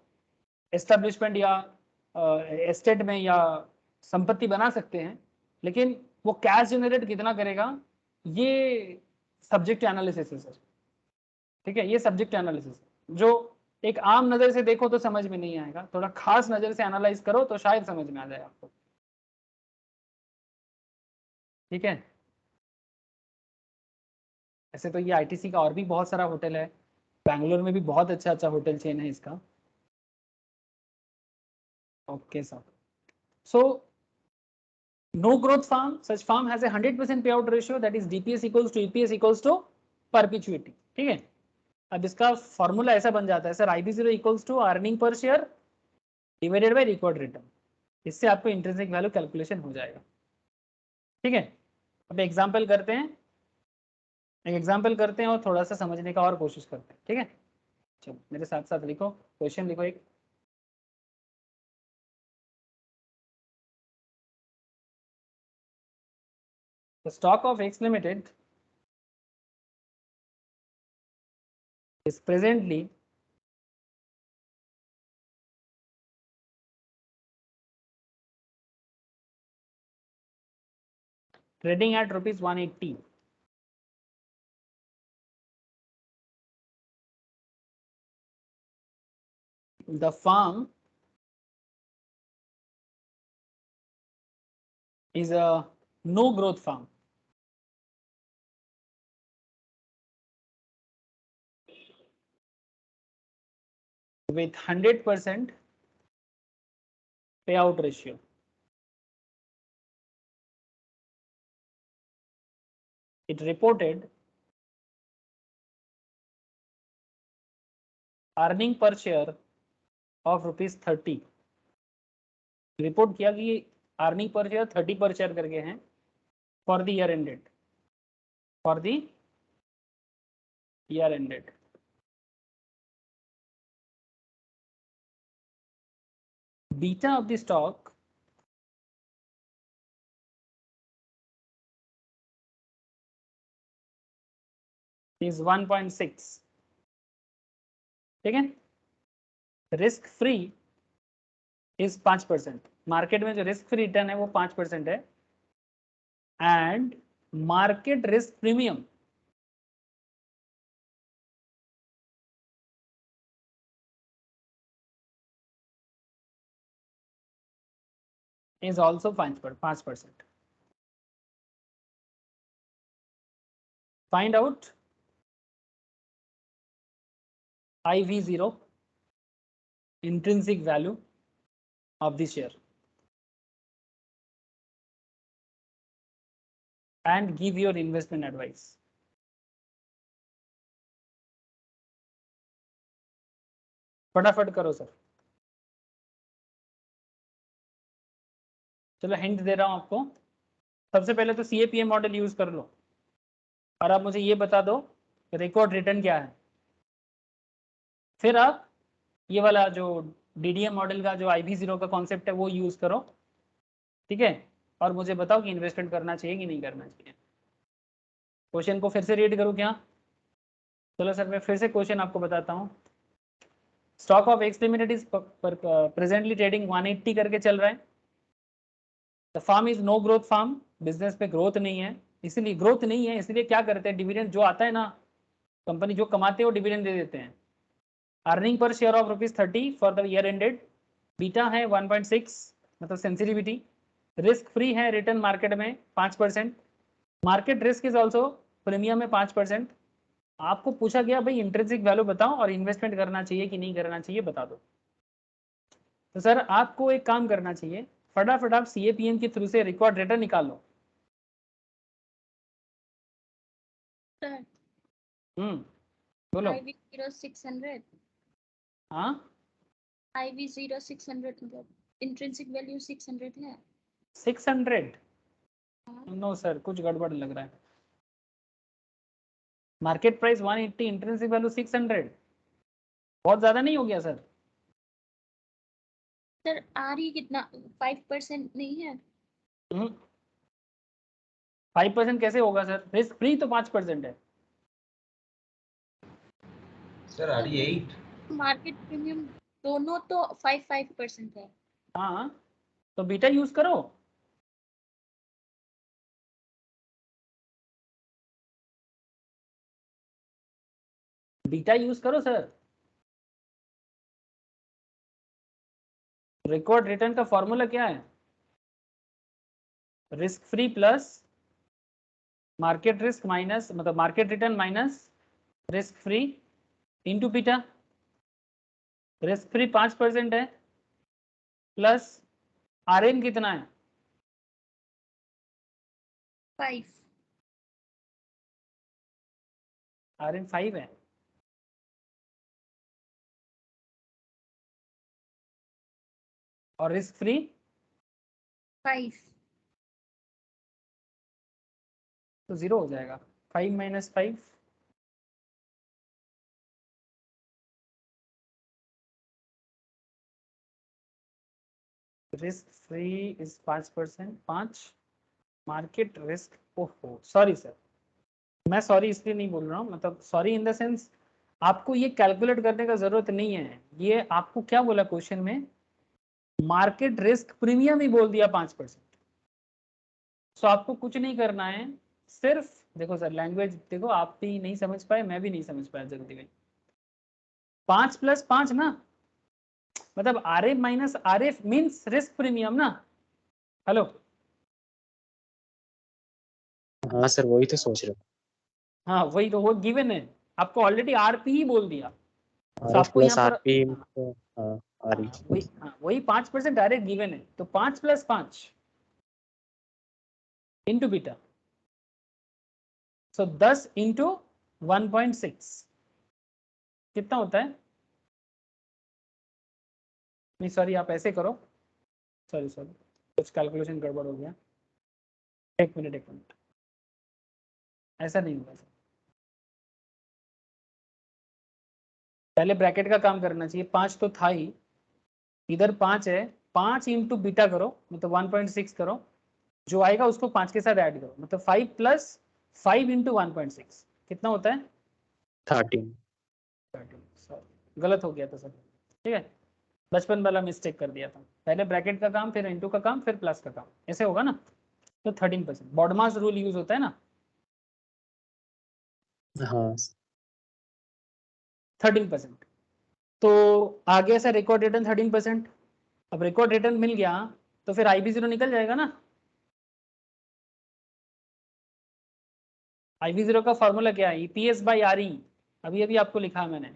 एस्टेब्लिशमेंट या एस्टेट में या संपत्ति बना सकते हैं, लेकिन वो कैश जनरेट कितना करेगा ये सब्जेक्ट एनालिसिस है सर, ठीक है, ये सब्जेक्ट एनालिसिस जो एक आम नजर से देखो तो समझ में नहीं आएगा, थोड़ा खास नजर से एनालाइज करो तो शायद समझ में आ जाए आपको, ठीक है। ऐसे तो ये आईटीसी का और भी बहुत सारा होटल है, बैंगलोर में भी बहुत अच्छा अच्छा होटल चेन है इसका। Okay sir, so no growth farm, such farm has a 100% payout ratio, that is DPS equals to EPS equals to perpetuity, ठीक है। अब इसका फॉर्मूला ऐसा बन जाता है sir, IB0 equals to earning per share divided by record return, इससे आपको इंट्रिंसिक वैल्यू कैलकुलेशन हो जाएगा, ठीक है। अब एग्जांपल करते हैं, एक एग्जांपल करते हैं और थोड़ा सा समझने का और कोशिश करते हैं, ठीक है। चलो मेरे साथ साथ लिखो, क्वेश्चन लिखो एक। The stock of X Limited is presently trading at ₹180. The firm is a no growth firm. With 100% payout ratio. It reported earning per share of ₹30. Report किया कि अर्निंग पर शेयर 30 पर शेयर करके हैं for the year ended, for the year ended. Beta of the stock is 1.6, ठीक है। Risk free is 5%, market में जो risk free return है वो 5% है, and market risk premium is also 5%. Find out IV0 intrinsic value of the share and give your investment advice. फटाफट करो sir. चलो हिंट दे रहा हूं आपको. सबसे पहले तो CAPM मॉडल यूज कर लो और आप मुझे ये बता दो रिकॉर्ड रिटर्न क्या है. फिर आप ये वाला जो DDM मॉडल का जो IV0 का कॉन्सेप्ट है वो यूज करो, ठीक है, और मुझे बताओ कि इन्वेस्टमेंट करना चाहिए कि नहीं करना चाहिए. क्वेश्चन को फिर से रीड करूं क्या? चलो सर मैं फिर से क्वेश्चन आपको बताता हूं. Stock of X limited is presently trading 180 करके चल रहा है. The firm is no growth firm, business पे ग्रोथ नहीं है, इसीलिए ग्रोथ नहीं है इसलिए क्या करते हैं, डिविडेंड जो आता है ना, कंपनी जो कमाते हैं वो डिविडेंड दे देते हैं. Earning per share of ₹30 for the year ended. Beta है 1.6 मतलब सेंसिटिविटी. रिस्क फ्री है रिटर्न मार्केट में 5%. Market risk is also premium में 5%. आपको पूछा गया भाई इंट्रिंसिक वैल्यू बताओ और इन्वेस्टमेंट करना चाहिए कि नहीं करना चाहिए बता दो. तो सर आपको एक काम करना चाहिए, फटाफट आप CAPM के थ्रू से रिकॉर्ड रिटर्न निकाल लो. सर बोलो. IV0 600. हाँ IV0 600 मतलब इंट्रिंसिक वैल्यू 600 है. 600? नो सर कुछ गड़बड़ लग रहा है. मार्केट प्राइस 180, इंट्रिंसिक वैल्यू 600, बहुत ज्यादा नहीं हो गया सर? सर RE कितना 5% नहीं है? 5% कैसे होगा सर? रिस्क फ्री तो 5% है. सर RE8 मार्केट प्रीमियम दोनों तो 5% है. हाँ तो बीटा यूज करो. बीटा यूज करो सर. रिकॉर्ड रिटर्न का फॉर्मूला क्या है? Risk free plus market risk minus मतलब market return minus risk free into beta. Risk free 5% है प्लस RM कितना है? 5. RM 5 है. और रिस्क फ्री 5. तो 0 हो जाएगा. 5 - 5 risk free is 5%. 5 market risk. ओहो सॉरी सर, मैं सॉरी इसलिए नहीं बोल रहा हूँ, मतलब सॉरी इन द सेंस आपको ये कैलकुलेट करने का जरूरत नहीं है. ये आपको क्या बोला क्वेश्चन में, मार्केट रिस्क प्रीमियम ही बोल दिया 5%. सो आपको कुछ नहीं करना है, सिर्फ देखो सर लैंग्वेज देखो, आप भी नहीं समझ पाए मैं भी नहीं समझ पाया जल्दी में. 5 + 5 ना, मतलब RM - RF means risk premium ना. हेलो हाँ सर वही तो सोच रहे हाँ वही तो, वो गिवन है आपको ऑलरेडी RP ही बोल दिया. हो. तो आपको प्लस यहाँ पर RP तो RE. वही 5% डायरेक्ट गिवन है. तो 5 + 5 इंटू बीटा. सो 10 × 1.6 कितना होता है? नहीं सॉरी आप ऐसे करो, सॉरी कुछ कैलकुलेशन गड़बड़ हो गया. एक मिनट ऐसा नहीं होगा. पहले ब्रैकेट का काम करना चाहिए. 5 तो था ही, इधर 5 है, 5 इंटू बीटा करो मतलब 1.6 करो, जो आएगा उसको 5 के साथ ऐड करो मतलब 5 + 5 × 1.6 कितना होता है? 13. सॉरी गलत हो गया था सर, ठीक है, बचपन वाला मिस्टेक कर दिया था. पहले ब्रैकेट का काम, फिर इंटू का काम, फिर प्लस का काम, ऐसे होगा ना. तो 13% बॉडमास रूल यूज होता है ना. हाँ 13%. तो आ गया सर रिकॉर्ड रिटर्न 13%. अब रिकॉर्ड रिटर्न मिल गया तो फिर IV0 निकल जाएगा ना। IV0 का फॉर्मूला क्या है? EPS/RE, अभी अभी आपको लिखा है मैंने।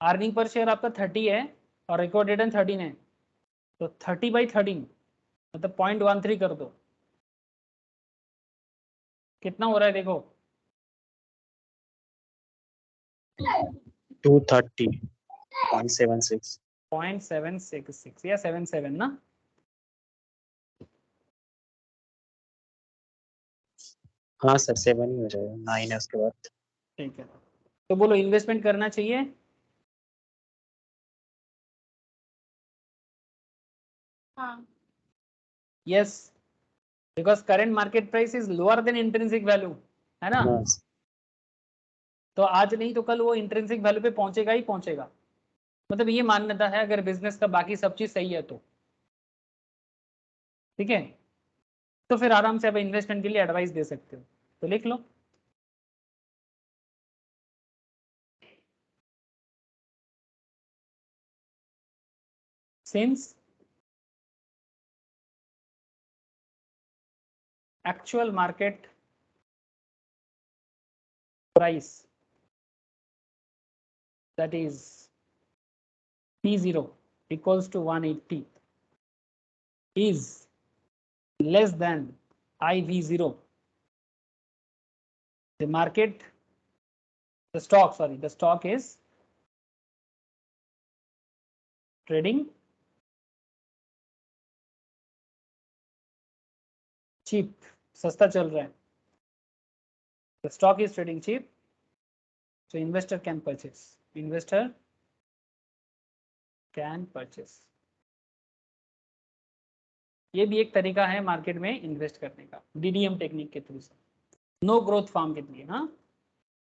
अर्निंग पर शेयर आपका 30 है और रिकॉर्ड रिटर्न 13 है, तो 30/13 मतलब 0.13 कर दो, कितना हो रहा है देखो। 230.76। 0.766 या 77 ना। हाँ सर 7 ही हो जाएगा, 9 है उसके बाद। ठीक है, तो बोलो इन्वेस्टमेंट करना चाहिए? हाँ। Yes, because current market price is lower than intrinsic value, है ना। हाँ तो आज नहीं तो कल वो इंट्रिंसिक वैल्यू पे पहुंचेगा ही पहुंचेगा, मतलब ये मान्यता है अगर बिजनेस का बाकी सब चीज सही है तो। ठीक है, तो फिर आराम से अब इन्वेस्टमेंट के लिए एडवाइस दे सकते हो, तो लिख लो। Since actual market price, that is P0 equals to 180, is less than IV0, the stock is trading cheap, सस्ता चल रहा है, the stock is trading cheap, so investor can purchase। ये भी एक तरीका है मार्केट में इन्वेस्ट करने का, DDM टेक्निक के थ्रू से। नो ग्रोथ फार्म के लिए, हाँ,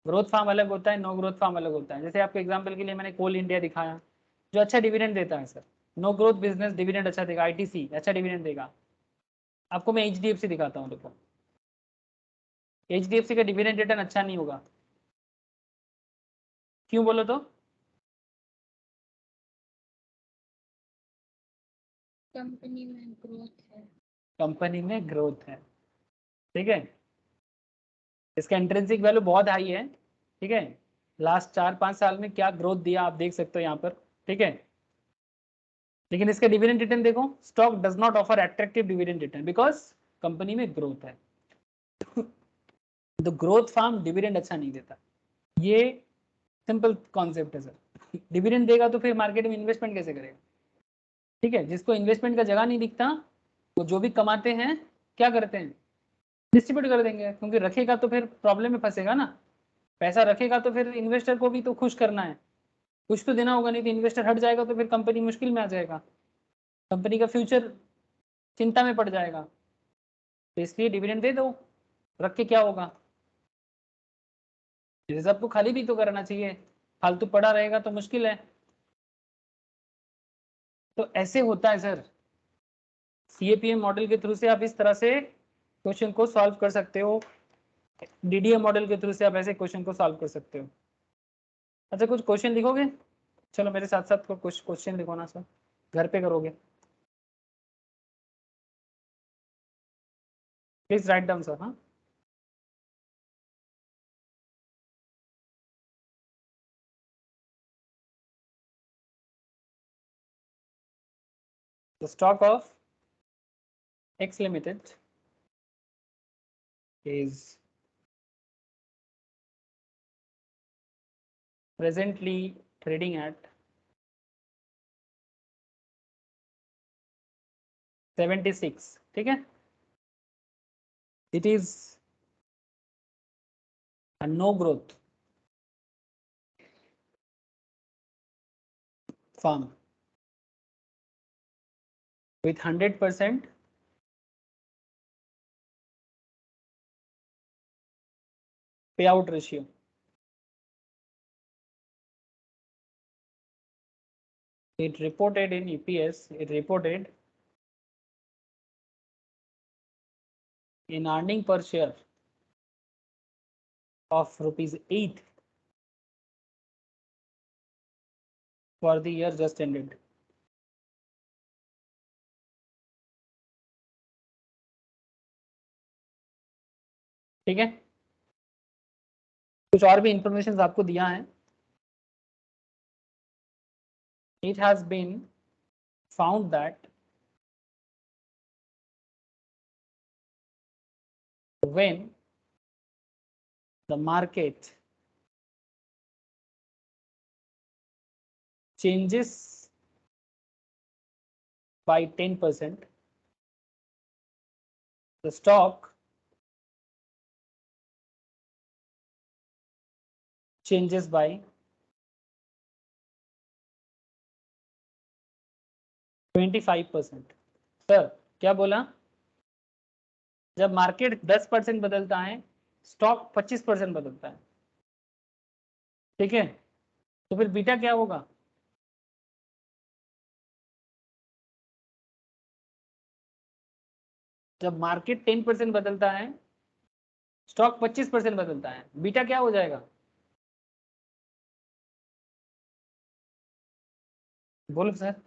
ग्रोथ फार्म अलग होता है, नो ग्रोथ फार्म अलग होता है। जैसे आपके एग्जांपल के लिए मैंने कोल इंडिया दिखाया, जो अच्छा डिविडेंड देता है sir, no growth business, dividend अच्छा देगा। ITC अच्छा डिविडेंड देगा। आपको मैं HDFC दिखाता हूँ, देखो HDFC का डिविडेंड रिटर्न अच्छा नहीं होगा, क्यों बोलो तो? कंपनी में ग्रोथ है। कंपनी में ग्रोथ है, ठीक है, इसका इंट्रिंसिक वैल्यू बहुत हाई है, ठीक है, लास्ट 4-5 साल में क्या ग्रोथ दिया आप देख सकते हो यहाँ पर, ठीक है। लेकिन इसका डिविडेंड रिटर्न देखो, stock does not offer attractive dividend return because company में ग्रोथ है। तो ग्रोथ फार्म डिविडेंड अच्छा नहीं देता, ये सिंपल कॉन्सेप्ट है सर। डिविडेंड देगा तो फिर मार्केट में इन्वेस्टमेंट कैसे करेगा? ठीक है, जिसको इन्वेस्टमेंट का जगह नहीं दिखता, वो जो भी कमाते हैं क्या करते हैं, डिस्ट्रीब्यूट कर देंगे, क्योंकि रखेगा तो फिर प्रॉब्लम में फंसेगा ना। पैसा रखेगा तो फिर इन्वेस्टर को भी तो खुश करना है, कुछ तो देना होगा, नहीं तो इन्वेस्टर हट जाएगा तो फिर कंपनी मुश्किल में आ जाएगा, कंपनी का फ्यूचर चिंता में पड़ जाएगा। तो इसलिए डिविडेंड दे दो, रख के क्या होगा, रिजर्व को खाली भी तो करना चाहिए, फालतू पड़ा रहेगा तो मुश्किल है। तो ऐसे होता है सर, CAPM मॉडल के थ्रू से आप इस तरह से क्वेश्चन को सॉल्व कर सकते हो, DDM मॉडल के थ्रू से आप ऐसे क्वेश्चन को सॉल्व कर सकते हो। अच्छा, कुछ क्वेश्चन लिखोगे? चलो मेरे साथ साथ कुछ क्वेश्चन लिखो ना सर, घर पे करोगे, प्लीज राइट डाउन सर। हाँ, the stock of X Limited is presently trading at 76, ठीक है, it is a no growth firm with 100% payout ratio। It reported in EPS, it reported in earning per share of ₹8 for the year just ended। ठीक है, कुछ और भी information आपको दिया है. It has been found that when the market changes by 10%, the stock changes by 25%. Sir क्या बोला? जब मार्केट 10% बदलता है, स्टॉक 25% बदलता है. ठीक है, तो फिर बीटा क्या होगा? जब मार्केट 10% बदलता है, स्टॉक 25% बदलता है, बीटा क्या हो जाएगा? बोलो सर.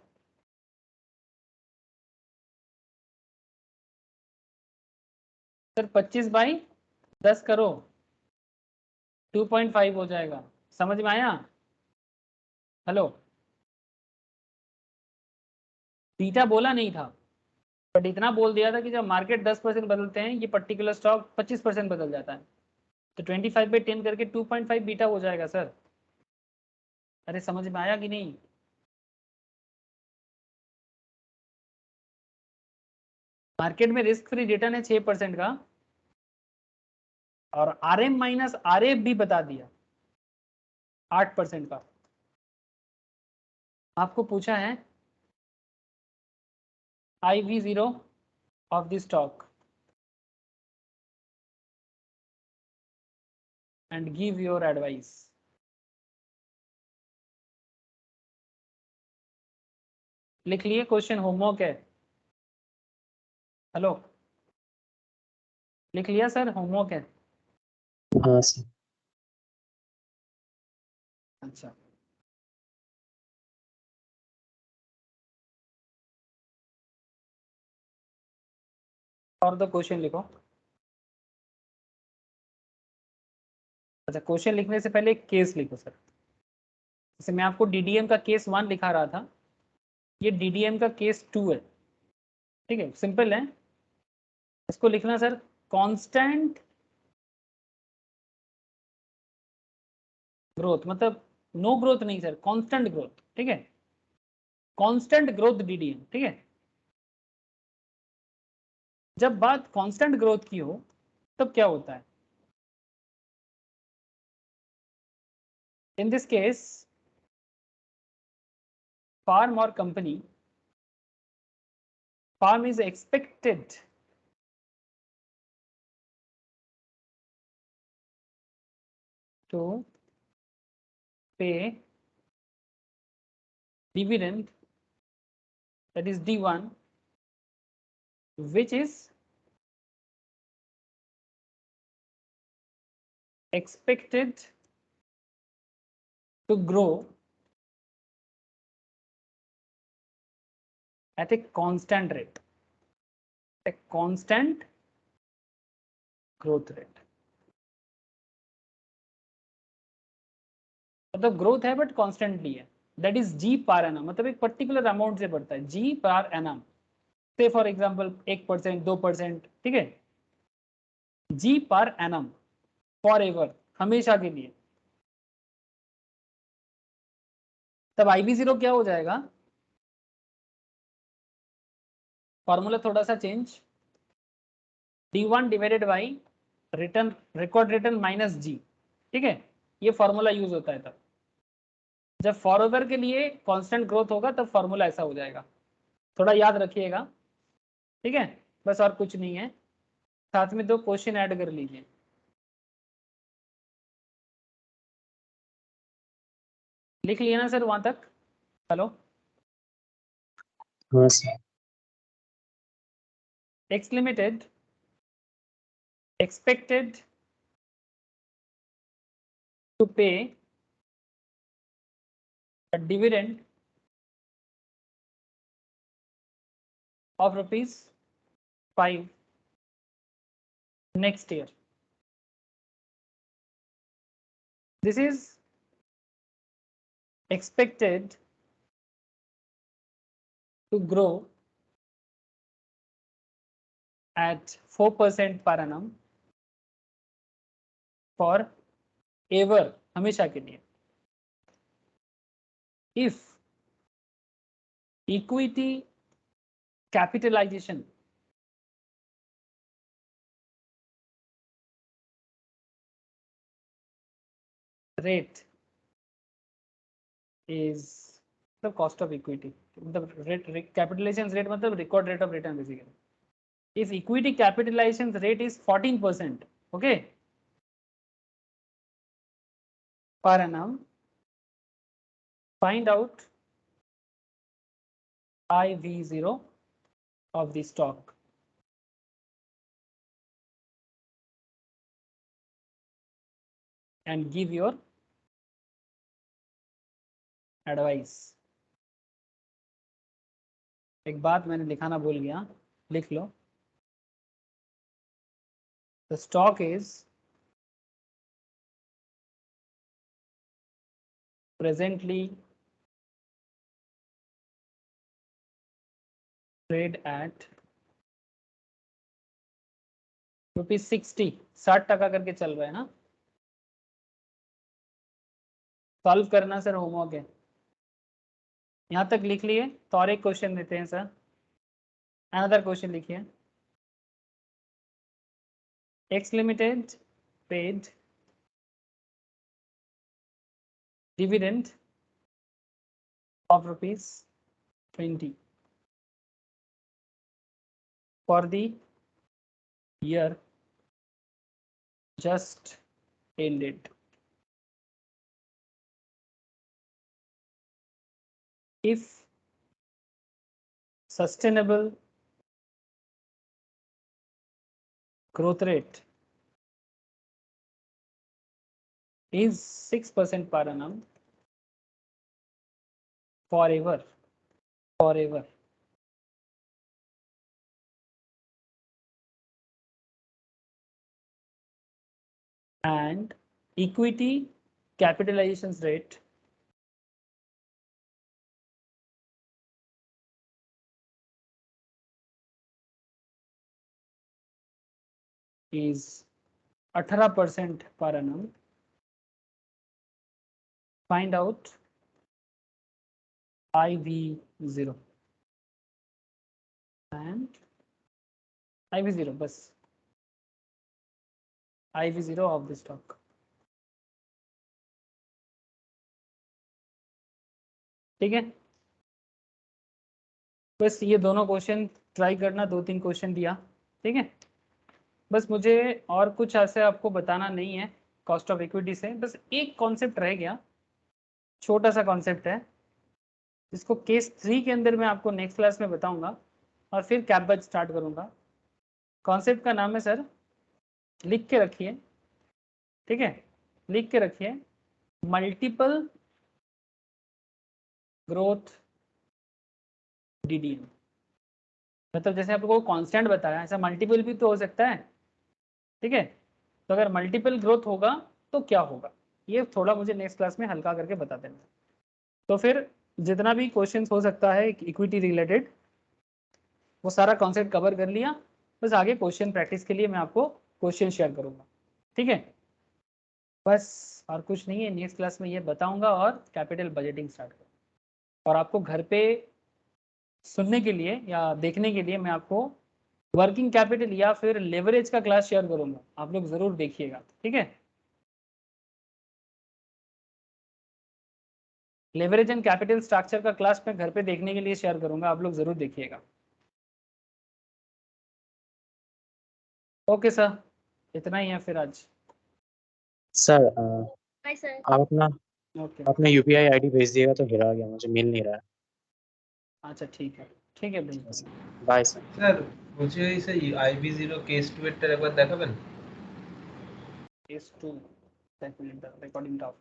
सर 25/10 करो, 2.5 हो जाएगा. समझ में आया? हेलो, बीटा बोला नहीं था, बट इतना बोल दिया था कि जब मार्केट 10% बदलते हैं, ये पर्टिकुलर स्टॉक 25% बदल जाता है. तो 25/10 करके 2.5 बीटा हो जाएगा सर. अरे समझ में आया कि नहीं? मार्केट में रिस्क फ्री रिटर्न है 6% का, और RM माइनस RF भी बता दिया 8% का. आपको पूछा है IV0 of the stock and give your advice. लिख लिए, क्वेश्चन होमवर्क है. हेलो, लिख लिया सर, होमवर्क है. हाँ सर. अच्छा, और दो क्वेश्चन लिखो. अच्छा, क्वेश्चन लिखने से पहले एक केस लिखो सर. जैसे मैं आपको DDM का केस 1 लिखा रहा था, ये DDM का केस 2 है. ठीक है, सिंपल है. इसको लिखना सर, कांस्टेंट ग्रोथ, मतलब नो ग्रोथ नहीं सर, कांस्टेंट ग्रोथ. ठीक है, कांस्टेंट ग्रोथ DDM. ठीक है, जब बात कांस्टेंट ग्रोथ की हो तब क्या होता है? In this case farm or company, farm is expected to pay dividend, that is D1, which is expected to grow at a constant rate, a constant growth rate. मतलब ग्रोथ है but constantly है. That is G per annum, मतलब एक particular amount से बढ़ता है, G per annum. से for example 1%, 2%. ठीक है, G per annum, for ever, हमेशा के लिए. तब IV0 क्या हो जाएगा? फॉर्मूला थोड़ा सा change, D1 divided by written, record return minus G. ठीक है, ये फॉर्मूला यूज होता है तब जब फॉरएवर के लिए कांस्टेंट ग्रोथ होगा, तब फॉर्मूला ऐसा हो जाएगा. थोड़ा याद रखिएगा. ठीक है, बस और कुछ नहीं है. साथ में दो क्वेश्चन ऐड कर लीजिए. लिख लिया ना सर वहां तक? हेलो, हाँ sir. X Limited expected to pay a dividend of rupees 5 next year. this is expected to grow at 4% per annum for ever, हमेशा के लिए, if equity capitalization rate is the cost of equity, the rate capitalization rate मतलब record rate of return basically. If equity capitalization rate is 14%, okay, per annum, find out IV0 of the stock. And give your advice. एक बात मैंने लिखाना भूल गया, लिख लो. The stock is presently trade at ₹60, 60% करके चल रहा है ना. सॉल्व करना सर होमवर्क है. यहाँ तक लिख लिए तो और एक क्वेश्चन देते हैं सर. अनदर क्वेश्चन लिखिए. X Limited paid dividend of ₹20 for the year just ended. If sustainable growth rate is 6% per annum forever, and equity capitalization rate is 18% per annum, find out IV0 and IV0 बस IV0 of the stock. ठीक है, बस ये दोनों question try करना, 2-3 question दिया. ठीक है, बस मुझे और कुछ ऐसे आपको बताना नहीं है कॉस्ट ऑफ इक्विटी से. बस एक कॉन्सेप्ट रह गया, छोटा सा कॉन्सेप्ट है, जिसको केस 3 के अंदर मैं आपको नेक्स्ट क्लास में बताऊंगा और फिर कैप बैच स्टार्ट करूंगा. कॉन्सेप्ट का नाम है सर, लिख के रखिए. ठीक है, लिख के रखिए, मल्टीपल ग्रोथ DDM. मतलब जैसे आपको कांस्टेंट बताया, ऐसा मल्टीपल भी तो हो सकता है. ठीक है, तो अगर मल्टीपल ग्रोथ होगा तो क्या होगा, ये थोड़ा मुझे नेक्स्ट क्लास में हल्का करके बता देना. तो फिर जितना भी क्वेश्चंस हो सकता है इक्विटी रिलेटेड, वो सारा कॉन्सेप्ट कवर कर लिया. बस आगे क्वेश्चन प्रैक्टिस के लिए मैं आपको क्वेश्चन शेयर करूंगा. ठीक है, बस और कुछ नहीं है. नेक्स्ट क्लास में ये बताऊंगा और कैपिटल बजटिंग स्टार्ट करूँगा. और आपको घर पे सुनने के लिए या देखने के लिए मैं आपको वर्किंग कैपिटल या फिर लेवरेज का क्लास शेयर करूंगा, आप लोग जरूर देखिएगा. ठीक है, लेवरेज एंड कैपिटल स्ट्रक्चर का क्लास मैं घर पे देखने के लिए शेयर करूंगा, आप लोग जरूर देखिएगा. ओके सर, इतना ही है फिर आज. Sir bye sir. आप अपना ओके, अपना UPI ID भेज दिएगा तो गिरा गया, मुझे मिल नहीं रहा है. अच्छा ठीक है, ठीक है भाई. Bye sir. স্যার বলছি ওই সেই IV0 কেস 2 এর একবার দেখাবেন. Is to that will recording off.